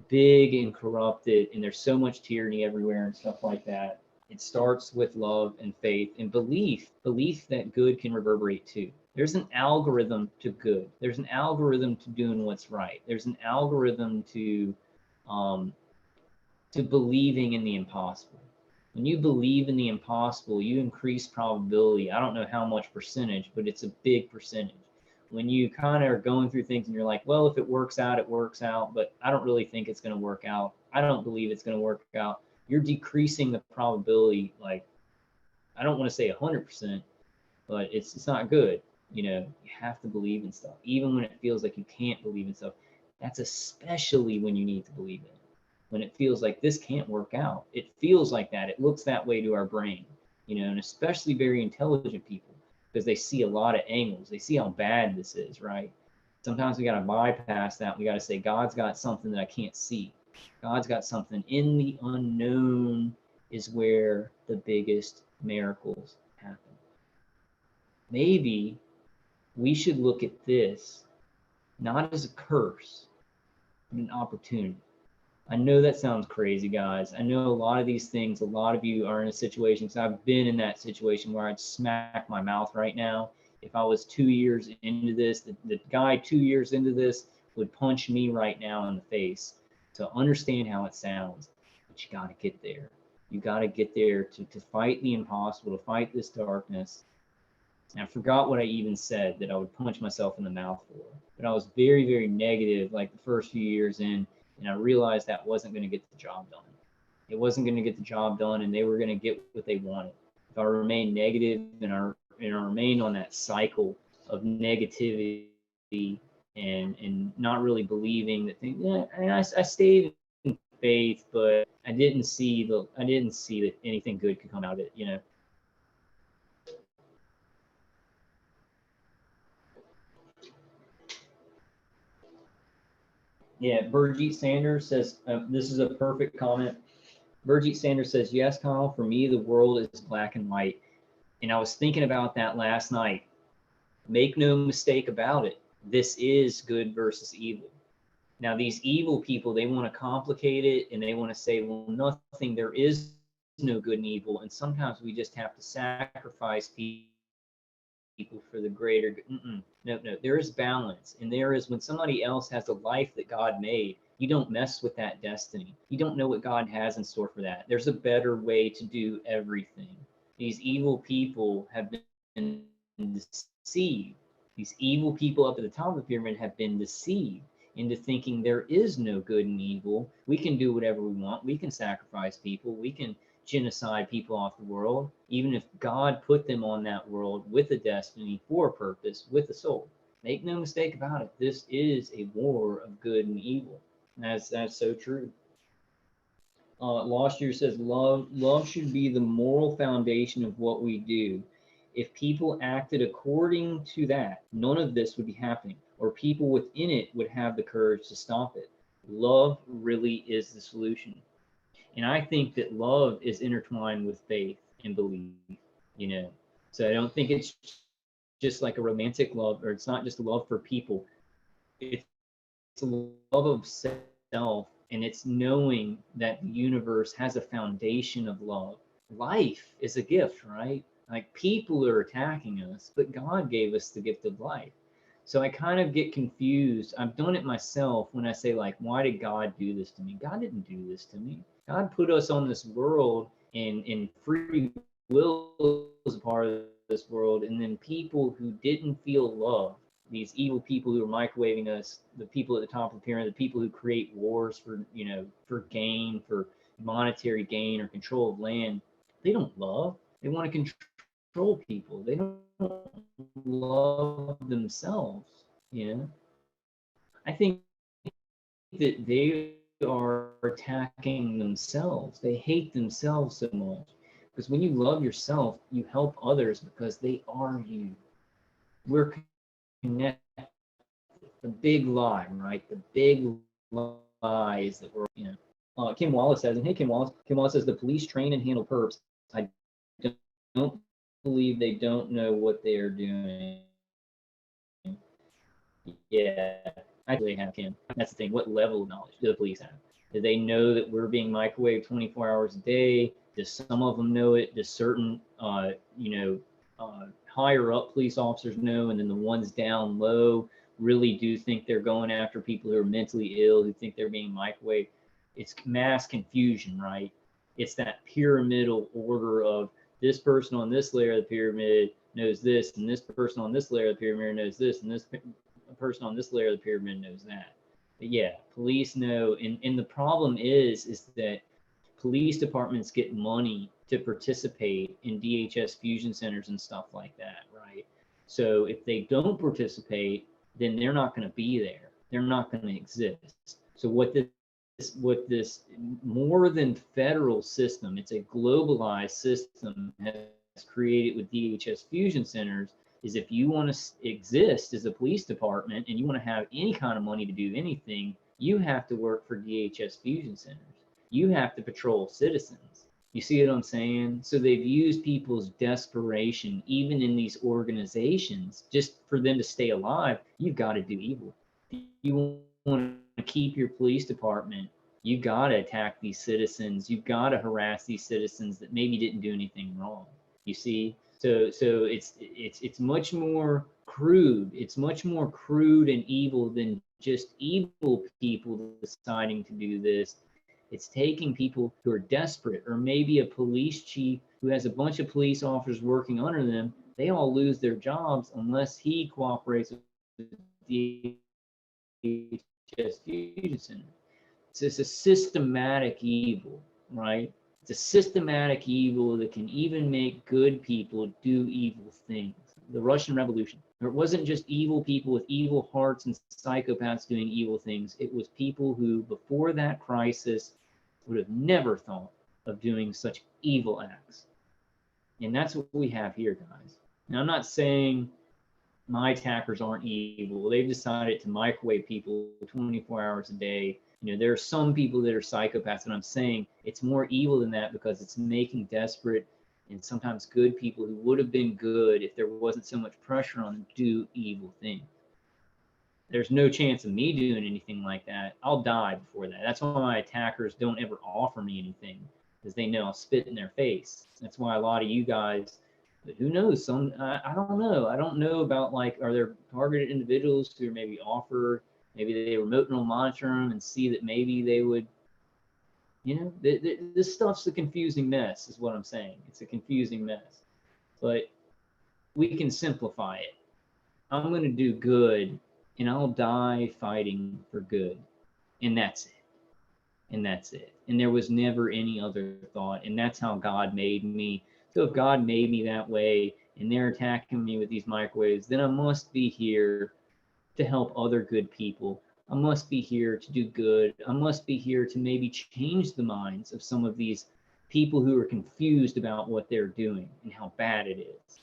big and corrupted, and there's so much tyranny everywhere and stuff like that. It starts with love and faith and belief that good can reverberate too. There's an algorithm to good. There's an algorithm to doing what's right. There's an algorithm to believing in the impossible. When you believe in the impossible, you increase probability. I don't know how much percentage, but it's a big percentage. When you kind of are going through things and you're like, well, if it works out, it works out, but I don't really think it's going to work out. I don't believe it's going to work out. You're decreasing the probability, like, I don't want to say 100%, but it's not good. You know, you have to believe in stuff, even when it feels like you can't believe in stuff. That's especially when you need to believe in it. When it feels like this can't work out, it feels like that. It looks that way to our brain, you know, and especially very intelligent people, because they see a lot of angles. They see how bad this is, right? Sometimes we got to bypass that. We got to say, God's got something that I can't see. God's got something in the unknown is where the biggest miracles happen. Maybe we should look at this not as a curse, but an opportunity. I know that sounds crazy, guys. I know a lot of these things, a lot of you are in a situation, because I've been in that situation where I'd smack my mouth right now. If I was 2 years into this, the guy 2 years into this would punch me right now in the face. To understand how it sounds, but you got to get there. You got to get there to fight the impossible, to fight this darkness. And I forgot what I even said that I would punch myself in the mouth for. But I was very, very negative like the first few years in, and I realized that wasn't going to get the job done. It wasn't going to get the job done, and they were going to get what they wanted. If I remained negative and I remained on that cycle of negativity and not really believing that things, yeah, and I stayed in faith, but I didn't see that anything good could come out of it, you know. Yeah, Burjeet Sanders says, this is a perfect comment. Burjeet Sanders says, yes, Kyle, for me, the world is black and white. And I was thinking about that last night. Make no mistake about it. This is good versus evil. Now, these evil people, they want to complicate it and they want to say, well, nothing, there is no good and evil. And sometimes we just have to sacrifice people for the greater good. No, there is balance. And there is, when somebody else has a life that God made, you don't mess with that destiny. You don't know what God has in store for that. There's a better way to do everything. These evil people have been deceived. These evil people up at the top of the pyramid have been deceived into thinking there is no good and evil. We can do whatever we want. We can sacrifice people. We can genocide people off the world, even if God put them on that world with a destiny, for a purpose, with a soul. Make no mistake about it. This is a war of good and evil. That's so true. Lost Year says, love should be the moral foundation of what we do. If people acted according to that, none of this would be happening, or people within it would have the courage to stop it. Love really is the solution. And I think that love is intertwined with faith and belief, you know. So I don't think it's just like a romantic love, or it's not just a love for people. It's a love of self, and it's knowing that the universe has a foundation of love. Life is a gift, right? Like, people are attacking us, but God gave us the gift of life. So I kind of get confused. I've done it myself when I say, like, why did God do this to me? God didn't do this to me. God put us on this world, and free will is a part of this world. And then people who didn't feel love, these evil people who are microwaving us, the people at the top of the pyramid, the people who create wars for, you know, for gain, for monetary gain or control of land, they don't love. They want to control people. They don't love themselves. You know, I think that they are attacking themselves. They hate themselves so much, because when you love yourself, you help others because they are you. We're connected. The big lie, right? The big lie is that we're, you know. Kim Wallace says, and hey, Kim Wallace says, the police train and handle perps. I don't believe they don't know what they are doing. Yeah, I really have, Kim. That's the thing. What level of knowledge do the police have? Do they know that we're being microwaved 24 hours a day? Do some of them know it? Do certain, higher up police officers know? And then the ones down low really do think they're going after people who are mentally ill, who think they're being microwaved? It's mass confusion, right? It's that pyramidal order of, this person on this layer of the pyramid knows this, and this person on this layer of the pyramid knows this, and this person on this layer of the pyramid knows that. But yeah, police know, and the problem is that police departments get money to participate in DHS fusion centers and stuff like that, right? So if they don't participate, then they're not going to be there. They're not going to exist. So what this more than federal system, it's a globalized system, has created with DHS fusion centers, is if you want to exist as a police department and you want to have any kind of money to do anything, you have to work for DHS fusion centers. You have to patrol citizens. You see what I'm saying? So they've used people's desperation, even in these organizations, just for them to stay alive. You've got to do evil. You want to keep your police department, you got to attack these citizens. You've got to harass these citizens that maybe didn't do anything wrong. You see, so it's much more crude. It's much more crude and evil than just evil people deciding to do this. It's taking people who are desperate, or maybe a police chief who has a bunch of police officers working under them. They all lose their jobs unless he cooperates with the DHS fusion center. It's a systematic evil, right? It's a systematic evil that can even make good people do evil things. The Russian Revolution. It wasn't just evil people with evil hearts and psychopaths doing evil things. It was people who, before that crisis, would have never thought of doing such evil acts. And that's what we have here, guys. Now, I'm not saying my attackers aren't evil. They've decided to microwave people 24 hours a day. You know, there are some people that are psychopaths, and I'm saying it's more evil than that because it's making desperate and sometimes good people who would have been good if there wasn't so much pressure on them to do evil things. There's no chance of me doing anything like that. I'll die before that. That's why my attackers don't ever offer me anything, because they know I'll spit in their face. That's why a lot of you guys, but who knows? I don't know. I don't know about, like, are there targeted individuals who maybe offer, maybe they remote neural monitor them and see that maybe they would, you know, this stuff's a confusing mess, is what I'm saying. It's a confusing mess, but we can simplify it. I'm going to do good, and I'll die fighting for good, and that's it. And that's it. And there was never any other thought, and that's how God made me. So if God made me that way and they're attacking me with these microwaves, then I must be here to help other good people. I must be here to do good. I must be here to maybe change the minds of some of these people who are confused about what they're doing and how bad it is.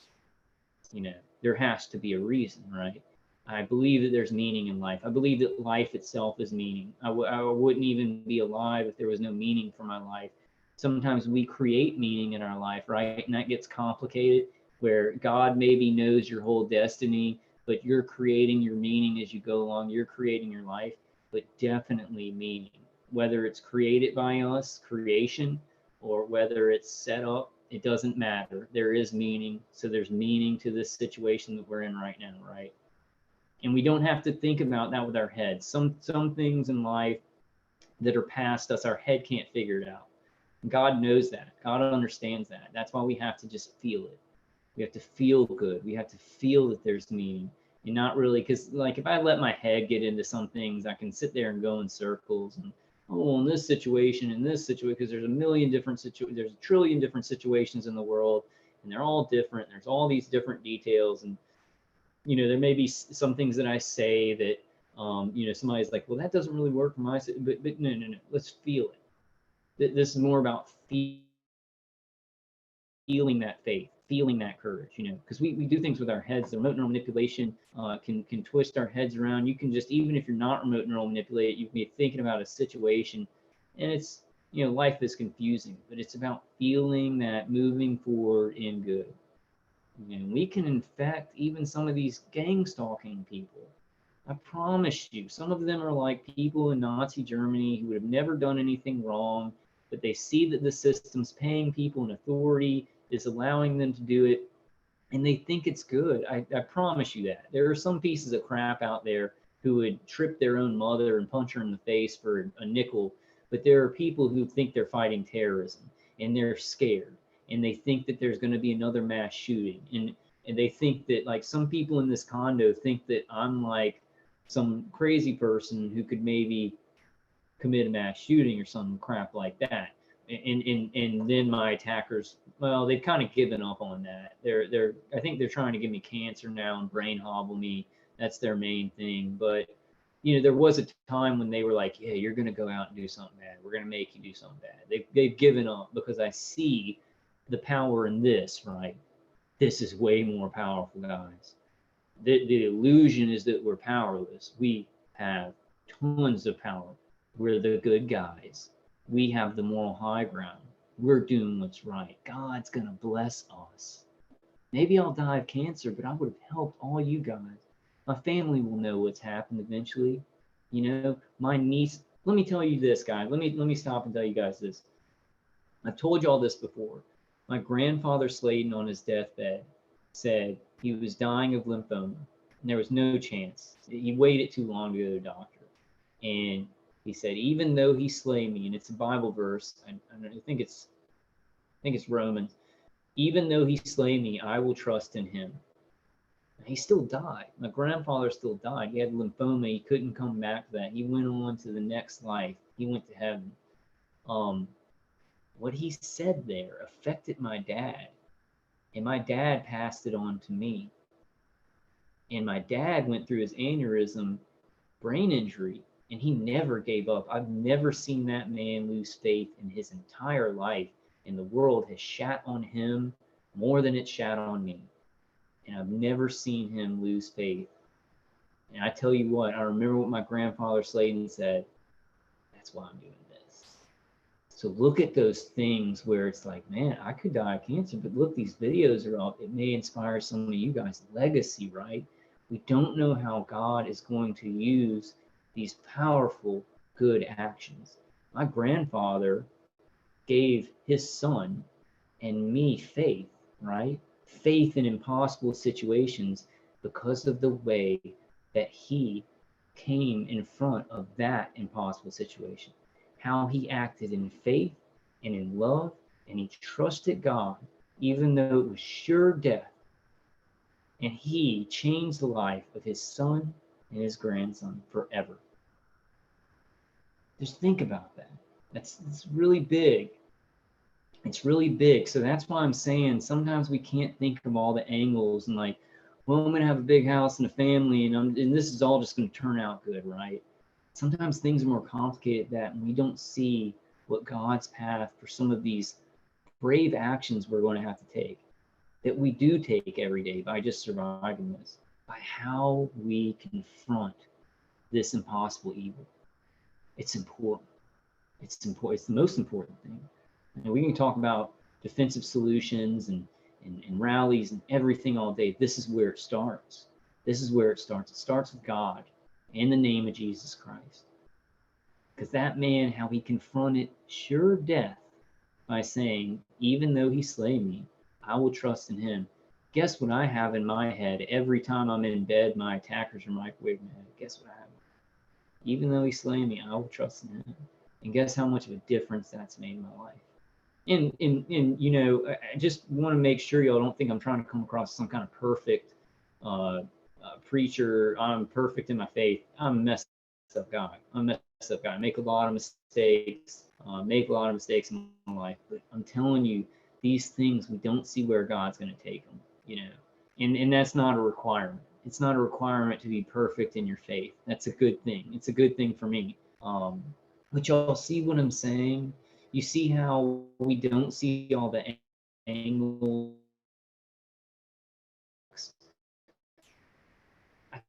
You know, there has to be a reason, right? I believe that there's meaning in life. I believe that life itself is meaning. I wouldn't even be alive if there was no meaning for my life. Sometimes we create meaning in our life, right? And that gets complicated, where God maybe knows your whole destiny, but you're creating your meaning as you go along. You're creating your life, but definitely meaning. Whether it's created by us, creation, or whether it's set up, it doesn't matter. There is meaning. So there's meaning to this situation that we're in right now, right? And we don't have to think about that with our heads. Some things in life that are past us, our head can't figure it out. God knows that. God understands that. That's why we have to just feel it. We have to feel good. We have to feel that there's meaning, and not really, because, like, if I let my head get into some things, I can sit there and go in circles and, oh, well, in this situation, because there's a million different there's a trillion different situations in the world, and they're all different. There's all these different details, and you know, there may be some things that I say that, you know, somebody's like, well, that doesn't really work for my, but no, let's feel it. This is more about feeling that faith, feeling that courage, you know, because we do things with our heads. The remote neural manipulation can twist our heads around. You can just, even if you're not remote neural manipulated, you can be thinking about a situation, and it's, you know, life is confusing, but it's about feeling that moving forward in good. And we can infect even some of these gang stalking people. I promise you, some of them are like people in Nazi Germany who would have never done anything wrong, but they see that the system's paying people, and authority is allowing them to do it, and they think it's good. I promise you that. There are some pieces of crap out there who would trip their own mother and punch her in the face for a nickel, but there are people who think they're fighting terrorism, and they're scared, and they think that there's going to be another mass shooting, and they think that, like, some people in this condo think that I'm like some crazy person who could maybe commit a mass shooting or some crap like that. and then my attackers, well, they've kind of given up on that. I think they're trying to give me cancer now and brain hobble me. That's their main thing. But there was a time when they were like, yeah, you're gonna go out and do something bad. We're gonna make you do something bad. They've given up because I see the power in this, right? This is way more powerful, guys. The illusion is that we're powerless. We have tons of power. We're the good guys. We have the moral high ground. We're doing what's right. God's going to bless us. Maybe I'll die of cancer, but I would have helped all you guys. My family will know what's happened eventually. My niece, let me tell you this, guys. Let me stop and tell you guys this. I've told you all this before. My grandfather Sladen on his deathbed said he was dying of lymphoma and there was no chance. He waited too long to go to the doctor. And he said, even though he slay me, and it's a Bible verse, I think it's Romans, even though he slay me, I will trust in him. And he still died. My grandfather still died. He had lymphoma. He couldn't come back to that. He went on to the next life. He went to heaven. What he said there affected my dad. And my dad passed it on to me. And my dad went through his aneurysm brain injury, and he never gave up. I've never seen that man lose faith in his entire life. And the world has shat on him more than it shat on me. And I've never seen him lose faith. And I tell you what, I remember what my grandfather Sladen said. That's why I'm doing this. So look at those things where it's like, man, I could die of cancer, but look, these videos are up. It may inspire some of you guys' legacy, right? We don't know how God is going to use these powerful, good actions. My grandfather gave his son and me faith, right? Faith in impossible situations because of the way that he came in front of that impossible situation. How he acted in faith and in love, and he trusted God, even though it was sure death. And he changed the life of his son and his grandson forever. Just think about that. It's really big. It's really big. So that's why I'm saying sometimes we can't think of all the angles and like, well, I'm going to have a big house and a family and this is all just going to turn out good, right? Sometimes things are more complicated than that, and we don't see what God's path for some of these brave actions we're going to have to take, that we do take every day by just surviving this, by how we confront this impossible evil. It's important. It's important. It's the most important thing. And we can talk about defensive solutions and rallies and everything all day. This is where it starts. This is where it starts. It starts with God in the name of Jesus Christ. Because that man, how he confronted sure death by saying, even though he slay me, I will trust in him. Guess what I have in my head every time I'm in bed, my attackers are microwaving my head. Guess what I have? Even though he slay me, I will trust in him. And guess how much of a difference that's made in my life. And I just want to make sure y'all don't think I'm trying to come across some kind of perfect preacher. I'm perfect in my faith. I'm a messed up guy. I make a lot of mistakes. In my life. But I'm telling you, these things, we don't see where God's going to take them. And that's not a requirement. It's not a requirement to be perfect in your faith. That's a good thing. It's a good thing for me. But y'all see what I'm saying? You see how we don't see all the angles. I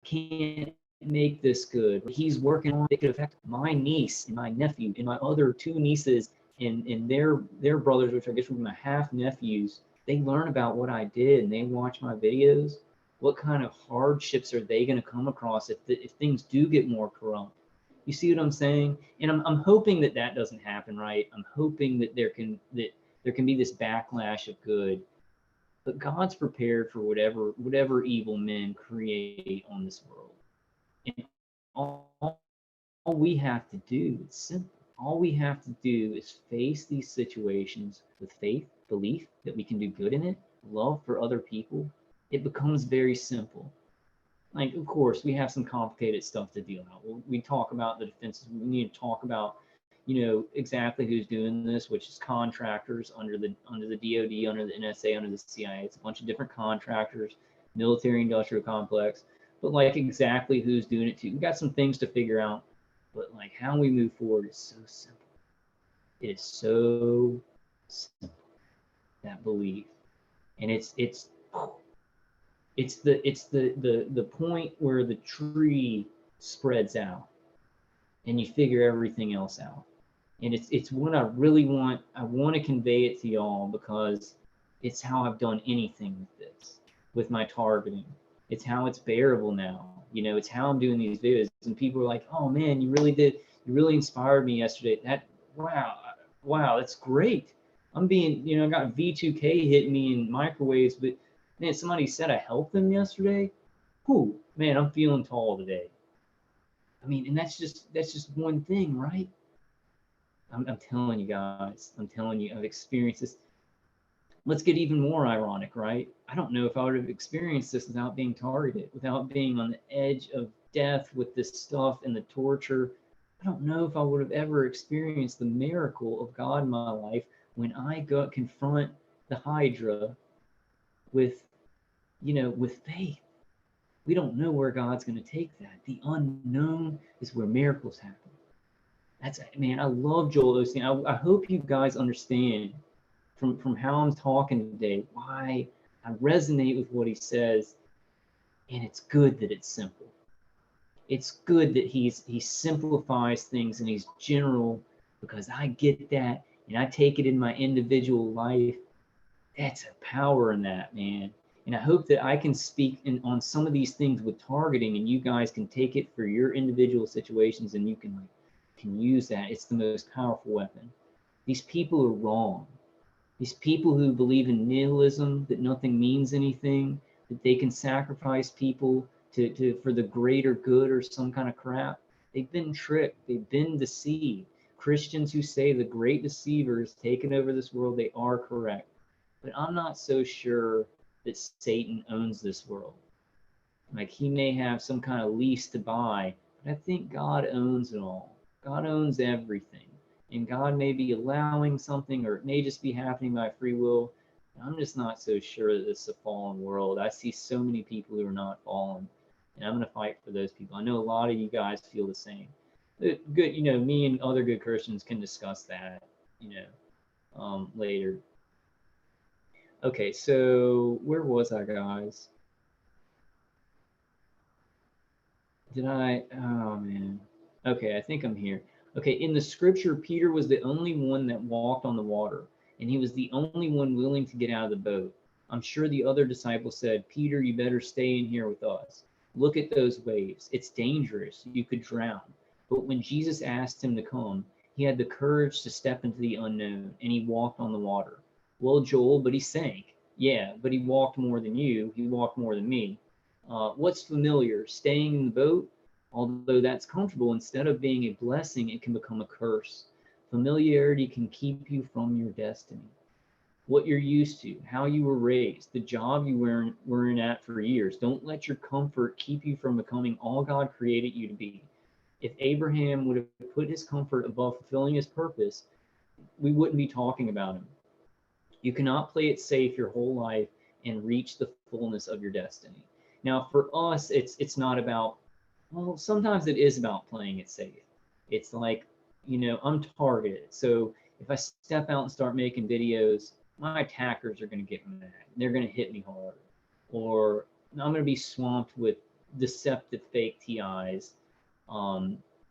can't make this good. He's working on it could affect my niece and my nephew and my other two nieces and their brothers, which I guess would be my half nephews. They learn about what I did and they watch my videos. What kind of hardships are they going to come across if things do get more corrupt? You see what I'm saying? And I'm hoping that doesn't happen, right? I'm hoping that there can be this backlash of good. But God's prepared for whatever evil men create on this world. And all we have to do, it's simple. All we have to do is face these situations with faith, belief that we can do good in it, love for other people. It becomes very simple. Like, of course, we have some complicated stuff to deal with. We talk about the defenses. We need to talk about, exactly who's doing this, which is contractors under the DoD, under the NSA, under the CIA. It's a bunch of different contractors, military industrial complex, but like exactly who's doing it too. We got some things to figure out, but like how we move forward is so simple. It is so simple, that belief. And it's the point where the tree spreads out and you figure everything else out. And it's what I really want. I want to convey it to y'all because it's how I've done anything with this, with my targeting. It's how it's bearable now. It's how I'm doing these videos. And people are like, oh man, you really inspired me yesterday. Wow, that's great. I'm being, I got V2K hitting me in microwaves, but man, somebody said I helped them yesterday. Whew, man, I'm feeling tall today. I mean, and that's just one thing, right? I'm telling you guys, I'm telling you, I've experienced this. Let's get even more ironic, right? I don't know if I would have experienced this without being targeted, without being on the edge of death with this stuff and the torture. I don't know if I would have ever experienced the miracle of God in my life when I go confront the Hydra with, with faith. We don't know where God's going to take that. The unknown is where miracles happen. Man, I love Joel Osteen. I hope you guys understand from how I'm talking today why I resonate with what he says. And it's good that it's simple. It's good that he simplifies things and he's general, because I get that and I take it in my individual life. That's a power in that, man. And I hope that I can speak on some of these things with targeting, and you guys can take it for your individual situations and you can use that. It's the most powerful weapon. These people are wrong. These people who believe in nihilism, that nothing means anything, that they can sacrifice people for the greater good or some kind of crap, they've been tricked. They've been deceived. Christians who say the great deceiver has taken over this world, they are correct. But I'm not so sure that Satan owns this world. Like, he may have some kind of lease to buy, but I think God owns it all. God owns everything. And God may be allowing something, or it may just be happening by free will. I'm just not so sure that this is a fallen world. I see so many people who are not fallen, and I'm going to fight for those people. I know a lot of you guys feel the same. Good, me and other good Christians can discuss that, later. Okay, so where was I, guys? Oh man. Okay, I think I'm here. Okay, in the scripture, Peter was the only one that walked on the water, and he was the only one willing to get out of the boat. I'm sure the other disciples said, Peter, you better stay in here with us. Look at those waves. It's dangerous. You could drown. But when Jesus asked him to come, he had the courage to step into the unknown, and he walked on the water. Well, Joel, but he sank. Yeah, but he walked more than you. He walked more than me. What's familiar? Staying in the boat? Although that's comfortable, instead of being a blessing, it can become a curse. Familiarity can keep you from your destiny. What you're used to, how you were raised, the job you were in at for years. Don't let your comfort keep you from becoming all God created you to be. If Abraham would have put his comfort above fulfilling his purpose, we wouldn't be talking about him. You cannot play it safe your whole life and reach the fullness of your destiny. Now, for us, it's not about, well, sometimes it is about playing it safe. It's like, I'm targeted. So if I step out and start making videos, my attackers are going to get mad. They're going to hit me hard. Or I'm going to be swamped with deceptive fake TIs.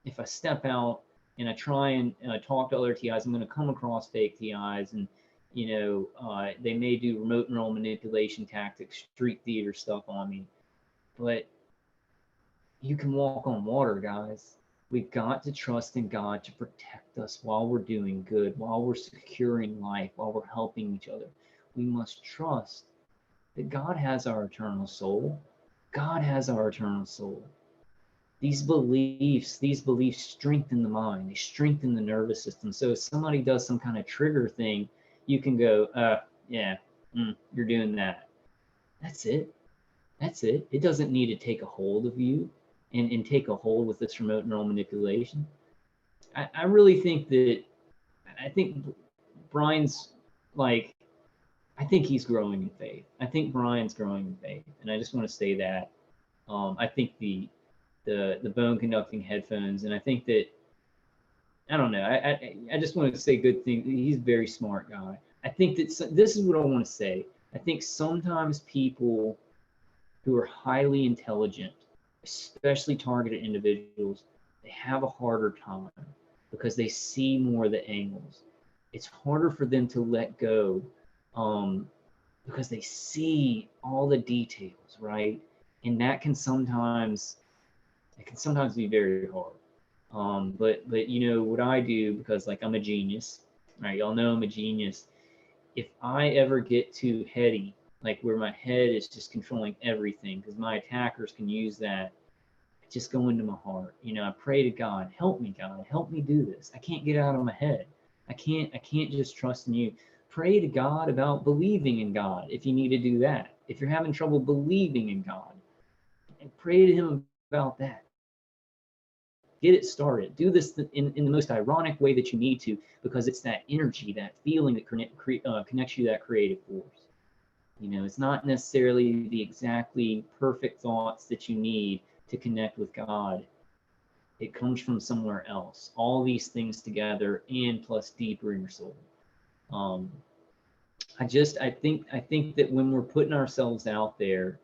If I step out and I try and talk to other TIs, I'm going to come across fake TIs, and they may do remote neural manipulation tactics, street theater stuff on me. But you can walk on water, guys. We've got to trust in God to protect us while we're doing good, while we're securing life, while we're helping each other. We must trust that God has our eternal soul. God has our eternal soul. These beliefs strengthen the mind. They strengthen the nervous system. So if somebody does some kind of trigger thing, you can go, you're doing that. That's it. That's it. It doesn't need to take a hold of you and take a hold with this remote neural manipulation. I really think that, I think Brian's like, I think he's growing in faith. I think Brian's growing in faith, and I just want to say that. I think the bone conducting headphones, and I think that, I don't know. I just want to say good things. He's a very smart guy. I think that this is what I want to say. I think sometimes people who are highly intelligent, especially targeted individuals, they have a harder time because they see more of the angles. It's harder for them to let go, because they see all the details, right? And that can sometimes, it can sometimes be very hard. But you know what I do, because like I'm a genius, right? Y'all know I'm a genius. If I ever get too heady, like where my head is just controlling everything, because my attackers can use that, I just go into my heart. You know, I pray to God, help me, God, help me do this. I can't get out of my head. I can't just trust in you. Pray to God about believing in God if you need to do that. If you're having trouble believing in God, and pray to him about that. Get it started. Do this in the most ironic way that you need to, because it's that energy, that feeling that connects you to that creative force. You know, it's not necessarily the exactly perfect thoughts that you need to connect with God. It comes from somewhere else. All these things together, and plus deeper in your soul. I think that when we're putting ourselves out there,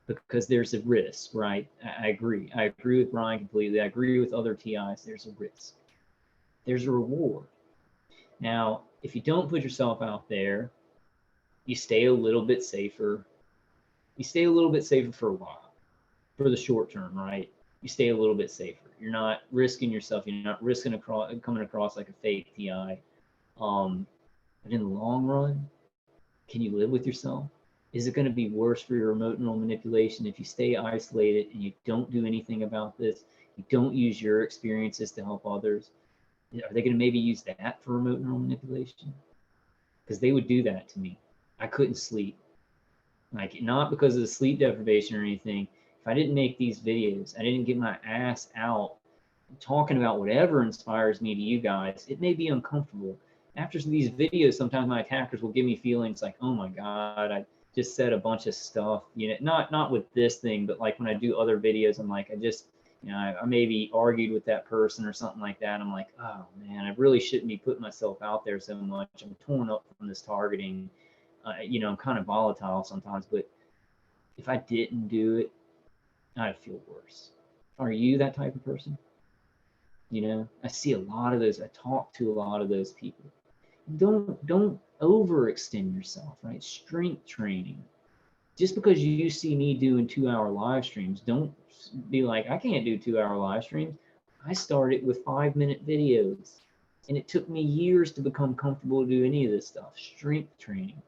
because there's a risk, right? I agree. I agree with Brian completely. I agree with other TIs. There's a risk. There's a reward. Now, if you don't put yourself out there, you stay a little bit safer. You stay a little bit safer for a while, for the short term, right? You stay a little bit safer. You're not risking yourself. You're not risking coming across like a fake TI. But in the long run, can you live with yourself? Is it going to be worse for your remote neural manipulation if you stay isolated and you don't do anything about this? You don't use your experiences to help others? Are they going to maybe use that for remote neural manipulation? Because they would do that to me. I couldn't sleep. Like, not because of the sleep deprivation or anything. If I didn't make these videos, I didn't get my ass out talking about whatever inspires me to you guys, it may be uncomfortable. After these videos, sometimes my attackers will give me feelings like, oh my God, I just said a bunch of stuff, you know, not with this thing, but like when I do other videos, I'm like, I maybe argued with that person or something like that. I'm like, oh man, I really shouldn't be putting myself out there so much. I'm torn up from this targeting. You know, I'm kind of volatile sometimes, but if I didn't do it, I'd feel worse. Are you that type of person? You know, I see a lot of those. I talk to a lot of those people. Don't overextend yourself, right? Strength training. Just because you see me doing 2-hour live streams, don't be like, I can't do 2-hour live streams. I started with 5-minute videos, and it took me years to become comfortable to do any of this stuff. Strength training.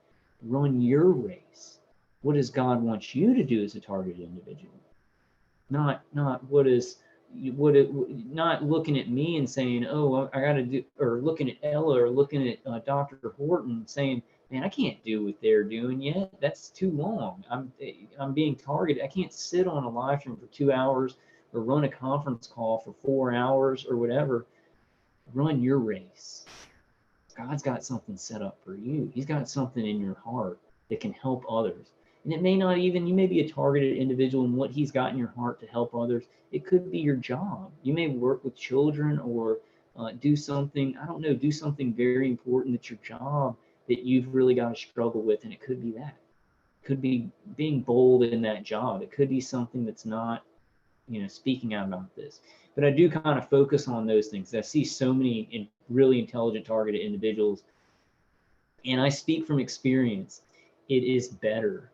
Run your race. What does God want you to do as a targeted individual? Not not looking at me and saying, oh, I got to do, or looking at Ella or looking at Dr. Horton saying, man, I can't do what they're doing yet. That's too long. I'm being targeted. I can't sit on a live stream for 2 hours or run a conference call for 4 hours or whatever. Run your race. God's got something set up for you. He's got something in your heart that can help others. And it may not even, you may be a targeted individual, and what he's got in your heart to help others, it could be your job. You may work with children or do something, I don't know, do something very important that's your job that you've really got to struggle with. And it could be that. It could be being bold in that job. It could be something that's not, you know, speaking out about this. But I do kind of focus on those things. I see so many really intelligent targeted individuals, and I speak from experience. It is better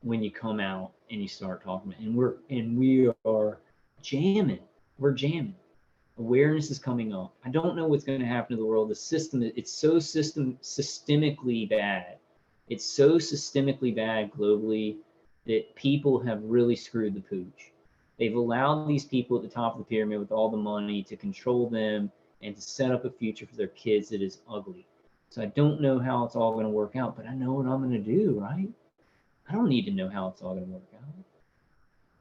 when you come out and you start talking, and we are jamming. We're jamming. Awareness is coming up. I don't know what's going to happen to the world. The system, it's so systemically bad. It's so systemically bad globally that people have really screwed the pooch. They've allowed these people at the top of the pyramid with all the money to control them and to set up a future for their kids that is ugly. So I don't know how it's all going to work out, but I know what I'm going to do, right? I don't need to know how it's all going to work out.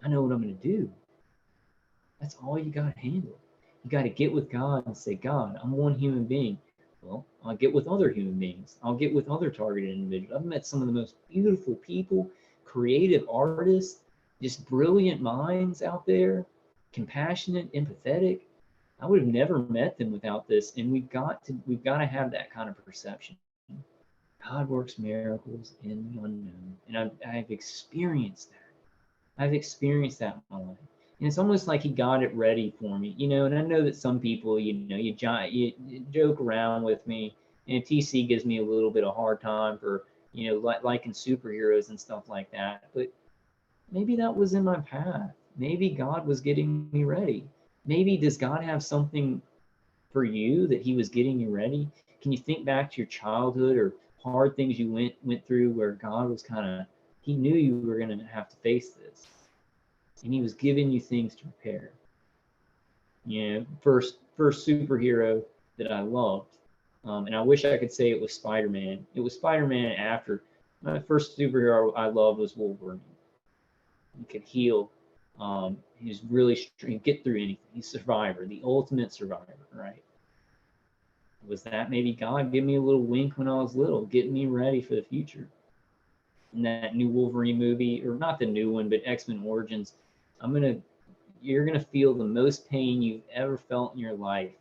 I know what I'm going to do. That's all you got to handle. You got to get with God and say, God, I'm one human being. Well, I'll get with other human beings. I'll get with other targeted individuals. I've met some of the most beautiful people, creative artists, just brilliant minds out there, compassionate, empathetic. I would have never met them without this. And we've got to have that kind of perception. God works miracles in the unknown. And I've experienced that. I've experienced that in my life. And it's almost like he got it ready for me, and I know that some people, you joke around with me, and TC gives me a little bit of hard time for, liking superheroes and stuff like that. But maybe that was in my path. Maybe God was getting me ready. Maybe does God have something for you that he was getting you ready? Can you think back to your childhood or hard things you went through where God was he knew you were going to have to face this, and he was giving you things to prepare. First superhero that I loved, and I wish I could say it was Spider-Man. It was Spider-Man after. My first superhero I loved was Wolverine. He could heal. He was really strong, get through anything. He's a survivor, the ultimate survivor, right? Was that maybe God give me a little wink when I was little, getting me ready for the future? In that new Wolverine movie, or not the new one, but X-Men Origins, you're gonna feel the most pain you've ever felt in your life,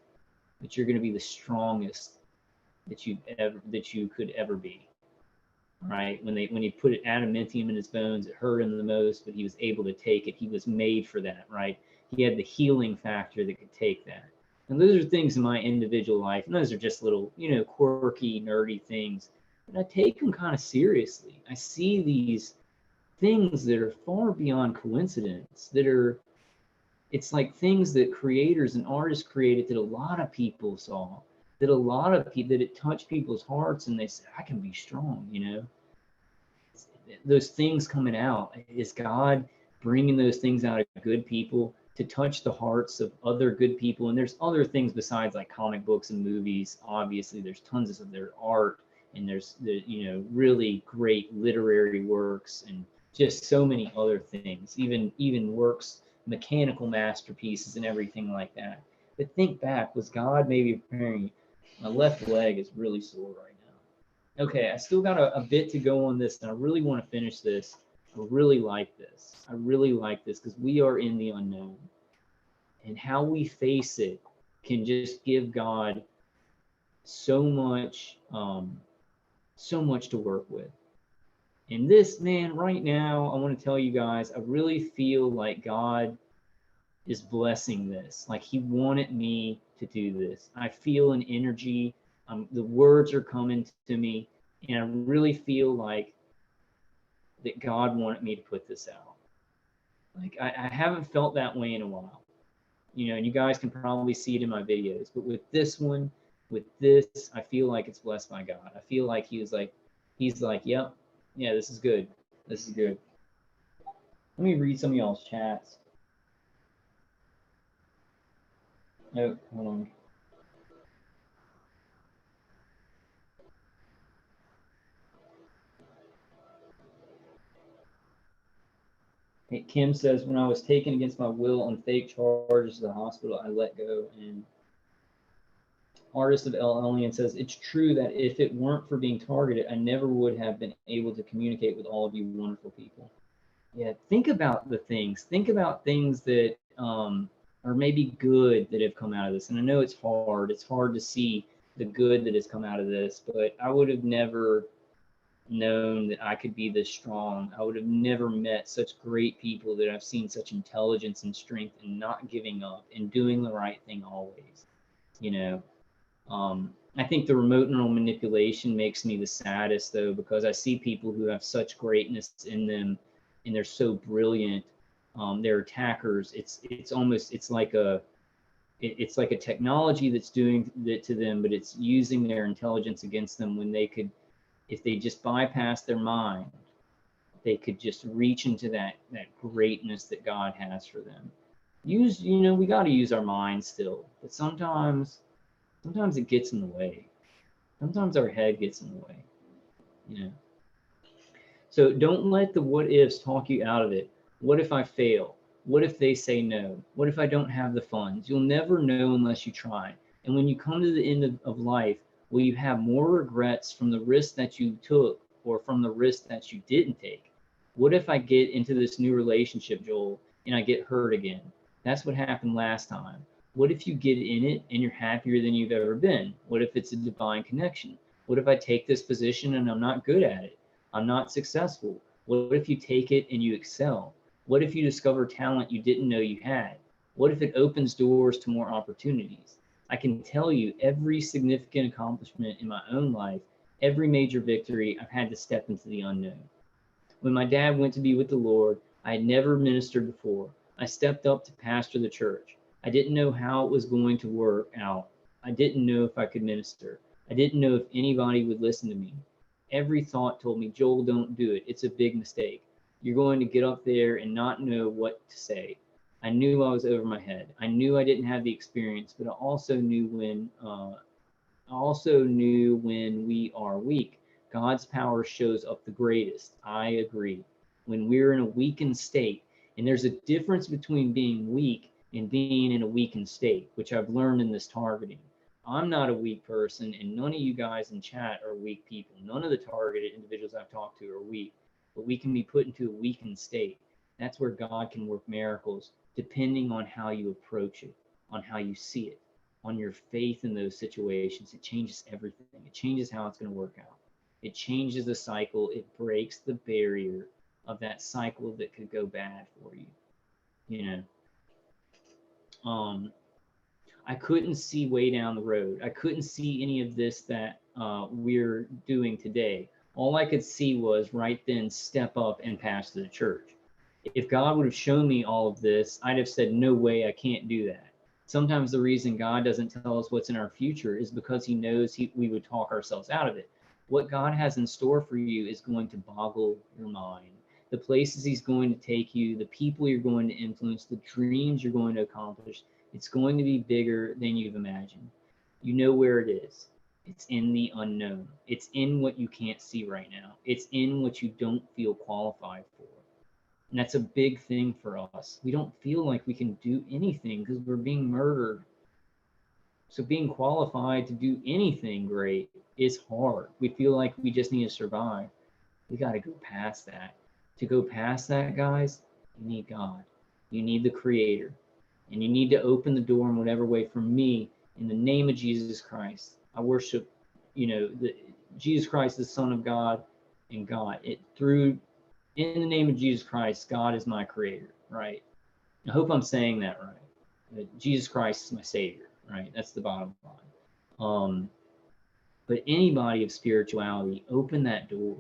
but you're gonna be the strongest that you could ever be. Right? When he put adamantium in his bones, it hurt him the most, but he was able to take it. He was made for that, right? He had the healing factor that could take that. And those are things in my individual life, and those are just little, quirky, nerdy things. But I take them kind of seriously. I see these things that are far beyond coincidence, it's like things that creators and artists created that a lot of people saw, that it touched people's hearts, and they said, I can be strong, Those things coming out, is God bringing those things out of good people to touch the hearts of other good people? And there's other things besides like comic books and movies. Obviously, there's tons of their art, and there's really great literary works, and just so many other things, even works, mechanical masterpieces and everything like that. But think back, was God maybe preparing you? My left leg is really sore right now. Okay, I still got a bit to go on this, and I really want to finish this. I really like this. Because we are in the unknown, and how we face it can just give God so much to work with. And this, man, right now, I want to tell you guys, I really feel like God is blessing this. Like he wanted me to do this. I feel an energy. The words are coming to me, and I really feel like that God wanted me to put this out. Like I haven't felt that way in a while, and you guys can probably see it in my videos. But with this one, I feel like it's blessed by God. I feel like he's like, yep, yeah, this is good. This is good. Let me read some of y'all's chats. Oh, hold on. Hey, Kim says, when I was taken against my will on fake charges to the hospital, I let go. And Artist of El Elian says, it's true that if it weren't for being targeted, I never would have been able to communicate with all of you wonderful people. Yeah, think about the things. Think about things that are maybe good that have come out of this. And I know it's hard. It's hard to see the good that has come out of this, but I would have never known that I could be this strong. I would have never met such great people that I've seen such intelligence and strength and not giving up and doing the right thing always. I think the remote neural manipulation makes me the saddest, though, because I see people who have such greatness in them, and they're so brilliant. They're attackers. It's like a technology that's doing that to them, but it's using their intelligence against them, when they could, if they just bypass their mind, they could just reach into that greatness that God has for them. We got to use our minds still, but sometimes it gets in the way. Sometimes our head gets in the way. So don't let the what ifs talk you out of it. What if I fail? What if they say no? What if I don't have the funds? You'll never know unless you try. And when you come to the end of life, will you have more regrets from the risk that you took or from the risk that you didn't take? What if I get into this new relationship, Joel, and I get hurt again? That's what happened last time. What if you get in it and you're happier than you've ever been? What if it's a divine connection? What if I take this position and I'm not good at it? I'm not successful. What if you take it and you excel? What if you discover talent you didn't know you had? What if it opens doors to more opportunities? I can tell you every significant accomplishment in my own life, every major victory, I've had to step into the unknown. When my dad went to be with the Lord, I had never ministered before. I stepped up to pastor the church. I didn't know how it was going to work out. I didn't know if I could minister. I didn't know if anybody would listen to me. Every thought told me, Joel, don't do it. It's a big mistake. You're going to get up there and not know what to say. I knew I was over my head. I knew I didn't have the experience, but I also knew when we are weak, God's power shows up the greatest. I agree. When we're in a weakened state, and there's a difference between being weak and being in a weakened state, which I've learned in this targeting. I'm not a weak person, and none of you guys in chat are weak people. None of the targeted individuals I've talked to are weak, but we can be put into a weakened state. That's where God can work miracles, depending on how you approach it, on how you see it, on your faith in those situations. It changes everything. It changes how it's going to work out. It changes the cycle. It breaks the barrier of that cycle that could go bad for you. You know, I couldn't see way down the road. I couldn't see any of this that we're doing today. All I could see was right then step up and pastor the church. If God would have shown me all of this, I'd have said, no way, I can't do that. Sometimes the reason God doesn't tell us what's in our future is because he knows we would talk ourselves out of it. What God has in store for you is going to boggle your mind. The places he's going to take you, the people you're going to influence, the dreams you're going to accomplish, it's going to be bigger than you've imagined. You know where it is. It's in the unknown. It's in what you can't see right now. It's in what you don't feel qualified for. And that's a big thing for us. We don't feel like we can do anything because we're being murdered. So being qualified to do anything great is hard. We feel like we just need to survive. We got to go past that. To go past that, guys, you need God. You need the Creator. And you need to open the door in whatever way. For me, in the name of Jesus Christ, I worship, Jesus Christ, the Son of God, and God. In the name of Jesus Christ, God is my creator, right? I hope I'm saying that right. Jesus Christ is my Savior, right? That's the bottom line. But anybody of spirituality, open that door.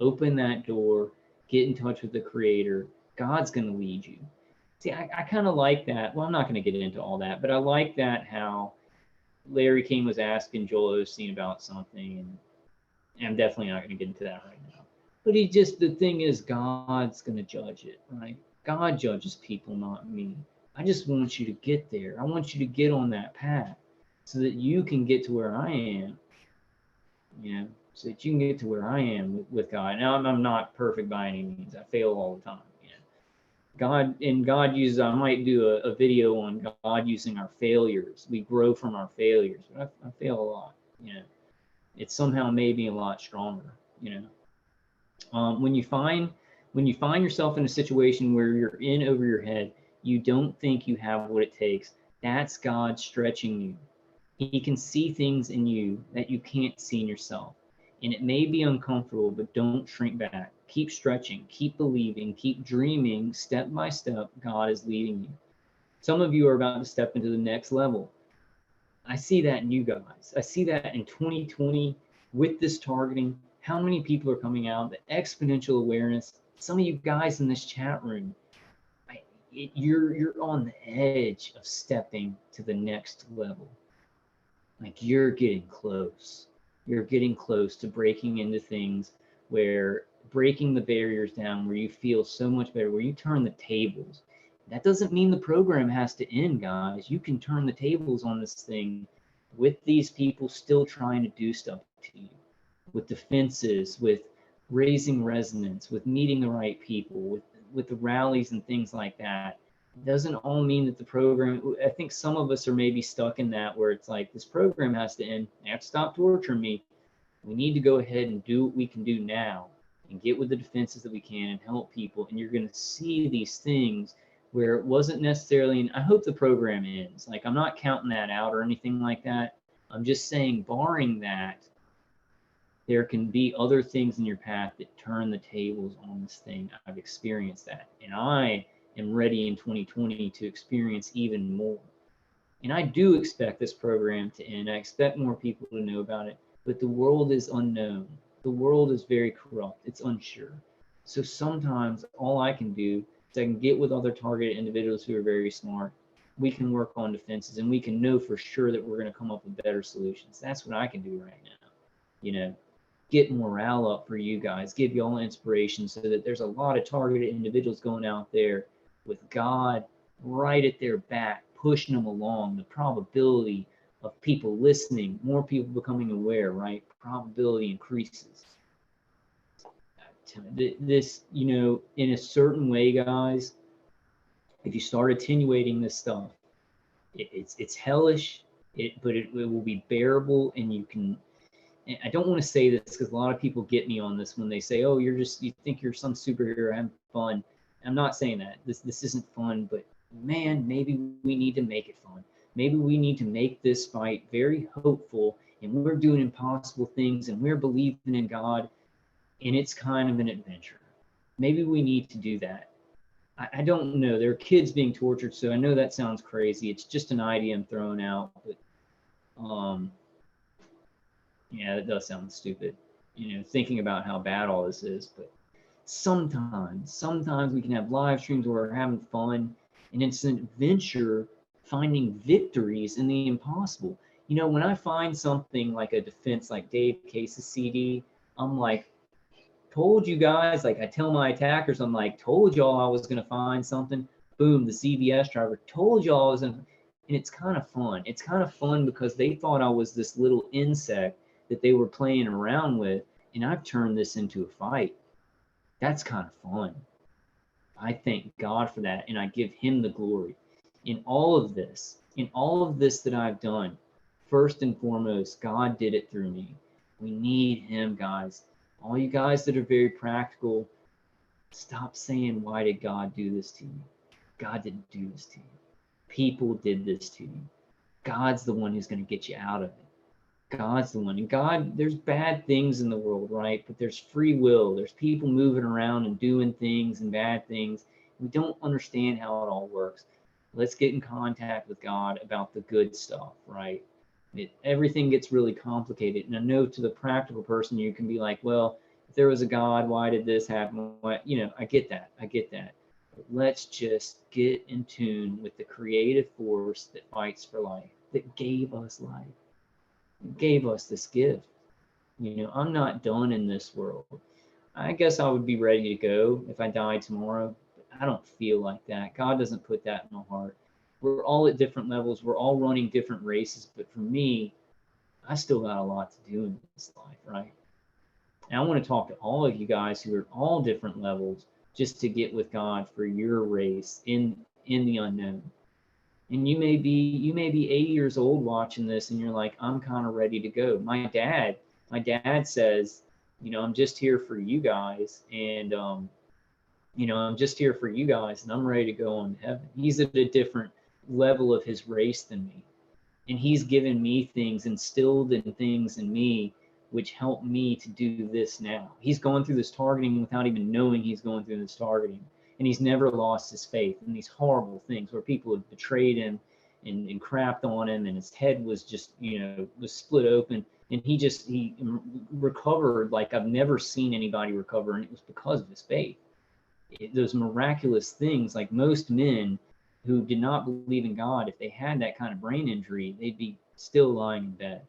Open that door. Get in touch with the Creator. God's going to lead you. See, I kind of like that. Well, I'm not going to get into all that, but I like that how Larry King was asking Joel Osteen about something, and I'm definitely not going to get into that right now. But the thing is, God's going to judge it, right? God judges people, not me. I just want you to get there. I want you to get on that path so that you can get to where I am, so that you can get to where I am with God. Now, I'm not perfect by any means. I fail all the time. God uses, I might do a video on God using our failures. We grow from our failures, but I fail a lot, It somehow made me a lot stronger, When you find yourself in a situation where you're in over your head, you don't think you have what it takes, that's God stretching you. He can see things in you that you can't see in yourself. And it may be uncomfortable, but don't shrink back. Keep stretching, keep believing, keep dreaming. Step by step, God is leading you. Some of you are about to step into the next level. I see that in you guys. I see that in 2020 with this targeting. How many people are coming out? The exponential awareness. Some of you guys in this chat room, you're on the edge of stepping to the next level. Like you're getting close. You're getting close to breaking into things where breaking the barriers down, where you feel so much better, where you turn the tables. That doesn't mean the program has to end, guys. You can turn the tables on this thing with these people still trying to do stuff to you, with defenses, with raising resonance, with meeting the right people, with the rallies and things like that. doesn't all mean that the program, I think some of us are maybe stuck in that where it's like, this program has to end. They have to stop torturing me. We need to go ahead and do what we can do now and get with the defenses that we can and help people. And you're going to see these things where it wasn't necessarily, and I hope the program ends. Like, I'm not counting that out or anything like that. I'm just saying, barring that, there can be other things in your path that turn the tables on this thing. I've experienced that. And I am ready in 2020 to experience even more. And I do expect this program to end. I expect more people to know about it, but the world is unknown. The world is very corrupt. It's unsure. So sometimes all I can do is I can get with other targeted individuals who are very smart. We can work on defenses and we can know for sure that we're going to come up with better solutions. That's what I can do right now. You know, get morale up for you guys, give you all inspiration so that there's a lot of targeted individuals going out there with God right at their back, pushing them along. The probability of people listening, more people becoming aware, right? Probability increases. This, you know, in a certain way, guys, if you start attenuating this stuff, it's hellish, but it will be bearable, and you can. And I don't want to say this because a lot of people get me on this when they say, "Oh, you think you're some superhero having fun." I'm not saying that. This isn't fun, but man, maybe we need to make it fun. Maybe we need to make this fight very hopeful, and we're doing impossible things, and we're believing in God, and it's kind of an adventure. Maybe we need to do that. I don't know. There are kids being tortured, so I know that sounds crazy. It's just an idea I'm throwing out, but yeah, that does sound stupid, you know, thinking about how bad all this is. But sometimes we can have live streams where we're having fun, and it's an adventure finding victories in the impossible. You know, when I find something like a defense like Dave Case's CD, I'm like, told you guys, like I tell my attackers, I'm like, told y'all I was gonna find something. Boom, the CVS driver told y'all I was gonna, and it's kind of fun. It's kind of fun because they thought I was this little insect that they were playing around with, and I've turned this into a fight. That's kind of fun. I thank God for that, and I give him the glory. In all of this that I've done, first and foremost, God did it through me. We need him, guys. All you guys that are very practical, stop saying, why did God do this to you? God didn't do this to you. People did this to you. God's the one who's going to get you out of it. God's the one. And God, there's bad things in the world, right? But there's free will. There's people moving around and doing things and bad things. We don't understand how it all works. Let's get in contact with God about the good stuff, right? Everything gets really complicated. And I know to the practical person, you can be like, well, if there was a God, why did this happen? Why, you know, I get that. But let's just get in tune with the creative force that fights for life, that gave us life, gave us this gift. You know, I'm not done in this world. I guess I would be ready to go if I died tomorrow, but I don't feel like that. God doesn't put that in my heart. We're all at different levels. We're all running different races. But for me, I still got a lot to do in this life, right? And I want to talk to all of you guys who are all different levels just to get with God for your race in the unknown. And you may be 80 years old watching this and you're like, I'm kind of ready to go. My dad says, you know, I'm just here for you guys, and you know, I'm just here for you guys, and I'm ready to go on to heaven. He's at a different level of his race than me, and he's given me things, instilled in things in me, which help me to do this now. He's going through this targeting without even knowing he's going through this targeting, and he's never lost his faith in these horrible things where people have betrayed him and crapped on him, and his head was just, you know, was split open, and he recovered like I've never seen anybody recover, and it was because of his faith. Those miraculous things, like most men who did not believe in God, if they had that kind of brain injury, they'd be still lying in bed.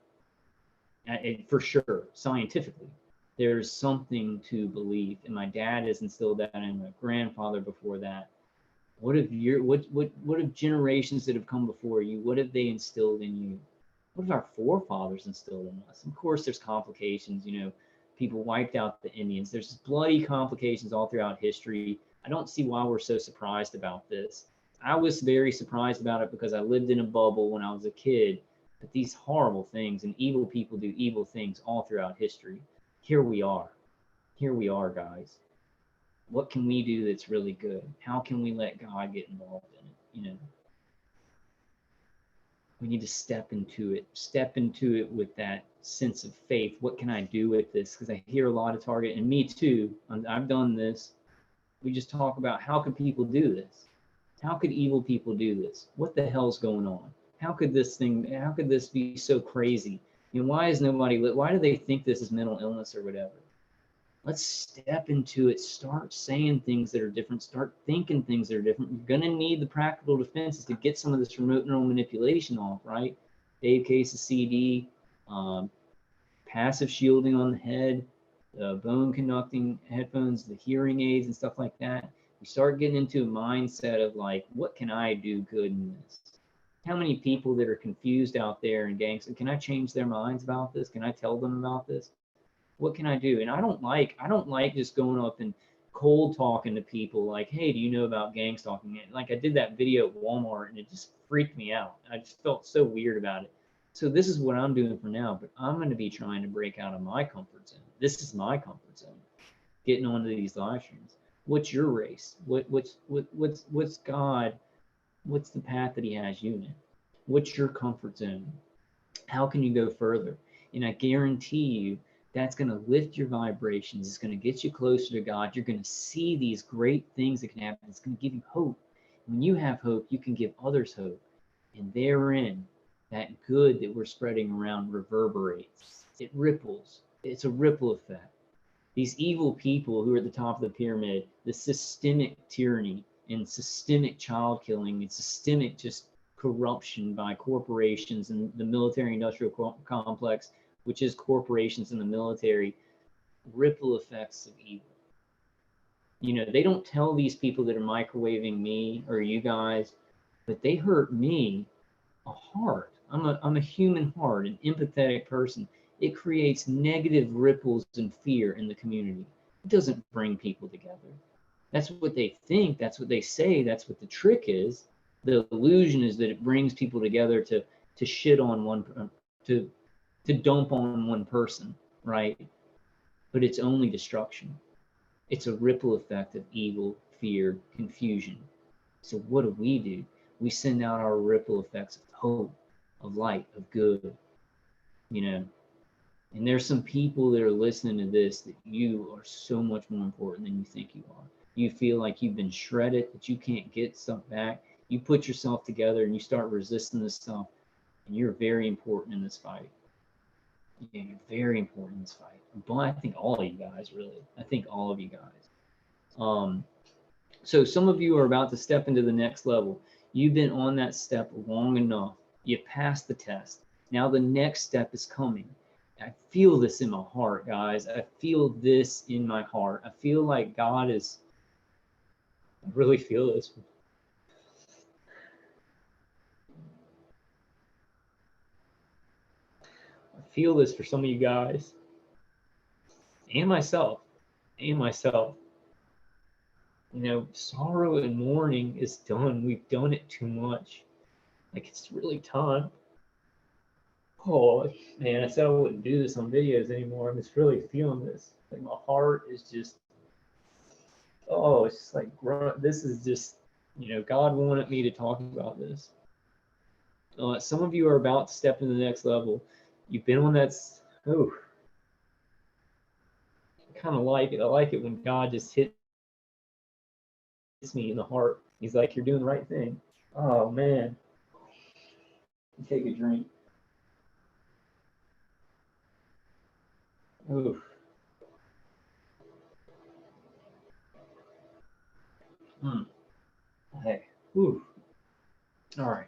For sure, scientifically, there's something to believe, and my dad has instilled that, and my grandfather before that. What have generations that have come before you? What have they instilled in you? What have our forefathers instilled in us? Of course, there's complications. You know, people wiped out the Indians. There's bloody complications all throughout history. I don't see why we're so surprised about this. I was very surprised about it because I lived in a bubble when I was a kid. But these horrible things and evil people do evil things all throughout history. Here we are. Here we are, guys. What can we do that's really good? How can we let God get involved in it? You know, we need to step into it with that sense of faith. What can I do with this? Because I hear a lot of Target, and me too. I've done this. We just talk about how could people do this? How could evil people do this? What the hell's going on? How could this be so crazy? You know, why do they think this is mental illness or whatever? Let's step into it. Start saying things that are different. Start thinking things that are different. You're going to need the practical defenses to get some of this remote neural manipulation off, right? Dave Case's CD, passive shielding on the head, bone conducting headphones, the hearing aids and stuff like that. You start getting into a mindset of like, what can I do good in this? How many people that are confused out there in gangs, can I change their minds about this? Can I tell them about this? What can I do? And I don't like just going up and cold talking to people like, hey, do you know about gang stalking? Like I did that video at Walmart and it just freaked me out. I just felt so weird about it. So this is what I'm doing for now, but I'm going to be trying to break out of my comfort zone. This is my comfort zone. Getting onto these live streams. What's your race? What's God? What's the path that He has you in? What's your comfort zone? How can you go further? And I guarantee you, that's going to lift your vibrations. It's going to get you closer to God. You're going to see these great things that can happen. It's going to give you hope. When you have hope, you can give others hope. And therein, that good that we're spreading around reverberates. It ripples. It's a ripple effect. These evil people who are at the top of the pyramid, the systemic tyranny and systemic child killing and systemic just corruption by corporations and the military-industrial complex, which is corporations in the military, ripple effects of evil. You know, they don't tell these people that are microwaving me or you guys, but they hurt me a heart. I'm a human heart, an empathetic person. It creates negative ripples and fear in the community. It doesn't bring people together. That's what they think. That's what they say. That's what the trick is. The illusion is that it brings people together to shit on one, to dump on one person, right? But it's only destruction. It's a ripple effect of evil, fear, confusion. So what do? We send out our ripple effects of hope, of light, of good, you know. And there's some people that are listening to this that you are so much more important than you think you are. You feel like you've been shredded, that you can't get stuff back. You put yourself together and you start resisting this stuff, and you're very important in this fight. Yeah, you're very important in this fight. But I think all of you guys, really. I think all of you guys. So some of you are about to step into the next level. You've been on that step long enough. You passed the test. Now the next step is coming. I feel this in my heart, guys. I feel this in my heart. I feel like God is, I really feel this. I feel this for some of you guys and myself. You know, sorrow and mourning is done. We've done it too much. Like, it's really time. Oh, man, I said I wouldn't do this on videos anymore. I'm just really feeling this. Like, my heart is just, oh, it's just like, this is just, you know, God wanted me to talk about this. Some of you are about to step into the next level. You've been on that, oh, I kind of like it. I like it when God just hits me in the heart. He's like, you're doing the right thing. Oh, man. Take a drink. Oof. Hey. Oof. All right.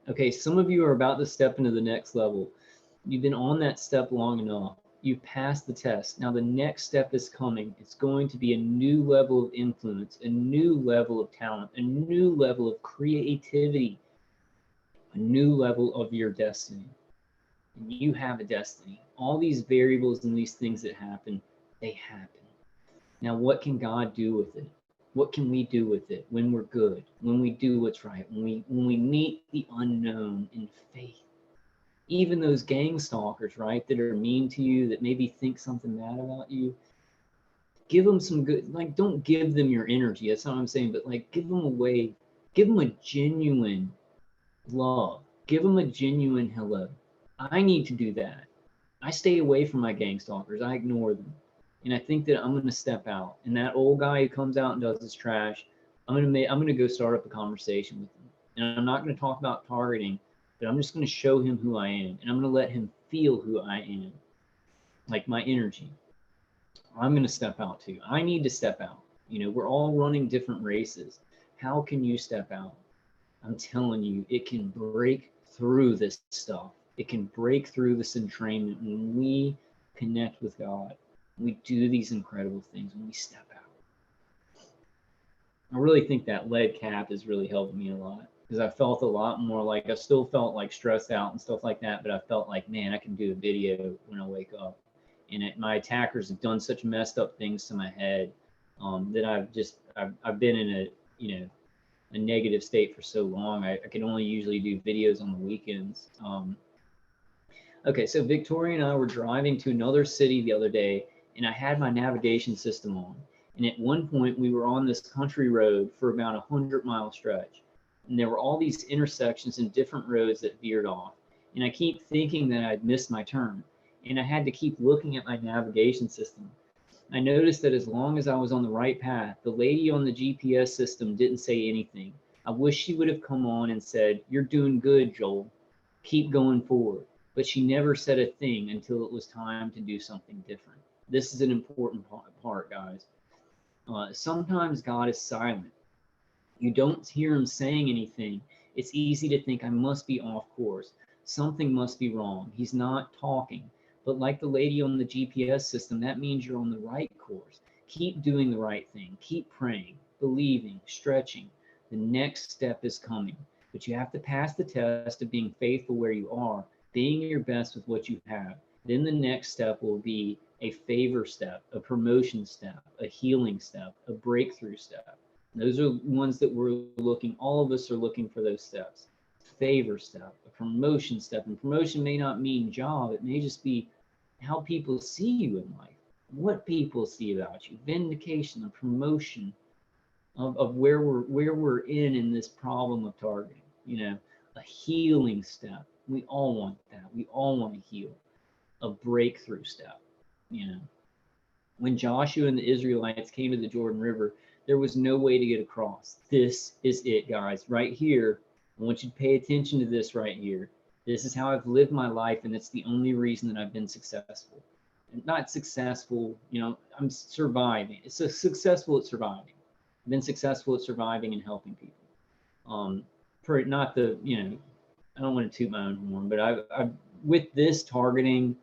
Okay, some of you are about to step into the next level. You've been on that step long enough. You've passed the test. Now the next step is coming. It's going to be a new level of influence, a new level of talent, a new level of creativity, a new level of your destiny. And you have a destiny. All these variables and these things that happen, they happen. Now, what can God do with it? What can we do with it when we're good, when we do what's right, when we meet the unknown in faith? Even those gang stalkers, right, that are mean to you, that maybe think something bad about you, give them some good, like, don't give them your energy. That's not what I'm saying, but like, give them a way, give them a genuine love, give them a genuine hello. I need to do that. I stay away from my gang stalkers. I ignore them. And I think that I'm going to step out. And that old guy who comes out and does his trash, I'm going to go start up a conversation with him. And I'm not going to talk about targeting, but I'm just going to show him who I am. And I'm going to let him feel who I am, like my energy. I'm going to step out too. I need to step out. You know, we're all running different races. How can you step out? I'm telling you, it can break through this stuff. It can break through this entrainment when we connect with God. We do these incredible things when we step out. I really think that lead cap has really helped me a lot, because I felt a lot more like, I still felt like stressed out and stuff like that, but I felt like, man, I can do a video when I wake up. And my attackers have done such messed up things to my head that I've been in a negative state for so long. I can only usually do videos on the weekends. Okay, so Victoria and I were driving to another city the other day, and I had my navigation system on. And at one point, we were on this country road for about a 100-mile stretch. And there were all these intersections and different roads that veered off. And I keep thinking that I'd missed my turn. And I had to keep looking at my navigation system. I noticed that as long as I was on the right path, the lady on the GPS system didn't say anything. I wish she would have come on and said, "You're doing good, Joel. Keep going forward." But she never said a thing until it was time to do something different. This is an important part, guys. Sometimes God is silent. You don't hear him saying anything. It's easy to think, I must be off course. Something must be wrong. He's not talking. But like the lady on the GPS system, that means you're on the right course. Keep doing the right thing. Keep praying, believing, stretching. The next step is coming. But you have to pass the test of being faithful where you are, being your best with what you have. Then the next step will be a favor step, a promotion step, a healing step, a breakthrough step. Those are ones that we're looking, all of us are looking for those steps. Favor step, a promotion step. And promotion may not mean job, it may just be how people see you in life, what people see about you, vindication, a promotion of where we're in this problem of targeting, a healing step. We all want that. We all want to heal. A breakthrough step, When Joshua and the Israelites came to the Jordan River, there was no way to get across. This is it, guys. Right here, I want you to pay attention to this right here. This is how I've lived my life, and it's the only reason that I've been successful. Not successful, I'm surviving. It's successful at surviving. I've been successful at surviving and helping people. Not the, I don't want to toot my own horn, but I've with this targeting,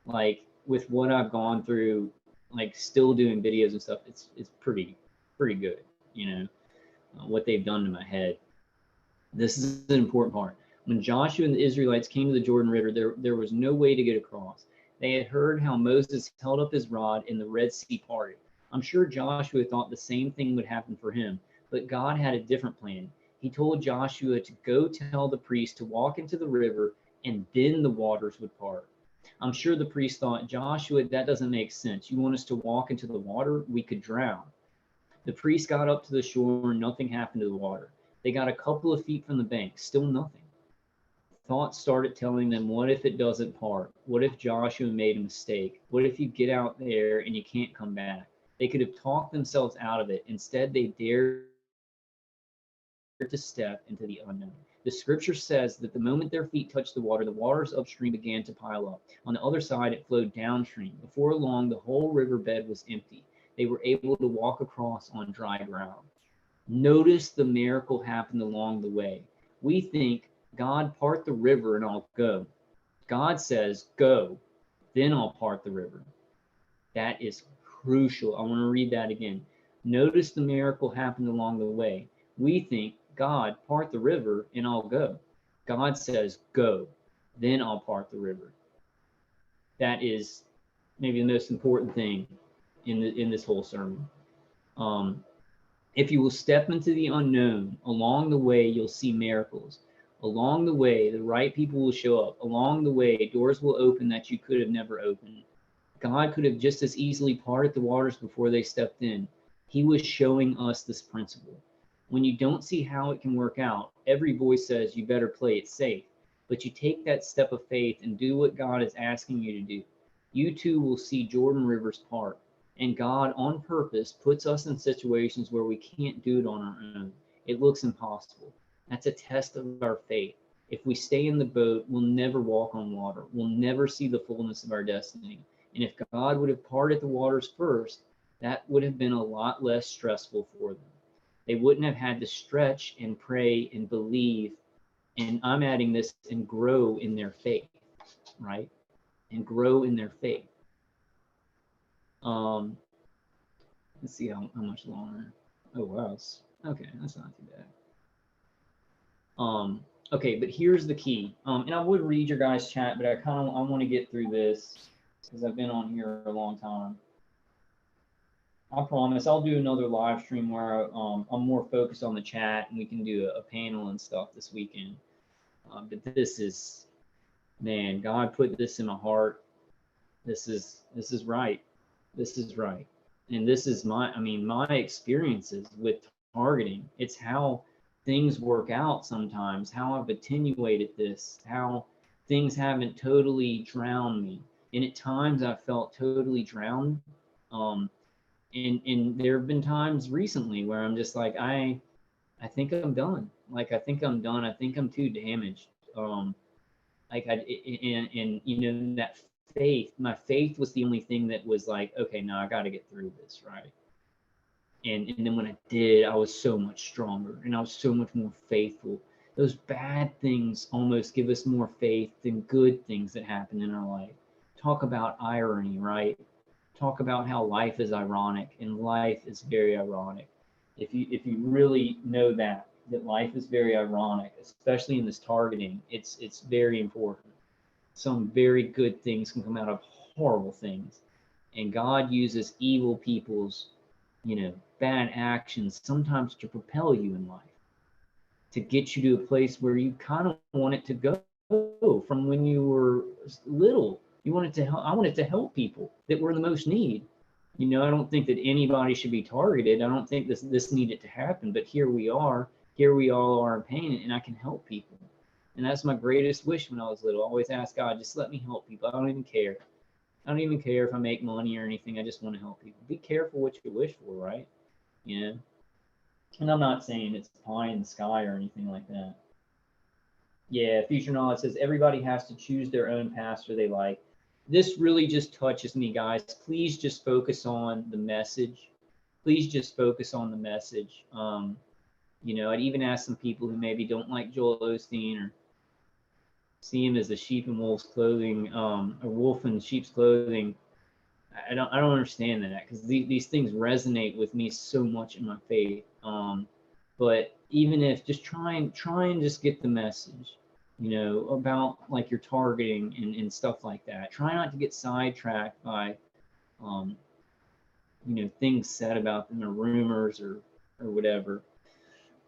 like with what I've gone through, like still doing videos and stuff, it's pretty good, what they've done to my head. This is an important part. When Joshua and the Israelites came to the Jordan River, there was no way to get across. They had heard how Moses held up his rod and the Red Sea parted. I'm sure Joshua thought the same thing would happen for him, but God had a different plan. He told Joshua to go tell the priest to walk into the river, and then the waters would part. I'm sure the priest thought, Joshua, that doesn't make sense. You want us to walk into the water? We could drown. The priest got up to the shore and nothing happened to the water. They got a couple of feet from the bank, still nothing. Thoughts started telling them, what if it doesn't part? What if Joshua made a mistake? What if you get out there and you can't come back? They could have talked themselves out of it. Instead, they dared to step into the unknown. The scripture says that the moment their feet touched the waters upstream began to pile up. On the other side, it flowed downstream. Before long, the whole riverbed was empty. They were able to walk across on dry ground. Notice the miracle happened along the way. We think, God, part the river and I'll go. God says, go, then I'll part the river. That is crucial. I want to read that again. Notice the miracle happened along the way. We think, God, part the river and I'll go. God says, go, then I'll part the river. That is maybe the most important thing in this whole sermon. If you will step into the unknown, along the way, you'll see miracles. Along the way, the right people will show up. Along the way, doors will open that you could have never opened. God could have just as easily parted the waters before they stepped in. He was showing us this principle. When you don't see how it can work out, every voice says you better play it safe. But you take that step of faith and do what God is asking you to do. You too will see Jordan Rivers part. And God, on purpose, puts us in situations where we can't do it on our own. It looks impossible. That's a test of our faith. If we stay in the boat, we'll never walk on water. We'll never see the fullness of our destiny. And if God would have parted the waters first, that would have been a lot less stressful for them. They wouldn't have had to stretch and pray and believe. And I'm adding this, and grow in their faith, right? And grow in their faith. Let's see how much longer. Oh wow. Okay, that's not too bad. Okay, but here's the key. And I would read your guys' chat, but I want to get through this because I've been on here a long time. I promise I'll do another live stream where I'm more focused on the chat and we can do a panel and stuff this weekend. But this is, man, God put this in my heart. This is right. This is right. And this is my experiences with targeting. It's how things work out sometimes, how I've attenuated this, how things haven't totally drowned me. And at times I felt totally drowned. And there have been times recently where I'm just like, I think I'm done. Like, I think I'm done. I think I'm too damaged. And you know, that faith, my faith was the only thing that was like, okay, now I got to get through this, right? And then when I did, I was so much stronger and I was so much more faithful. Those bad things almost give us more faith than good things that happen in our life. Talk about irony, right? Talk about how life is ironic, and life is very ironic. If you really know that life is very ironic, especially in this targeting, it's very important. Some very good things can come out of horrible things, and God uses evil people's, you know, bad actions sometimes to propel you in life, to get you to a place where you kind of want it to go from when you were little. You wanted to help. I wanted to help people that were in the most need. You know, I don't think that anybody should be targeted. I don't think this needed to happen, but here we are. Here we all are in pain, and I can help people. And that's my greatest wish when I was little. I always ask God, just let me help people. I don't even care. I don't even care if I make money or anything. I just want to help people. Be careful what you wish for, right? You know? And I'm not saying it's pie in the sky or anything like that. Yeah, Future Knowledge says everybody has to choose their own pastor they like. This really just touches me, guys. Please just focus on the message. Please just focus on the message. You know, I'd even ask some people who maybe don't like Joel Osteen or see him as a sheep in wolf's clothing, a wolf in sheep's clothing. I don't understand that, because these things resonate with me so much in my faith. But even if just try and just get the message, you know, about like your targeting and stuff like that. Try not to get sidetracked by, you know, things said about them or rumors or whatever.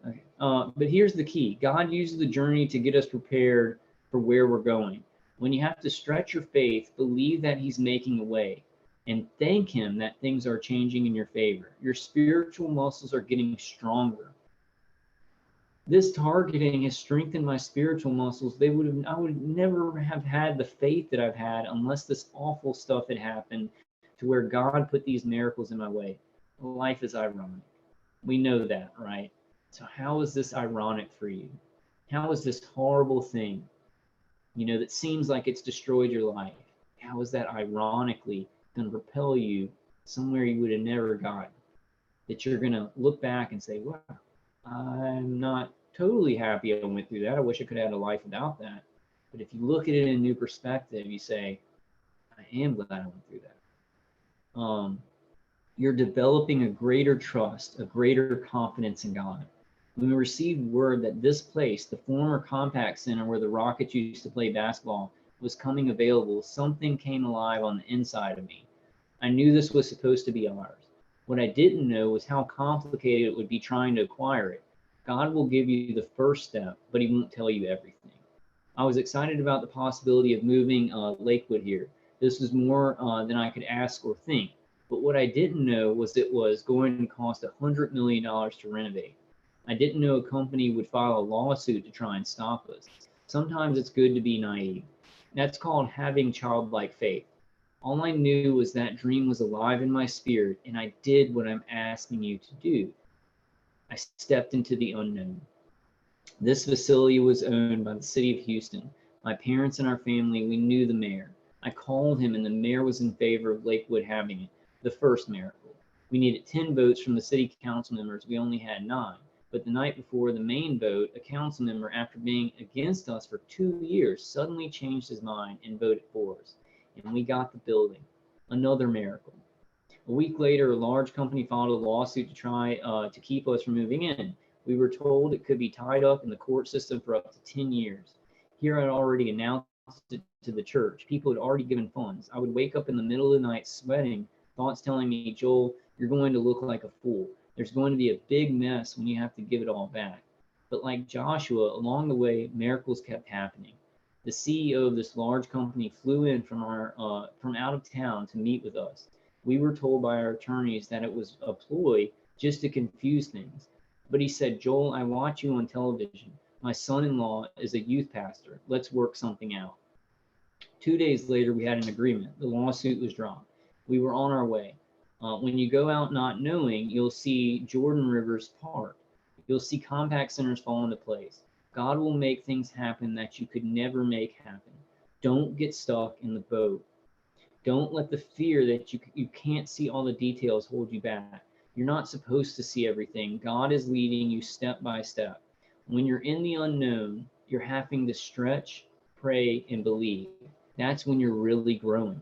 Okay. But here's the key. God uses the journey to get us prepared for where we're going. When you have to stretch your faith, believe that he's making a way, and thank him that things are changing in your favor. Your spiritual muscles are getting stronger. This targeting has strengthened my spiritual muscles. I would never have had the faith that I've had unless this awful stuff had happened, to where God put these miracles in my way. Life is ironic. We know that, right? So how is this ironic for you? How is this horrible thing, you know, that seems like it's destroyed your life? How is that ironically going to propel you somewhere you would have never gotten? That you're going to look back and say, wow, I'm not totally happy I went through that. I wish I could have had a life without that. But if you look at it in a new perspective, you say, I am glad I went through that. You're developing a greater trust, a greater confidence in God. When we received word that this place, the former Compaq Center where the Rockets used to play basketball, was coming available, something came alive on the inside of me. I knew this was supposed to be ours. What I didn't know was how complicated it would be trying to acquire it. God will give you the first step, but he won't tell you everything. I was excited about the possibility of moving Lakewood here. This was more than I could ask or think. But what I didn't know was it was going to cost $100 million to renovate. I didn't know a company would file a lawsuit to try and stop us. Sometimes it's good to be naive. That's called having childlike faith. All I knew was that dream was alive in my spirit, and I did what I'm asking you to do. I stepped into the unknown. This facility was owned by the city of Houston. My parents and our family, we knew the mayor. I called him, and the mayor was in favor of Lakewood having it, the first miracle. We needed 10 votes from the city council members. We only had 9. But the night before the main vote, a council member, after being against us for 2 years, suddenly changed his mind and voted for us. And we got the building. Another miracle. A week later, a large company filed a lawsuit to try to keep us from moving in. We were told it could be tied up in the court system for up to 10 years. Here I'd already announced it to the church. People had already given funds. I would wake up in the middle of the night sweating, thoughts telling me, Joel, you're going to look like a fool. There's going to be a big mess when you have to give it all back. But like Joshua, along the way, miracles kept happening. The CEO of this large company flew in from out of town to meet with us. We were told by our attorneys that it was a ploy just to confuse things. But he said, Joel, I watch you on television. My son-in-law is a youth pastor. Let's work something out. 2 days later, we had an agreement. The lawsuit was dropped. We were on our way. When you go out not knowing, you'll see Jordan Rivers part. You'll see compact centers fall into place. God will make things happen that you could never make happen. Don't get stuck in the boat. Don't let the fear that you can't see all the details hold you back. You're not supposed to see everything. God is leading you step by step. When you're in the unknown, you're having to stretch, pray, and believe. That's when you're really growing.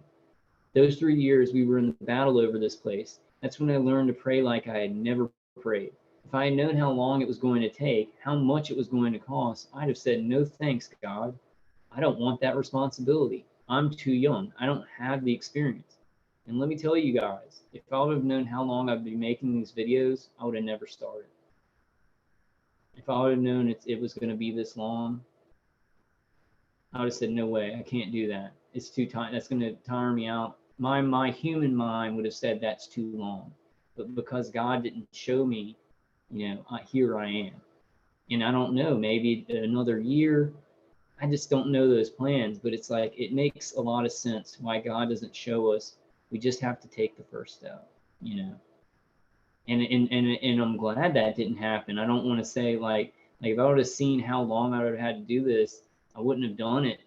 Those 3 years we were in the battle over this place. That's when I learned to pray like I had never prayed. If I had known how long it was going to take, how much it was going to cost, I'd have said, no thanks, God. I don't want that responsibility. I'm too young. I don't have the experience. And let me tell you guys, if I would have known how long I'd be making these videos, I would have never started. If I would have known it was going to be this long, I would have said, no way, I can't do that. It's too tight. That's going to tire me out. My human mind would have said that's too long. But because God didn't show me, here I am. And I don't know, maybe another year, I just don't know those plans. But it's like, it makes a lot of sense why God doesn't show us. We just have to take the first step, And I'm glad that didn't happen. I don't want to say like if I would have seen how long I would have had to do this, I wouldn't have done it,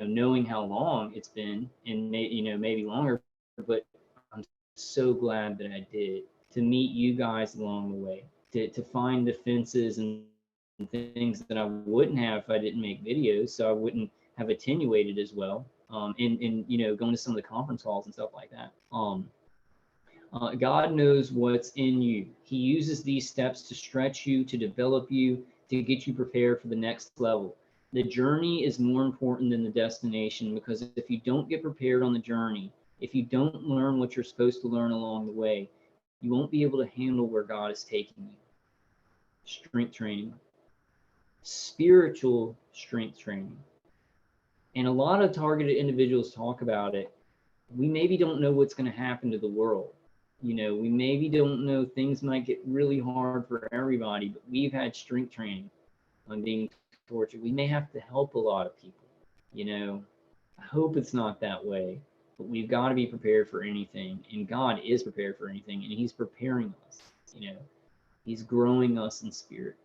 knowing how long it's been and maybe longer. But I'm so glad that I did, to meet you guys along the way, to find defenses and things that I wouldn't have if I didn't make videos, so I wouldn't have attenuated as well. And going to some of the conference calls and stuff like that. God knows what's in you. He uses these steps to stretch you, to develop you, to get you prepared for the next level. The journey is more important than the destination, because if you don't get prepared on the journey, if you don't learn what you're supposed to learn along the way, you won't be able to handle where God is taking you. Strength training, spiritual strength training. And a lot of targeted individuals talk about it. We maybe don't know what's going to happen to the world. We maybe don't know, things might get really hard for everybody, but we've had strength training on being tortured. We may have to help a lot of people. I hope it's not that way, but we've got to be prepared for anything. And God is prepared for anything, and he's preparing us. He's growing us in spirit.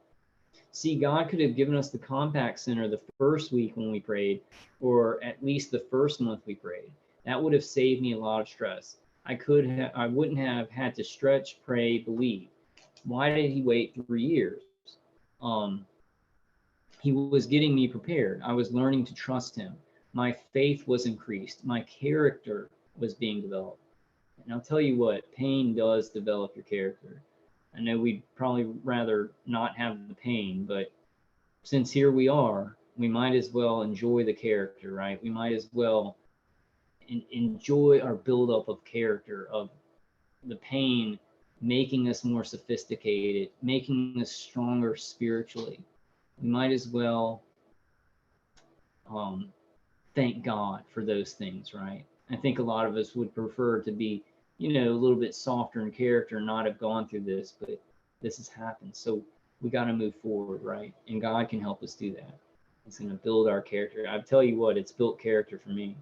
See, God could have given us the compact center the first week when we prayed, or at least the first month we prayed. That would have saved me a lot of stress. I wouldn't have had to stretch, pray, believe. Why did he wait 3 years? He was getting me prepared. I was learning to trust him. My faith was increased. My character was being developed. And I'll tell you what, pain does develop your character. I know we'd probably rather not have the pain, but since here we are, we might as well enjoy the character, right? We might as well enjoy our buildup of character, of the pain making us more sophisticated, making us stronger spiritually, we might as well thank God for those things, right? I think a lot of us would prefer to be, a little bit softer in character and not have gone through this, but this has happened. So we got to move forward, right? And God can help us do that. He's going to build our character. I tell you what, it's built character for me.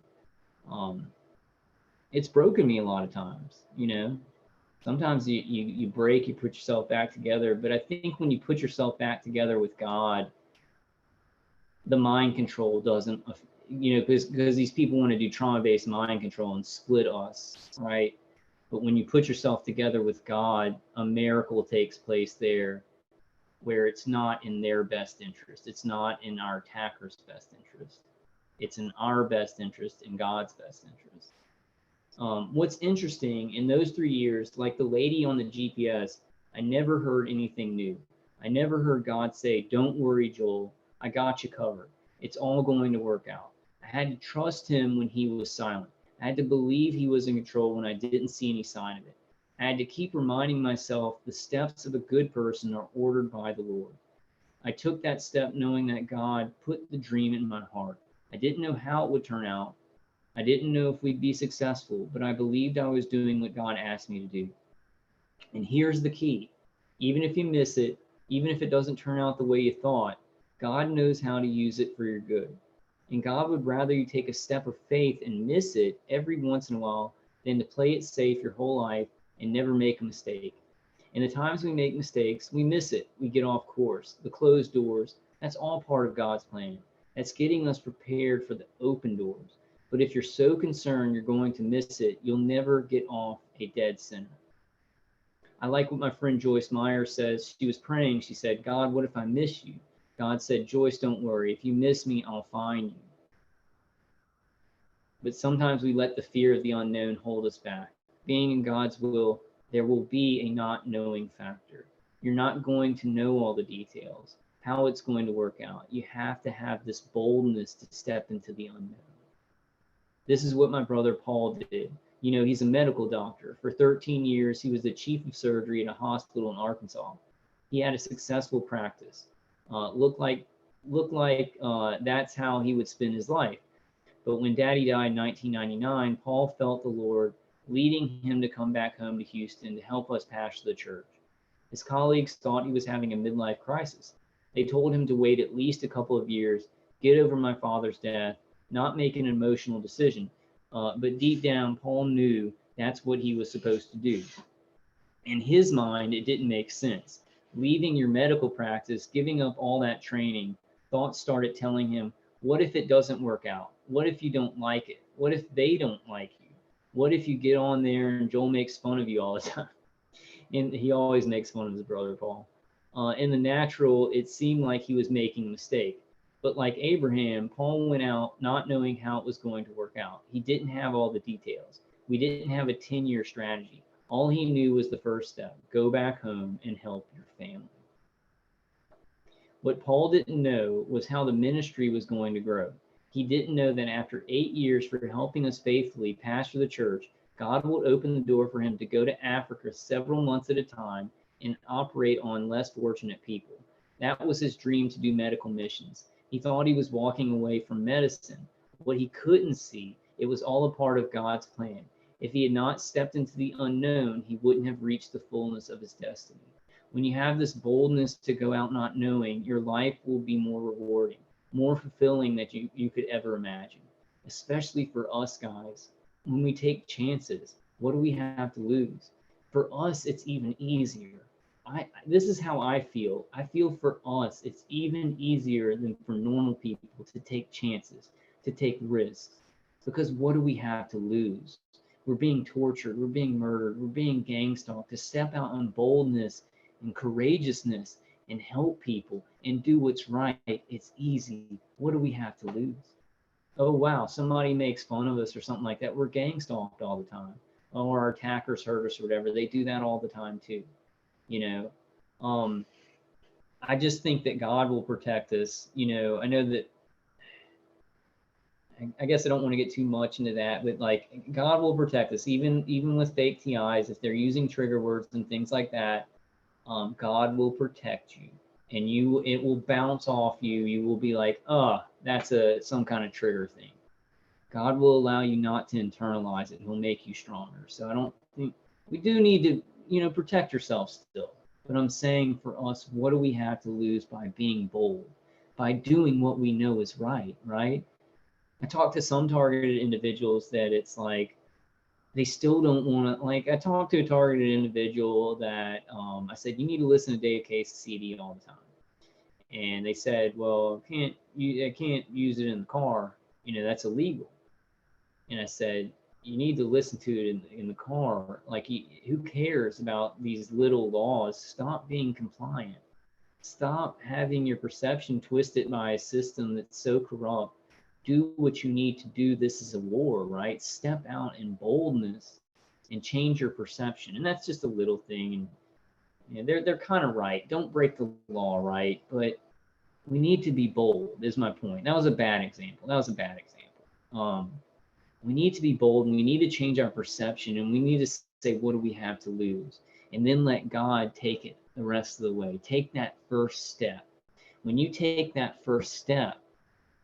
It's broken me a lot of times, Sometimes you break, you put yourself back together. But I think when you put yourself back together with God, the mind control doesn't, because these people want to do trauma-based mind control and split us, right? But when you put yourself together with God, a miracle takes place there where it's not in their best interest. It's not in our attacker's best interest. It's in our best interest, in God's best interest. What's interesting, in those 3 years, like the lady on the GPS, I never heard anything new. I never heard God say, "Don't worry, Joel, I got you covered. It's all going to work out." I had to trust him when he was silent. I had to believe he was in control when I didn't see any sign of it. I had to keep reminding myself the steps of a good person are ordered by the Lord. I took that step knowing that God put the dream in my heart. I didn't know how it would turn out. I didn't know if we'd be successful, but I believed I was doing what God asked me to do. And here's the key. Even if you miss it, even if it doesn't turn out the way you thought, God knows how to use it for your good. And God would rather you take a step of faith and miss it every once in a while than to play it safe your whole life and never make a mistake. And the times we make mistakes, we miss it. We get off course. The closed doors, that's all part of God's plan. That's getting us prepared for the open doors. But if you're so concerned you're going to miss it, you'll never get off a dead center. I like what my friend Joyce Meyer says. She was praying. She said, "God, what if I miss you?" God said, "Joyce, don't worry. If you miss me, I'll find you." But sometimes we let the fear of the unknown hold us back. Being in God's will, there will be a not knowing factor. You're not going to know all the details, how it's going to work out. You have to have this boldness to step into the unknown. This is what my brother Paul did. He's a medical doctor. For 13 years, he was the chief of surgery at a hospital in Arkansas. He had a successful practice. Looked like that's how he would spend his life. But when Daddy died in 1999, Paul felt the Lord leading him to come back home to Houston to help us pastor the church. His colleagues thought he was having a midlife crisis. They told him to wait at least a couple of years, get over my father's death, not make an emotional decision. But deep down, Paul knew that's what he was supposed to do. In his mind, it didn't make sense. Leaving your medical practice, giving up all that training, thoughts started telling him, what if it doesn't work out? What if you don't like it? What if they don't like you? What if you get on there and Joel makes fun of you all the time? And he always makes fun of his brother, Paul. In the natural, it seemed like he was making a mistake. But like Abraham, Paul went out not knowing how it was going to work out. He didn't have all the details. We didn't have a 10-year strategy. All he knew was the first step: go back home and help your family. What Paul didn't know was how the ministry was going to grow. He didn't know that after 8 years for helping us faithfully pastor the church, God would open the door for him to go to Africa several months at a time and operate on less fortunate people. That was his dream, to do medical missions. He thought he was walking away from medicine. What he couldn't see, it was all a part of God's plan. If he had not stepped into the unknown, he wouldn't have reached the fullness of his destiny. When you have this boldness to go out not knowing, your life will be more rewarding, more fulfilling than you could ever imagine. Especially for us guys, when we take chances, what do we have to lose? For us, it's even easier. This is how I feel. I feel for us, it's even easier than for normal people to take chances, to take risks. Because what do we have to lose? We're being tortured, we're being murdered, we're being gang stalked. To step out on boldness and courageousness and help people and do what's right, it's easy. What do we have to lose? Oh, wow, somebody makes fun of us or something like that. We're gang stalked all the time. Oh, our attackers hurt us or whatever. They do that all the time too. I just think that God will protect us. I know that I guess I don't want to get too much into that, but like God will protect us, even with fake TIs, if they're using trigger words and things like that. God will protect you, and it will bounce off you. You will be like, oh, that's some kind of trigger thing. God will allow you not to internalize it. He'll make you stronger. So I don't think we do need to, protect yourself still. But I'm saying for us, what do we have to lose by being bold, by doing what we know is right, right? I talk to some targeted individuals that it's like they still don't want to. Like I talked to a targeted individual that I said, you need to listen to Dave Case's CD all the time, and they said, well, I can't use it in the car. That's illegal. And I said, you need to listen to it in the car. Like, who cares about these little laws? Stop being compliant. Stop having your perception twisted by a system that's so corrupt. Do what you need to do. This is a war, right? Step out in boldness and change your perception. And that's just a little thing. And they're kind of right. Don't break the law, right? But we need to be bold, is my point. That was a bad example. We need to be bold, and we need to change our perception, and we need to say, what do we have to lose? And then let God take it the rest of the way. Take that first step. When you take that first step,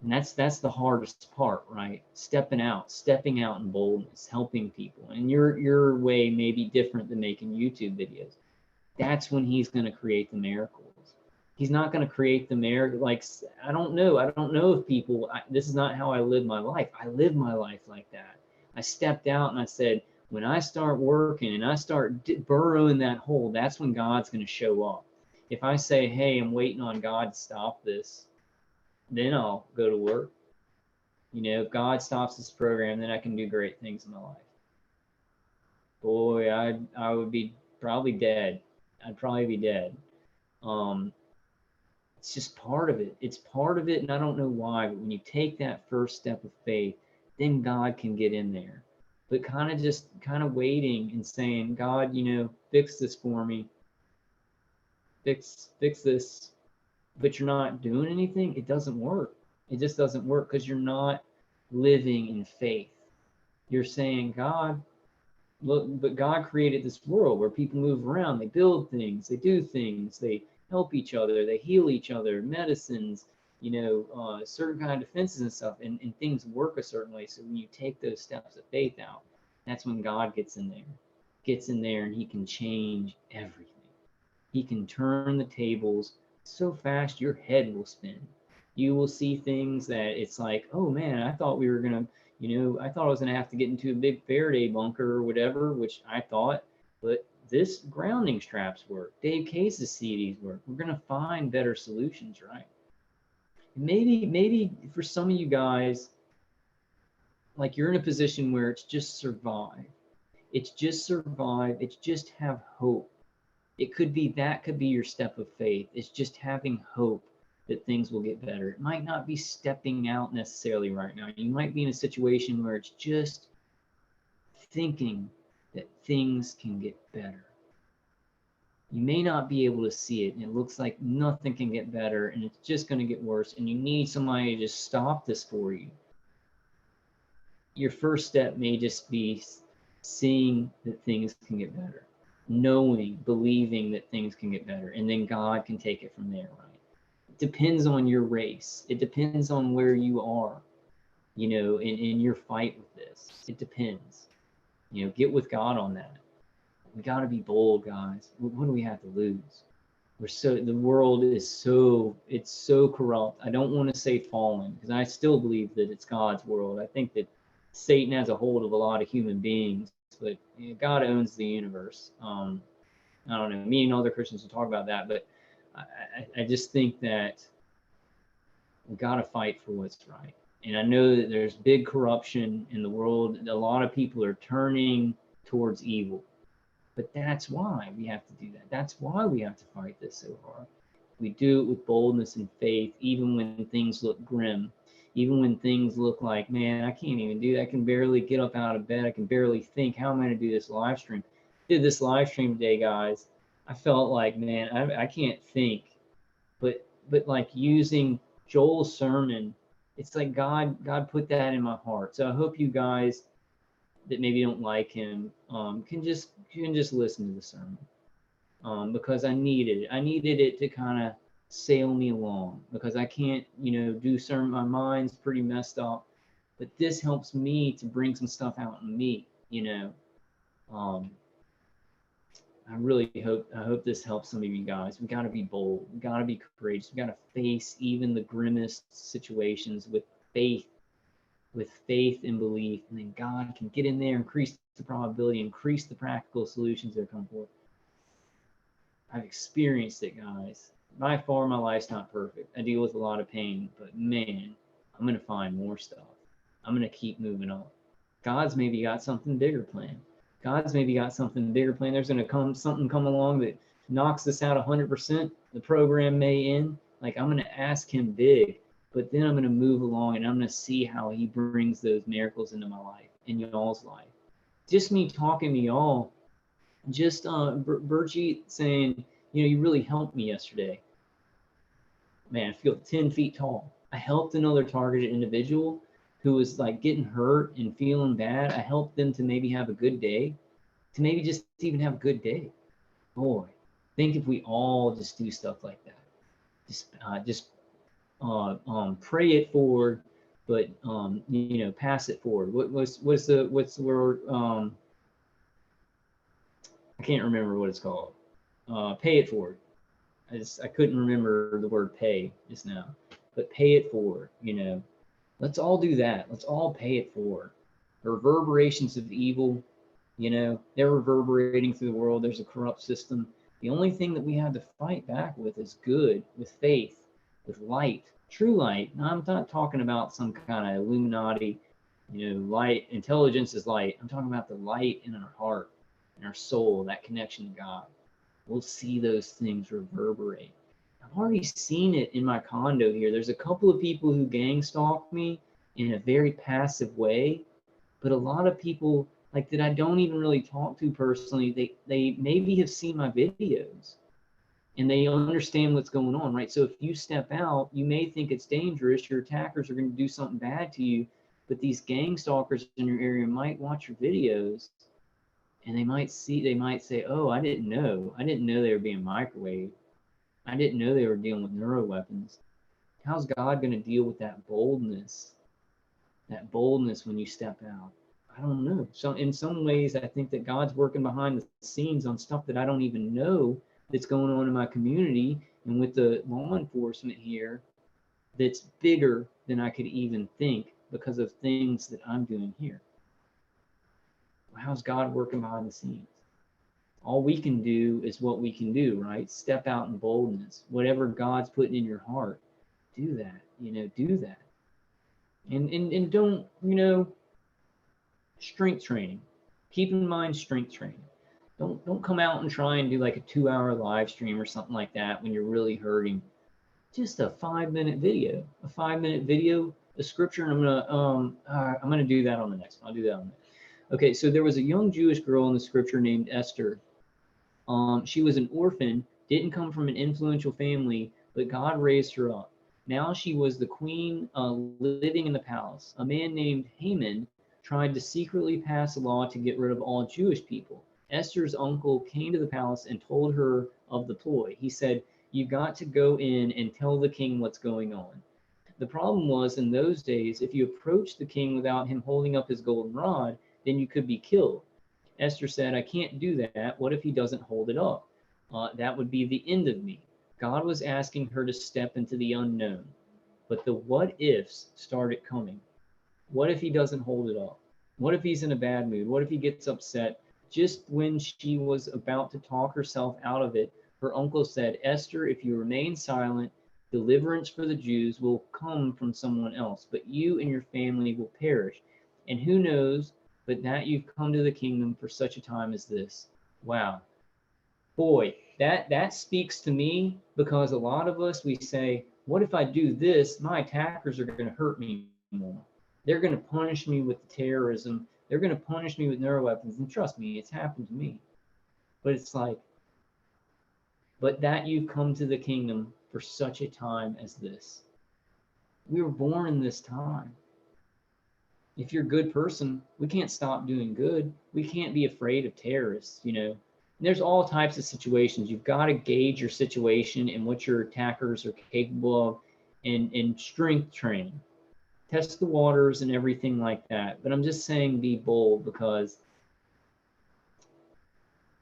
and that's the hardest part, right? Stepping out in boldness, helping people. And your way may be different than making YouTube videos. That's when he's going to create the miracles. He's not going to create the miracle. Like, I don't know if people, this is not how I live my life. I live my life like that. I stepped out and I said, when I start working and I start burrowing that hole, that's when God's going to show up. If I say, hey, I'm waiting on God to stop this, then I'll go to work. If God stops this program, then I can do great things in my life. Boy, I would be probably dead. I'd probably be dead. It's just part of it. It's part of it, and I don't know why, but when you take that first step of faith, then God can get in there. But kind of waiting and saying, God, fix this for me. Fix this. But you're not doing anything, it doesn't work. It just doesn't work because you're not living in faith. You're saying, God, look, but God created this world where people move around, they build things, they do things, they help each other, they heal each other, medicines, certain kind of defenses and stuff, and things work a certain way. So when you take those steps of faith out, that's when God gets in there, and he can change everything. He can turn the tables so fast your head will spin. You will see things that it's like, oh man, I thought we were gonna, I thought I was gonna have to get into a big Faraday bunker or whatever, which I thought, but this grounding straps work. Dave Case's CDs work. We're gonna find better solutions, right? Maybe for some of you guys, like you're in a position where it's just survive. It's just survive. It's just have hope. It could be your step of faith. It's just having hope that things will get better. It might not be stepping out necessarily right now. You might be in a situation where it's just thinking that things can get better. You may not be able to see it, and it looks like nothing can get better, and it's just going to get worse, and you need somebody to just stop this for you. Your first step may just be seeing that things can get better, knowing, believing that things can get better, and then God can take it from there, right? It depends on your race. It depends on where you are, in your fight with this. It depends. Get with God on that. We got to be bold, guys. What do we have to lose? The world is it's so corrupt. I don't want to say fallen, because I still believe that it's God's world. I think that Satan has a hold of a lot of human beings, but God owns the universe. I don't know. Me and other Christians will talk about that, but I just think that we got to fight for what's right. And I know that there's big corruption in the world. A lot of people are turning towards evil. But that's why we have to do that. That's why we have to fight this so hard. We do it with boldness and faith, even when things look grim, even when things look like, man, I can't even do that. I can barely get up out of bed. I can barely think. How am I going to do this live stream? Did this live stream today, guys. I felt like, man, I can't think. But like using Joel's sermon, it's like God put that in my heart. So I hope you guys that maybe don't like him can just listen to the sermon, because I needed it. I needed it to kind of sail me along, because I can't, do sermon. My mind's pretty messed up, but this helps me to bring some stuff out in me. Um, I hope this helps some of you guys. We got to be bold. We got to be courageous. We got to face even the grimmest situations with faith and belief, and then God can get in there, increase the probability, increase the practical solutions that come forth. I've experienced it, guys. By far, my life's not perfect. I deal with a lot of pain, but man, I'm going to find more stuff. I'm going to keep moving on. God's maybe got something bigger planned. God's maybe got something bigger planned. There's going to something come along that knocks us out 100%. The program may end. Like, I'm going to ask him big, but then I'm going to move along and I'm going to see how he brings those miracles into my life, in y'all's life. Just me talking to y'all, just Bergie saying, you really helped me yesterday. Man, I feel 10 feet tall. I helped another targeted individual who was like getting hurt and feeling bad. I helped them to maybe have a good day, to maybe just even have a good day. Boy, think if we all just do stuff like that. Just pray it forward, but pass it forward. What's the word? I can't remember what it's called. Pay it forward. I couldn't remember the word pay just now, but pay it forward. Let's all do that. Let's all pay it forward. The reverberations of evil, they're reverberating through the world. There's a corrupt system. The only thing that we have to fight back with is good, with faith, with light, true light. Now, I'm not talking about some kind of Illuminati, light. Intelligence is light. I'm talking about the light in our heart, in our soul, that connection to God. We'll see those things reverberate. I've already seen it in my condo here. There's a couple of people who gang stalk me in a very passive way, but a lot of people like that I don't even really talk to personally, they maybe have seen my videos and they understand what's going on, right? So if you step out, you may think it's dangerous, your attackers are going to do something bad to you, but these gang stalkers in your area might watch your videos and they might say, oh, I didn't know they were being microwaved. I didn't know they were dealing with neuroweapons. How's God going to deal with that boldness? That boldness when you step out? I don't know. So in some ways, I think that God's working behind the scenes on stuff that I don't even know that's going on in my community and with the law enforcement here that's bigger than I could even think because of things that I'm doing here. How's God working behind the scenes? All we can do is what we can do, right? Step out in boldness. Whatever God's putting in your heart, do that. Do that. And don't, strength training. Keep in mind strength training. Don't come out and try and do like a 2-hour live stream or something like that when you're really hurting. Just a 5-minute video. A 5-minute video, a scripture, and I'm gonna do that on the next one. I'll do that on the next. Okay, so there was a young Jewish girl in the scripture named Esther. She was an orphan, didn't come from an influential family, but God raised her up. Now she was the queen living in the palace. A man named Haman tried to secretly pass a law to get rid of all Jewish people. Esther's uncle came to the palace and told her of the ploy. He said, "You've got to go in and tell the king what's going on." The problem was, in those days, if you approached the king without him holding up his golden rod, then you could be killed. Esther said, "I can't do that. What if he doesn't hold it up? That would be the end of me." God was asking her to step into the unknown. But the what ifs started coming. What if he doesn't hold it up? What if he's in a bad mood? What if he gets upset? Just when she was about to talk herself out of it, her uncle said, "Esther, if you remain silent, deliverance for the Jews will come from someone else, but you and your family will perish. And who knows but that you've come to the kingdom for such a time as this." Wow. Boy, that speaks to me, because a lot of us, we say, what if I do this? My attackers are going to hurt me more. They're going to punish me with terrorism. They're going to punish me with neuroweapons. And trust me, it's happened to me. But it's like, but that you've come to the kingdom for such a time as this. We were born in this time. If you're a good person, we can't stop doing good. We can't be afraid of terrorists, you know. And there's all types of situations. You've got to gauge your situation and what your attackers are capable of and strength train. Test the waters and everything like that. But I'm just saying be bold because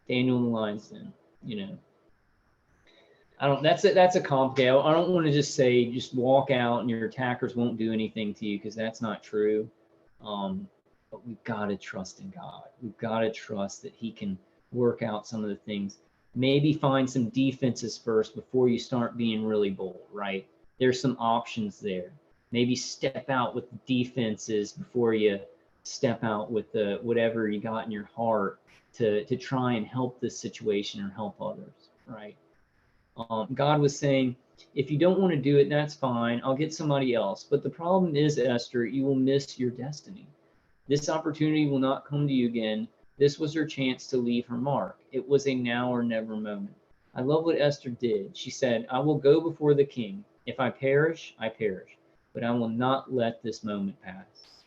Daniel in the lion's den, you know. I don't. That's a complicated. I don't want to just say just walk out and your attackers won't do anything to you because that's not true. But we've got to trust in God. We've got to trust that He can work out some of the things. Maybe find some defenses first before you start being really bold. Right? There's some options there. Maybe step out with the defenses before you step out with the whatever you got in your heart to try and help this situation or help others. Right? God was saying, if you don't want to do it, that's fine. I'll get somebody else. But the problem is, Esther, you will miss your destiny. This opportunity will not come to you again. This was her chance to leave her mark. It was a now or never moment. I love what Esther did. She said, I will go before the king. If I perish, I perish. But I will not let this moment pass.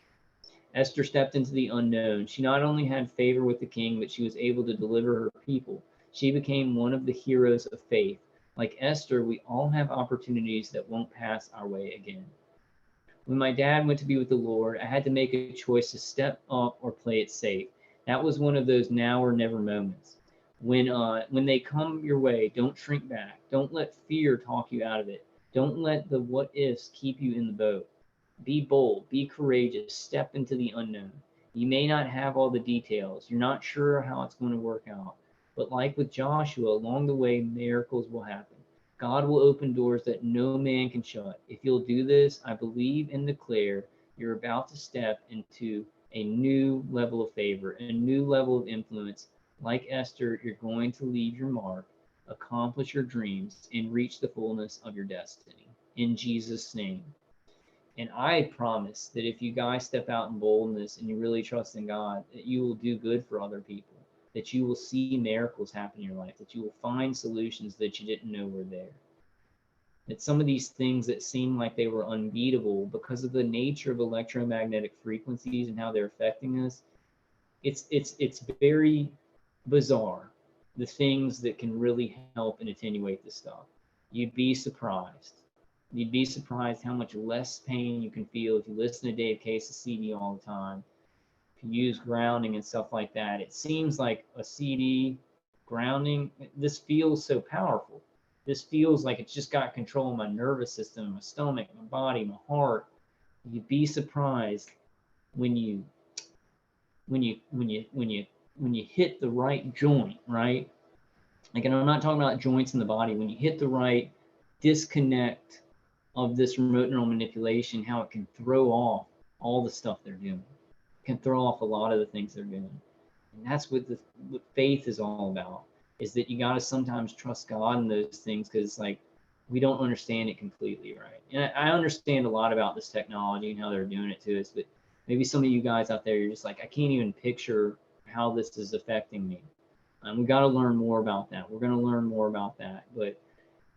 Esther stepped into the unknown. She not only had favor with the king, but she was able to deliver her people. She became one of the heroes of faith. Like Esther, we all have opportunities that won't pass our way again. When my dad went to be with the Lord, I had to make a choice to step up or play it safe. That was one of those now or never moments. When they come your way, don't shrink back. Don't let fear talk you out of it. Don't let the what ifs keep you in the boat. Be bold, be courageous, step into the unknown. You may not have all the details. You're not sure how it's going to work out. But like with Joshua, along the way, miracles will happen. God will open doors that no man can shut. If you'll do this, I believe and declare you're about to step into a new level of favor, a new level of influence. Like Esther, you're going to leave your mark, accomplish your dreams, and reach the fullness of your destiny. In Jesus' name. And I promise that if you guys step out in boldness and you really trust in God, that you will do good for other people, that you will see miracles happen in your life, that you will find solutions that you didn't know were there. That some of these things that seem like they were unbeatable because of the nature of electromagnetic frequencies and how they're affecting us, it's very bizarre, the things that can really help and attenuate this stuff. You'd be surprised. You'd be surprised how much less pain you can feel if you listen to Dave Case's CD all the time, if you use grounding and stuff like that. It seems like a CD grounding, this feels so powerful. This feels like it's just got control of my nervous system, my stomach, my body, my heart. You'd be surprised when you hit the right joint, right? Like, and I'm not talking about joints in the body. When you hit the right disconnect of this remote neural manipulation, how it can throw off all the stuff they're doing, it can throw off a lot of the things they're doing. And that's what what faith is all about, is that you got to sometimes trust God in those things, because like we don't understand it completely, right? And I understand a lot about this technology and how they're doing it to us, but maybe some of you guys out there, you're just like, I can't even picture how this is affecting me. We got to learn more about that. We're going to learn more about that. But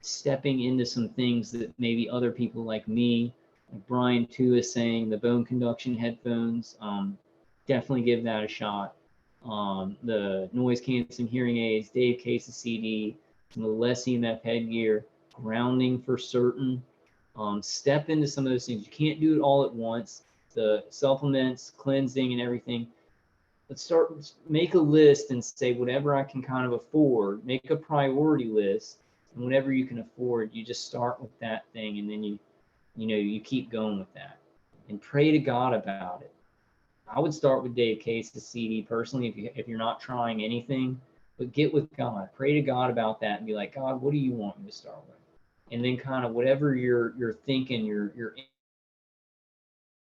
stepping into some things that maybe other people like me, like Brian too is saying, the bone conduction headphones, definitely give that a shot. The noise canceling hearing aids, Dave Case's CD, the less EMF headgear, grounding for certain. Step into some of those things. You can't do it all at once. The supplements, cleansing, and everything. Let's make a list and say whatever I can kind of afford. Make a priority list, and whatever you can afford, you just start with that thing, and then you keep going with that, and pray to God about it. I would start with Dave Case's CD personally if you're not trying anything, but get with God. Pray to God about that and be like, God, what do you want me to start with? And then kind of whatever you're thinking, your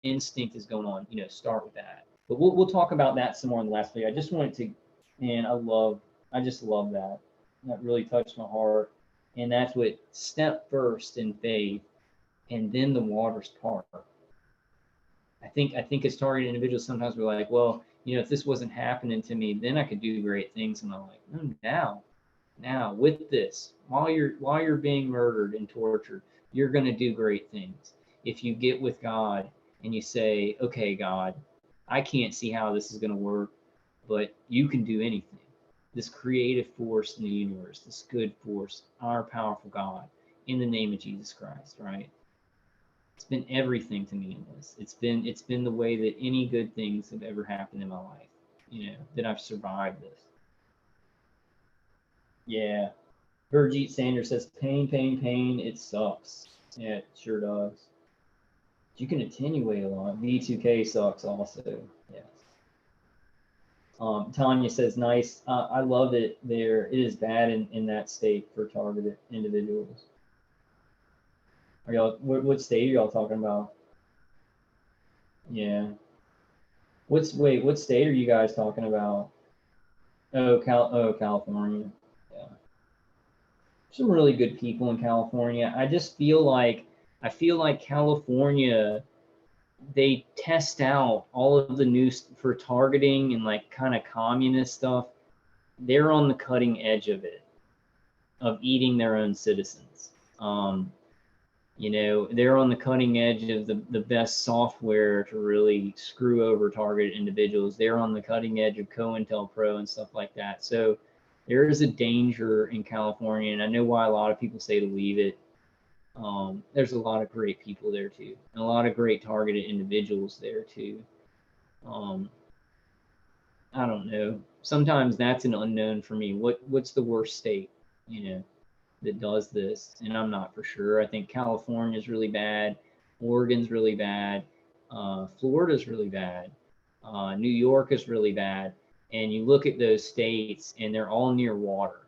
instinct is going on, start with that. But we'll talk about that some more in the last video. I just wanted to, man, I just love that. That really touched my heart. And that's what step first in faith, and then the waters part. I think as targeted individuals, sometimes we're like, well, if this wasn't happening to me, then I could do great things. And I'm like, no, now with this, while you're being murdered and tortured, you're going to do great things. if you get with God and you say, okay, God, I can't see how this is going to work, but you can do anything. This creative force in the universe, this good force, our powerful God, in the name of Jesus Christ, right? It's been everything to me in this. It's been the way that any good things have ever happened in my life, that I've survived this. Yeah. Virjeet Sanders says, pain, pain, pain, it sucks. Yeah, it sure does. You can attenuate a lot. V2K sucks also. Yes. Tanya says, nice. I love it there. It is bad in that state for targeted individuals. Are y'all, what state are y'all talking about? Yeah. What state are you guys talking about? Oh, California. Yeah. Some really good people in California. I feel like California, they test out all of the news for targeting and like kind of communist stuff. They're on the cutting edge of it, of eating their own citizens. They're on the cutting edge of the best software to really screw over targeted individuals. They're on the cutting edge of COINTELPRO and stuff like that. So there is a danger in California, and I know why a lot of people say to leave it. There's a lot of great people there too, and a lot of great targeted individuals there too. I don't know. Sometimes that's an unknown for me. What's the worst state, that does this? And I'm not for sure. I think California is really bad. Oregon's really bad. Florida's really bad. New York is really bad. And you look at those states and they're all near water.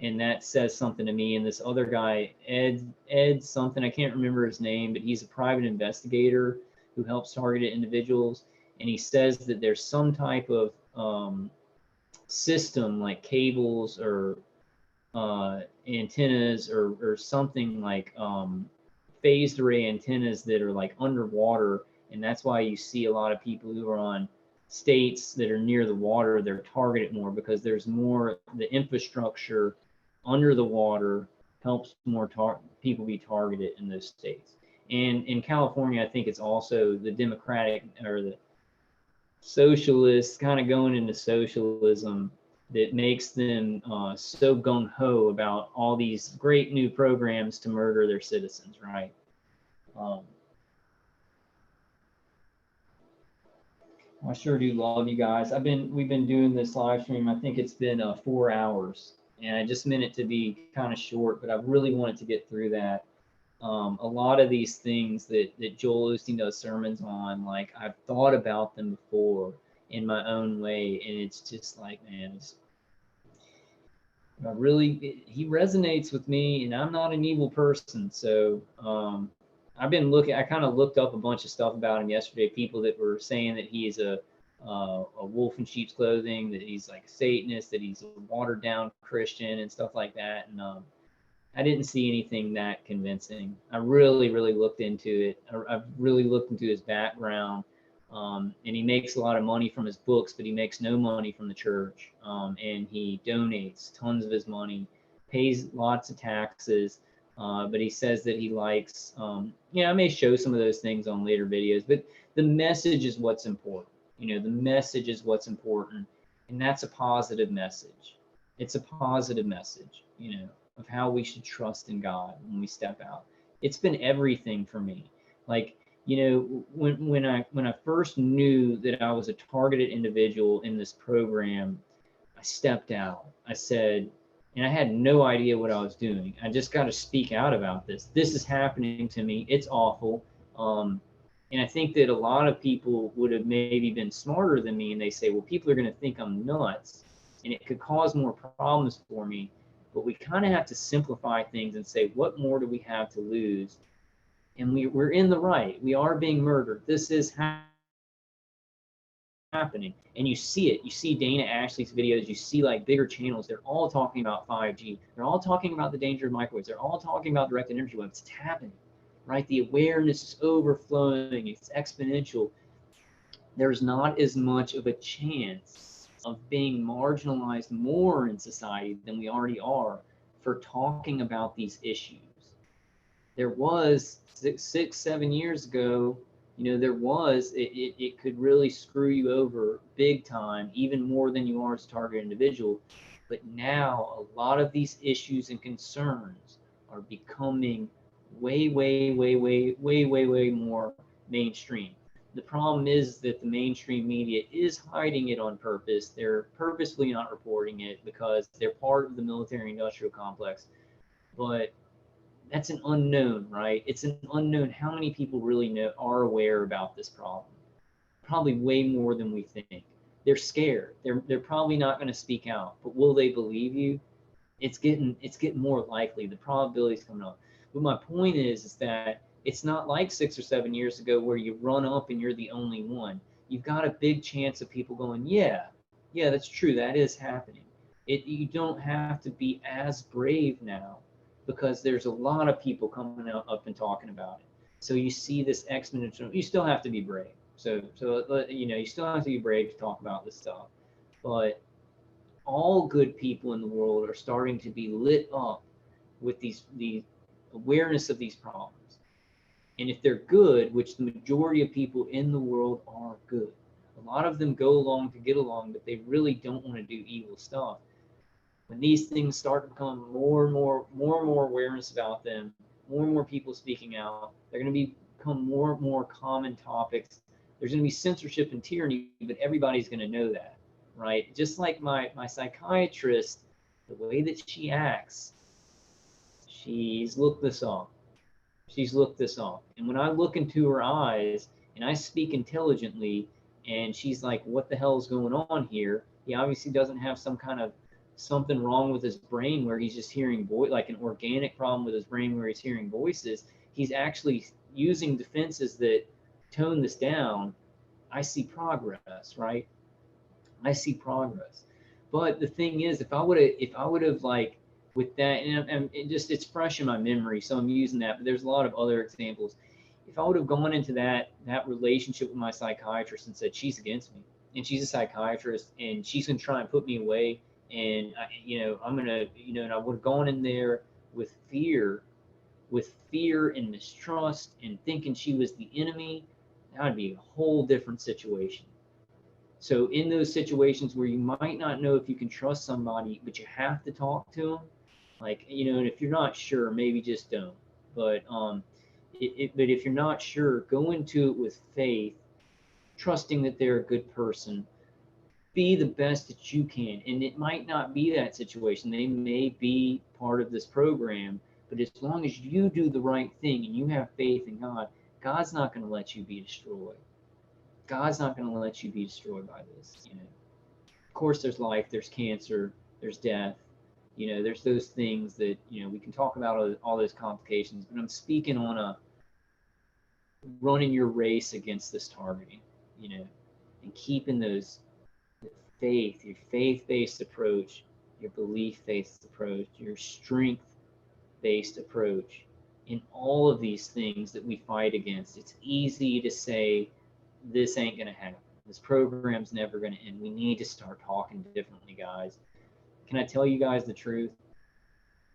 And that says something to me. And this other guy, Ed something, I can't remember his name, but he's a private investigator who helps targeted individuals. And he says that there's some type of system like cables or antennas or something like phased array antennas that are like underwater. And that's why you see a lot of people who are on states that are near the water, they're targeted more because there's more, the infrastructure under the water helps more people be targeted in those states. And in California, I think it's also the Democratic or the socialists kind of going into socialism that makes them so gung-ho about all these great new programs to murder their citizens, right? I sure do love you guys. We've been doing this live stream. I think it's been 4 hours, and I just meant it to be kind of short, but I really wanted to get through that. A lot of these things that Joel Osteen does sermons on, like I've thought about them before in my own way, and it's just like, man, he resonates with me, and I'm not an evil person. So I kind of looked up a bunch of stuff about him yesterday. People that were saying that he is a wolf in sheep's clothing, that he's like a Satanist, that he's a watered down Christian and stuff like that. And I didn't see anything that convincing. I really, really looked into it. I've really looked into his background. And he makes a lot of money from his books, but he makes no money from the church. And he donates tons of his money, pays lots of taxes. But he says that he likes, I may show some of those things on later videos, but the message is what's important. The message is what's important. And that's a positive message. It's a positive message, of how we should trust in God when we step out. It's been everything for me. Like, when I first knew that I was a targeted individual in this program, I stepped out. I said, and I had no idea what I was doing. I just got to speak out about this. This is happening to me. It's awful. And I think that a lot of people would have maybe been smarter than me, and they say, well, people are going to think I'm nuts, and it could cause more problems for me. But we kind of have to simplify things and say, what more do we have to lose? And we're in the right. We are being murdered. This is happening. And you see it. You see Dana Ashley's videos. You see like bigger channels. They're all talking about 5G. They're all talking about the danger of microwaves. They're all talking about directed energy waves. It's happening, right? The awareness is overflowing. It's exponential. There's not as much of a chance of being marginalized more in society than we already are for talking about these issues. There was 6, 7 years ago, it could really screw you over big time, even more than you are as a target individual. But now a lot of these issues and concerns are becoming way more mainstream. The problem is that the mainstream media is hiding it on purpose. They're purposely not reporting it because they're part of the military industrial complex. But that's an unknown, right? It's an unknown how many people really are aware about this problem. Probably way more than we think. They're scared. They're probably not going to speak out, but will they believe you? It's getting more likely. The probability is coming up. But my point is that it's not like 6 or 7 years ago where you run up and you're the only one. You've got a big chance of people going, yeah, that's true. That is happening. You don't have to be as brave now because there's a lot of people coming out up and talking about it. So you see this exponential. You still have to be brave. You still have to be brave to talk about this stuff. But all good people in the world are starting to be lit up with the awareness of these problems. And if they're good, which the majority of people in the world are good, a lot of them go along to get along, but they really don't want to do evil stuff. When these things start to become more and more awareness about them, more and more people speaking out, they're going to become more and more common topics. There's going to be censorship and tyranny, but everybody's going to know that, right? Just like my psychiatrist, the way that she acts, she's looked this up. She's looked this up. And when I look into her eyes and I speak intelligently, and she's like, what the hell is going on here? He obviously doesn't have some kind of something wrong with his brain where he's just hearing like an organic problem with his brain where he's hearing voices. He's actually using defenses that tone this down. I see progress, right? I see progress. But the thing is, if I would have like with that, and it's fresh in my memory, so I'm using that. But there's a lot of other examples. If I would have gone into that relationship with my psychiatrist and said she's against me, and she's a psychiatrist, and she's gonna try and put me away, and I'm gonna, and I would have gone in there with fear and mistrust, and thinking she was the enemy, that would be a whole different situation. So in those situations where you might not know if you can trust somebody, but you have to talk to them, like, and if you're not sure, maybe just don't. But but if you're not sure, go into it with faith, trusting that they're a good person. Be the best that you can. And it might not be that situation. They may be part of this program, but as long as you do the right thing and you have faith in God, God's not going to let you be destroyed. God's not going to let you be destroyed by this. Of course, there's life, there's cancer, there's death. There's those things that we can talk about all those complications. But I'm speaking on a running your race against this targeting, and keeping those faith, your faith-based approach, your belief-based approach, your strength-based approach in all of these things that we fight against. It's easy to say this ain't going to happen. This program's never going to end. We need to start talking differently, guys. Can I tell you guys the truth?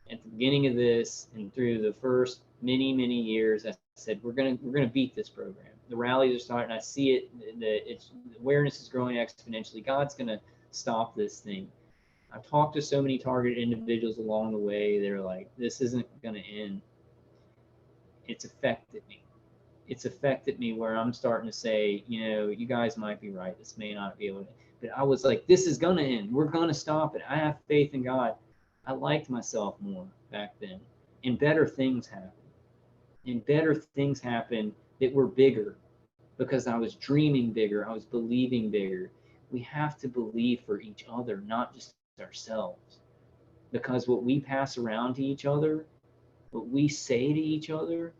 At the beginning of this and through the first many years, I said we're gonna beat this program. The rallies are starting. I see it. The awareness is growing exponentially. God's gonna stop this thing. I've talked to so many targeted individuals along the way. They're like, this isn't gonna end. It's affected me. It's affected me where I'm starting to say, you guys might be right. This may not be able to. But I was like, this is gonna end. We're gonna stop it. I have faith in God. I liked myself more back then, and better things happened. And better things happened that were bigger because I was dreaming bigger. I was believing bigger. We have to believe for each other, not just ourselves. Because what we pass around to each other, what we say to each other,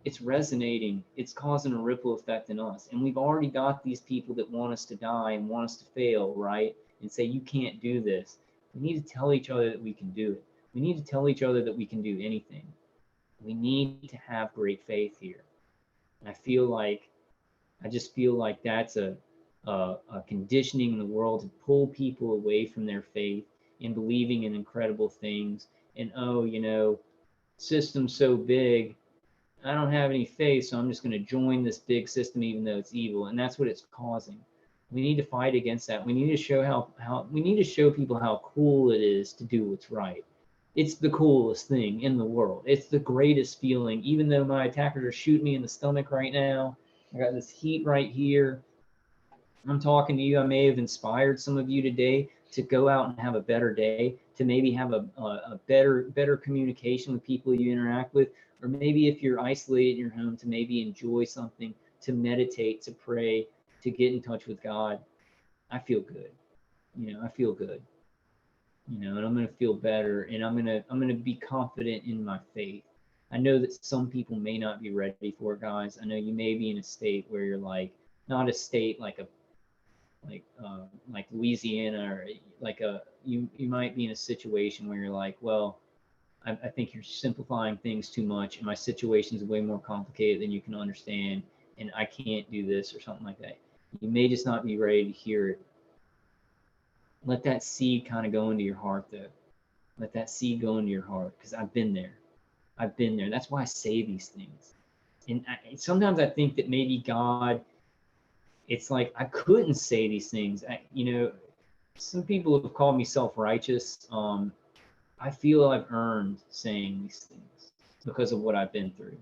it's resonating. It's causing a ripple effect in us. And we've already got these people that want us to die and want us to fail, right? And say, you can't do this. We need to tell each other that we can do it. We need to tell each other that we can do anything. We need to have great faith here. And I just feel like that's a conditioning in the world to pull people away from their faith and believing in incredible things. And, system's so big, I don't have any faith, so I'm just going to join this big system even though it's evil. And that's what it's causing. We need to fight against that. We need to show how we need to show people how cool it is to do what's right. It's the coolest thing in the world. It's the greatest feeling. Even though my attackers are shooting me in the stomach right now, I got this heat right here. I'm talking to you. I may have inspired some of you today to go out and have a better day, to maybe have a better communication with people you interact with, or maybe if you're isolated in your home, to maybe enjoy something, to meditate, to pray, to get in touch with God. I feel good. I feel good. And I'm going to feel better, and I'm going to be confident in my faith. I know that some people may not be ready for it, guys. I know you may be in a state where you're like, not a state like Louisiana, or you might be in a situation where you're like, well, I think you're simplifying things too much, and my situation is way more complicated than you can understand, and I can't do this or something like that. You may just not be ready to hear it. Let that seed kind of go into your heart, though. Let that seed go into your heart, because I've been there. I've been there. That's why I say these things. And sometimes I think that maybe God, it's like I couldn't say these things. Some people have called me self-righteous. I feel I've earned saying these things because of what I've been through,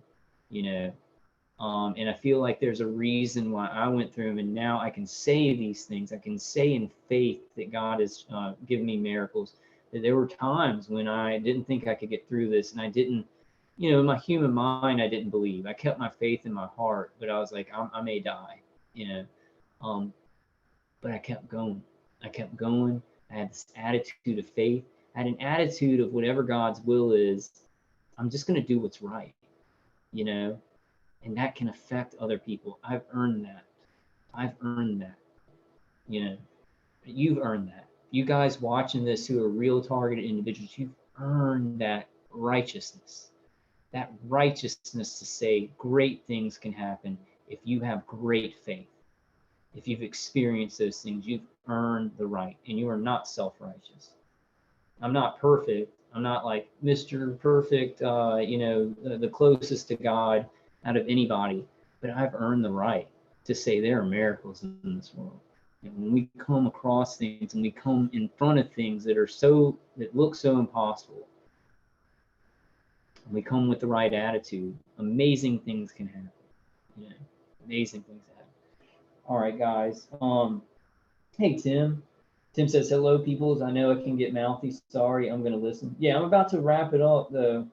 and I feel like there's a reason why I went through them, and now I can say these things. I can say in faith that God has given me miracles. That there were times when I didn't think I could get through this, and I didn't, in my human mind, I didn't believe. I kept my faith in my heart, but I was like, I may die, but I kept going. I kept going. I had this attitude of faith. I had an attitude of whatever God's will is, I'm just going to do what's right, and that can affect other people. I've earned that. I've earned that. You've earned that. You guys watching this who are real targeted individuals, you've earned that righteousness. That righteousness to say great things can happen if you have great faith. If you've experienced those things, you've earned the right, and you are not self-righteous. I'm not perfect. I'm not like Mr. Perfect, the closest to God out of anybody, but I've earned the right to say there are miracles in this world. And when we come across things and we come in front of things that look so impossible, and we come with the right attitude, amazing things can happen. Amazing things happen. All right, guys. Hey, Tim. Tim says, hello, peoples. I know I can get mouthy. Sorry, I'm going to listen. Yeah, I'm about to wrap it up, though.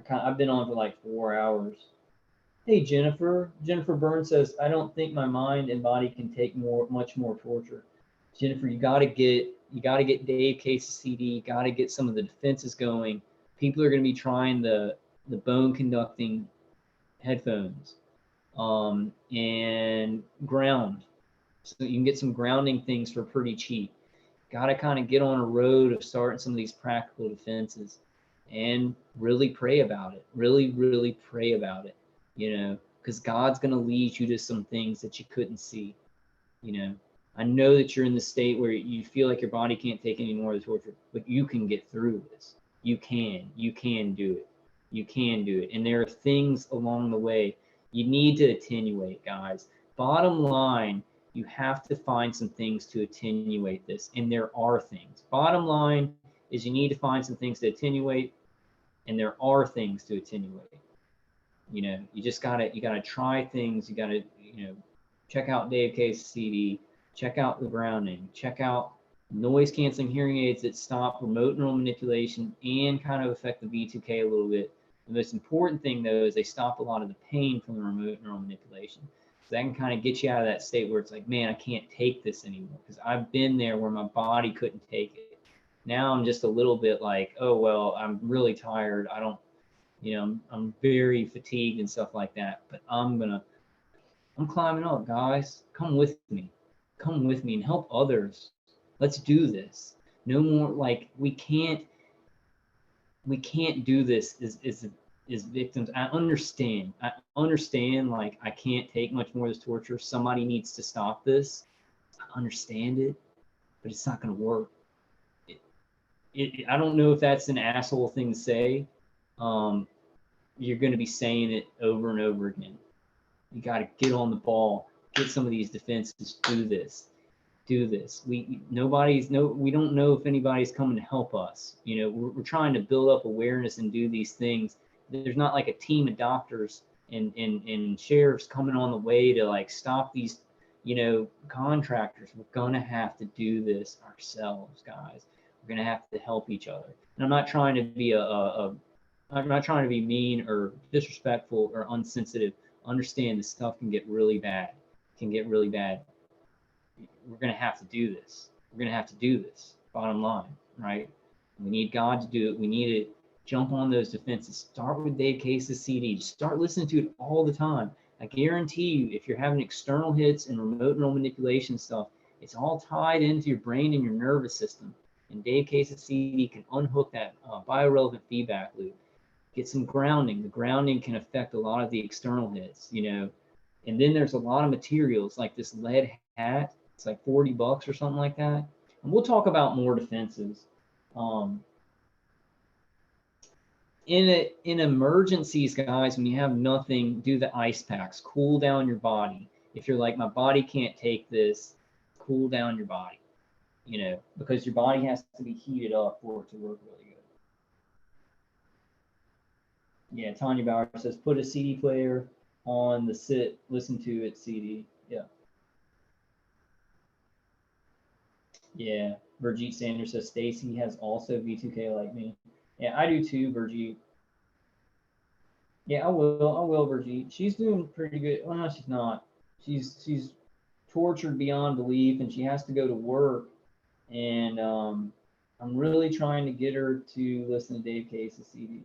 I've been on for like 4 hours. Hey, Jennifer. Jennifer Burns says, I don't think my mind and body can take much more torture. Jennifer, you got to get Dave Case's CD. You got to get some of the defenses going. People are going to be trying the bone conducting headphones and ground. So you can get some grounding things for pretty cheap. Got to kind of get on a road of starting some of these practical defenses and really pray about it. Really, really pray about it, because God's going to lead you to some things that you couldn't see. I know that you're in the state where you feel like your body can't take any more of the torture, but you can get through this. You can do it. You can do it. And there are things along the way. You need to attenuate, guys. Bottom line, you have to find some things to attenuate this. And there are things. Bottom line is you need to find some things to attenuate. And there are things to attenuate. You just gotta try things. You gotta, check out Dave Case's CD, check out the grounding, check out noise canceling hearing aids that stop remote neural manipulation and kind of affect the V2K a little bit. The most important thing, though, is they stop a lot of the pain from the remote neural manipulation. So that can kind of get you out of that state where it's like, man, I can't take this anymore, because I've been there where my body couldn't take it. Now I'm just a little bit like, oh, well, I'm really tired. I don't, I'm very fatigued and stuff like that, but I'm climbing up, guys. Come with me and help others. Let's do this. No more, like, we can't do this as victims. I understand, like, I can't take much more of this torture. Somebody needs to stop this. I understand it, but it's not going to work. I don't know if that's an asshole thing to say, you're going to be saying it over and over again. You got to get on the ball, get some of these defenses, do this. We don't know if anybody's coming to help us. You know, we're trying to build up awareness and do these things. There's not like a team of doctors and sheriffs coming on the way to like stop these, you know, contractors. We're gonna have to do this ourselves, guys. We're gonna have to help each other. And I'm not trying to be I'm not trying to be mean or disrespectful or unsensitive. Understand this stuff can get really bad. Can get really bad. We're going to have to do this. We're going to have to do this. Bottom line, right? We need God to do it. We need to jump on those defenses. Start with Dave Case's CD. Just start listening to it all the time. I guarantee you, if you're having external hits and remote neural manipulation stuff, it's all tied into your brain and your nervous system. And Dave Case's CD can unhook that biorelevant feedback loop. Get some grounding. The grounding can affect a lot of the external hits, you know. And then there's a lot of materials like this lead hat. It's like $40 or something like that. And we'll talk about more defenses. In emergencies, guys, when you have nothing, do the ice packs. Cool down your body. If you're like, my body can't take this, cool down your body. You know, because your body has to be heated up for it to work really good. Yeah, Tanya Bauer says, put a CD player on the sit, listen to it CD. Yeah. Yeah, Virjeet Sanders says Stacy has also V2K like me. Yeah, I do too, Virjeet. Yeah, I will, Virjeet. She's doing pretty good. Well, no, she's not. She's tortured beyond belief, and she has to go to work. And I'm really trying to get her to listen to Dave Case's CD.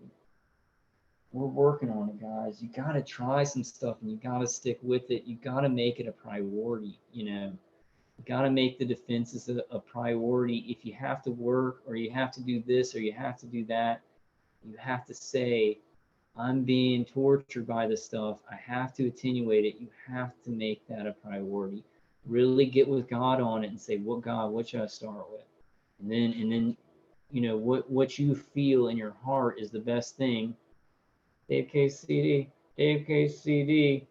We're working on it, guys. You got to try some stuff, and you got to stick with it. You got to make it a priority, you know. You got to make the defenses a priority. If you have to work or you have to do this or you have to do that, you have to say, I'm being tortured by this stuff. I have to attenuate it. You have to make that a priority. Really get with God on it and say, well, God, what should I start with? And then, you know, what you feel in your heart is the best thing. Dave Case CD, Dave Case CD.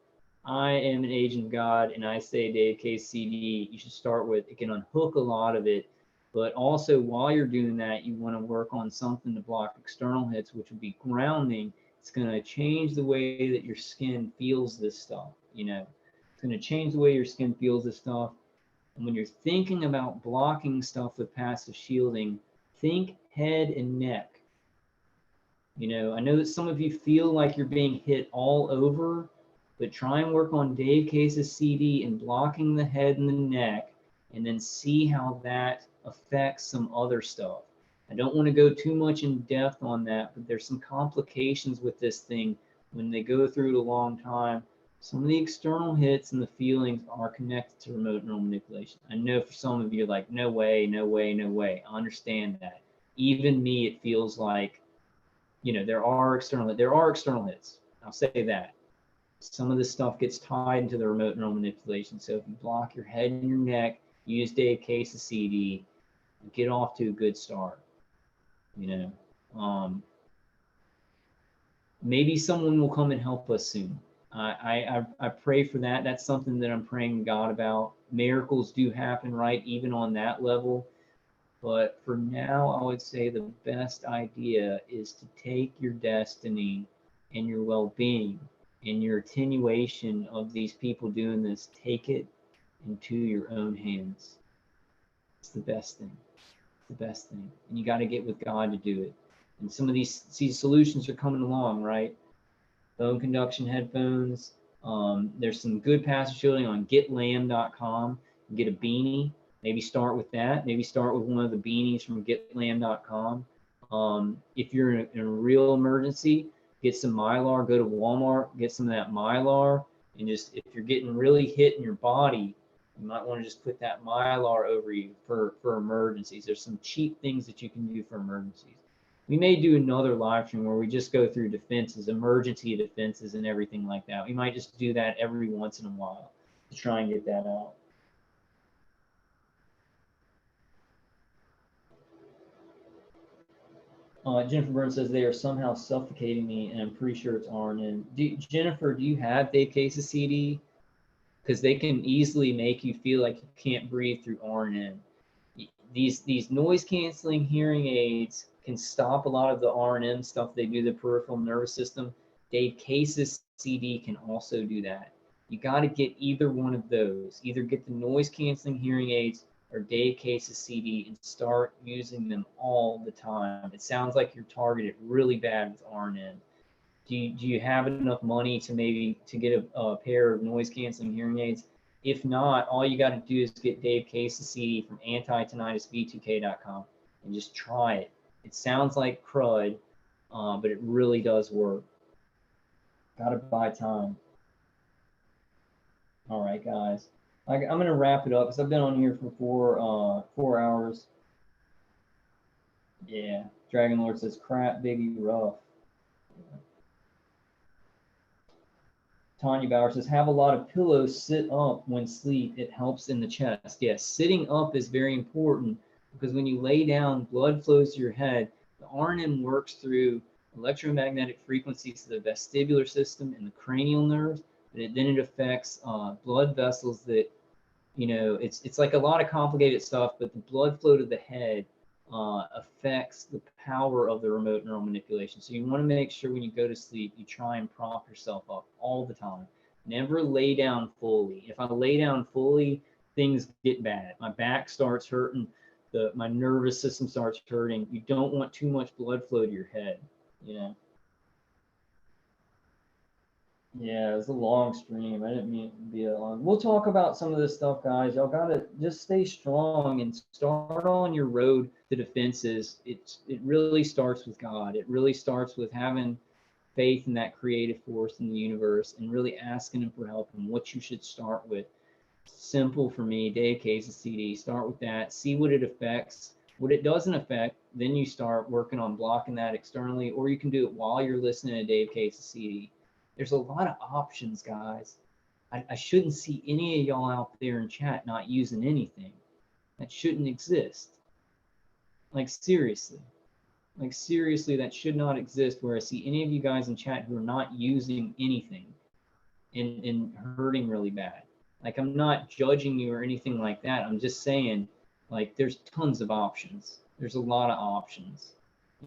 I am an agent of God, and I say Dave Case CD, you should start with. It can unhook a lot of it, but also while you're doing that, you want to work on something to block external hits, which would be grounding. It's going to change the way that your skin feels this stuff, you know. It's going to change the way your skin feels this stuff. And when you're thinking about blocking stuff with passive shielding, think head and neck. You know, I know that some of you feel like you're being hit all over, but try and work on Dave Case's CD and blocking the head and the neck, and then see how that affects some other stuff. I don't want to go too much in depth on that, but there's some complications with this thing when they go through it a long time. Some of the external hits and the feelings are connected to remote neural manipulation. I know for some of you, like, no way, no way, no way. I understand that. Even me, it feels like, you know, there are external hits. I'll say that. Some of this stuff gets tied into the remote neural manipulation. So if you block your head and your neck, use Dave Case's CD, get off to a good start. You know, maybe someone will come and help us soon. I pray for that. That's something that I'm praying to God about. Miracles do happen, right? Even on that level. But for now, I would say the best idea is to take your destiny and your well-being and your attenuation of these people doing this, take it into your own hands. It's the best thing. It's the best thing. And you got to get with God to do it. And some of these solutions are coming along, right? Bone conduction headphones. There's some good passive shielding on getlam.com. Get a beanie. Maybe start with that. Maybe start with one of the beanies from getlam.com. If you're in a real emergency, get some Mylar. Go to Walmart, get some of that Mylar. And just, if you're getting really hit in your body, you might want to just put that Mylar over you for emergencies. There's some cheap things that you can do for emergencies. We may do another live stream where we just go through defenses, emergency defenses, and everything like that. We might just do that every once in a while to try and get that out. Jennifer Burns says they are somehow suffocating me, and I'm pretty sure it's RNN. Jennifer, do you have Dave Case's CD? Because they can easily make you feel like you can't breathe through RNN. These noise canceling hearing aids can stop a lot of the RNM stuff they do, the peripheral nervous system. Dave Case's CD can also do that. You got to get either one of those. Either get the noise canceling hearing aids or Dave Case's CD and start using them all the time. It sounds like you're targeted really bad with RNN. Do you have enough money to maybe to get a pair of noise canceling hearing aids? If not, all you got to do is get Dave Case's CD from anti-tinnitusv2k.com and just try it. It sounds like crud, but it really does work. Got to buy time. All right, guys. I'm going to wrap it up because I've been on here for 4 hours. Yeah, Dragon Lord says, crap, Biggie, rough. Yeah. Tanya Bauer says, have a lot of pillows, sit up when sleep. It helps in the chest. Yes, sitting up is very important because when you lay down, blood flows to your head. The RNM works through electromagnetic frequencies to the vestibular system and the cranial nerves, and then it affects blood vessels that, you know, it's like a lot of complicated stuff, but the blood flow to the head affects the power of the remote neural manipulation. So you want to make sure when you go to sleep, you try and prop yourself up all the time. Never lay down fully. If I lay down fully, things get bad. My back starts hurting. My nervous system starts hurting. You don't want too much blood flow to your head, you know. Yeah, it was a long stream. I didn't mean it to be a long. We'll talk about some of this stuff, guys. Y'all gotta just stay strong and start on your road to defenses. It really starts with God. It really starts with having faith in that creative force in the universe and really asking Him for help and what you should start with. Simple for me, Dave Case's CD. Start with that. See what it affects. What it doesn't affect, then you start working on blocking that externally, or you can do it while you're listening to Dave Case's CD. There's a lot of options, guys. I shouldn't see any of y'all out there in chat not using anything. That shouldn't exist. Like seriously, that should not exist where I see any of you guys in chat who are not using anything and hurting really bad. Like I'm not judging you or anything like that. I'm just saying, like, there's tons of options. There's a lot of options.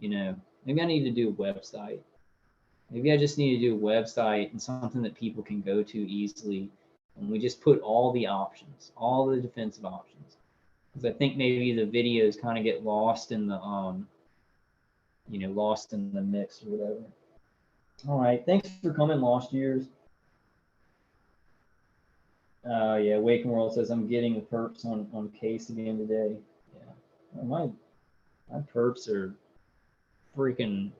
You know, maybe I need to do a website. Maybe I just need to do a website and something that people can go to easily. And we just put all the options, all the defensive options. Because I think maybe the videos kind of get lost in the, you know, lost in the mix or whatever. All right. Thanks for coming, Lost Years. Yeah, Waking World says, I'm getting the perps on Case again today. Yeah. Well, my perps are freaking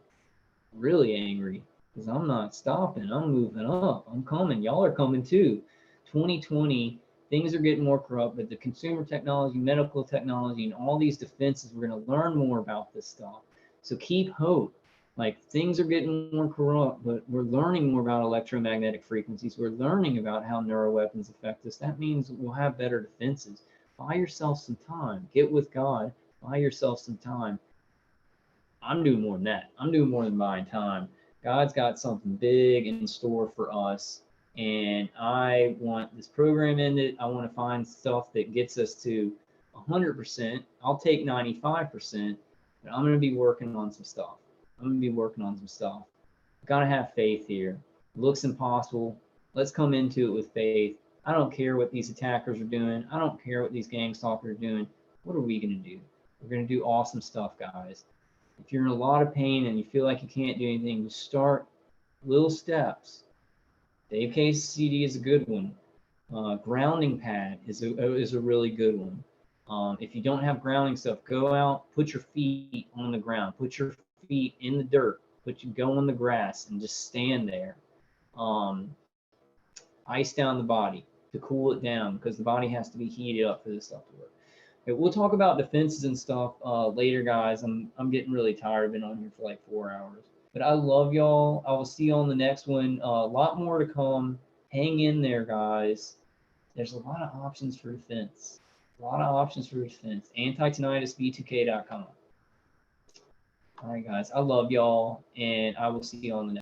really angry. Because I'm not stopping. I'm moving up. I'm coming. Y'all are coming too. 2020, things are getting more corrupt, but the consumer technology, medical technology, and all these defenses, we're going to learn more about this stuff. So keep hope. Like things are getting more corrupt, but we're learning more about electromagnetic frequencies. We're learning about how neuroweapons affect us. That means we'll have better defenses. Buy yourself some time. Get with God. Buy yourself some time. I'm doing more than that. I'm doing more than buying time. God's got something big in store for us. And I want this program ended. I want to find stuff that gets us to 100%. I'll take 95%, but I'm going to be working on some stuff. Got to have faith here. It looks impossible. Let's come into it with faith. I don't care what these attackers are doing. I don't care what these gang stalkers are doing. What are we going to do? We're going to do awesome stuff, guys. If you're in a lot of pain and you feel like you can't do anything, just start little steps. Dave Case's CD is a good one. Grounding pad is a really good one. If you don't have grounding stuff, go out, put your feet on the ground, put your feet in the dirt, go on the grass and just stand there. Ice down the body to cool it down because the body has to be heated up for this stuff to work. We'll talk about defenses and stuff later, guys. I'm getting really tired. I've been on here for like 4 hours. But I love y'all. I will see you on the next one. A lot more to come. Hang in there, guys. There's a lot of options for defense. Anti-tinnitusv2k.com. All right, guys. I love y'all, and I will see you on the next.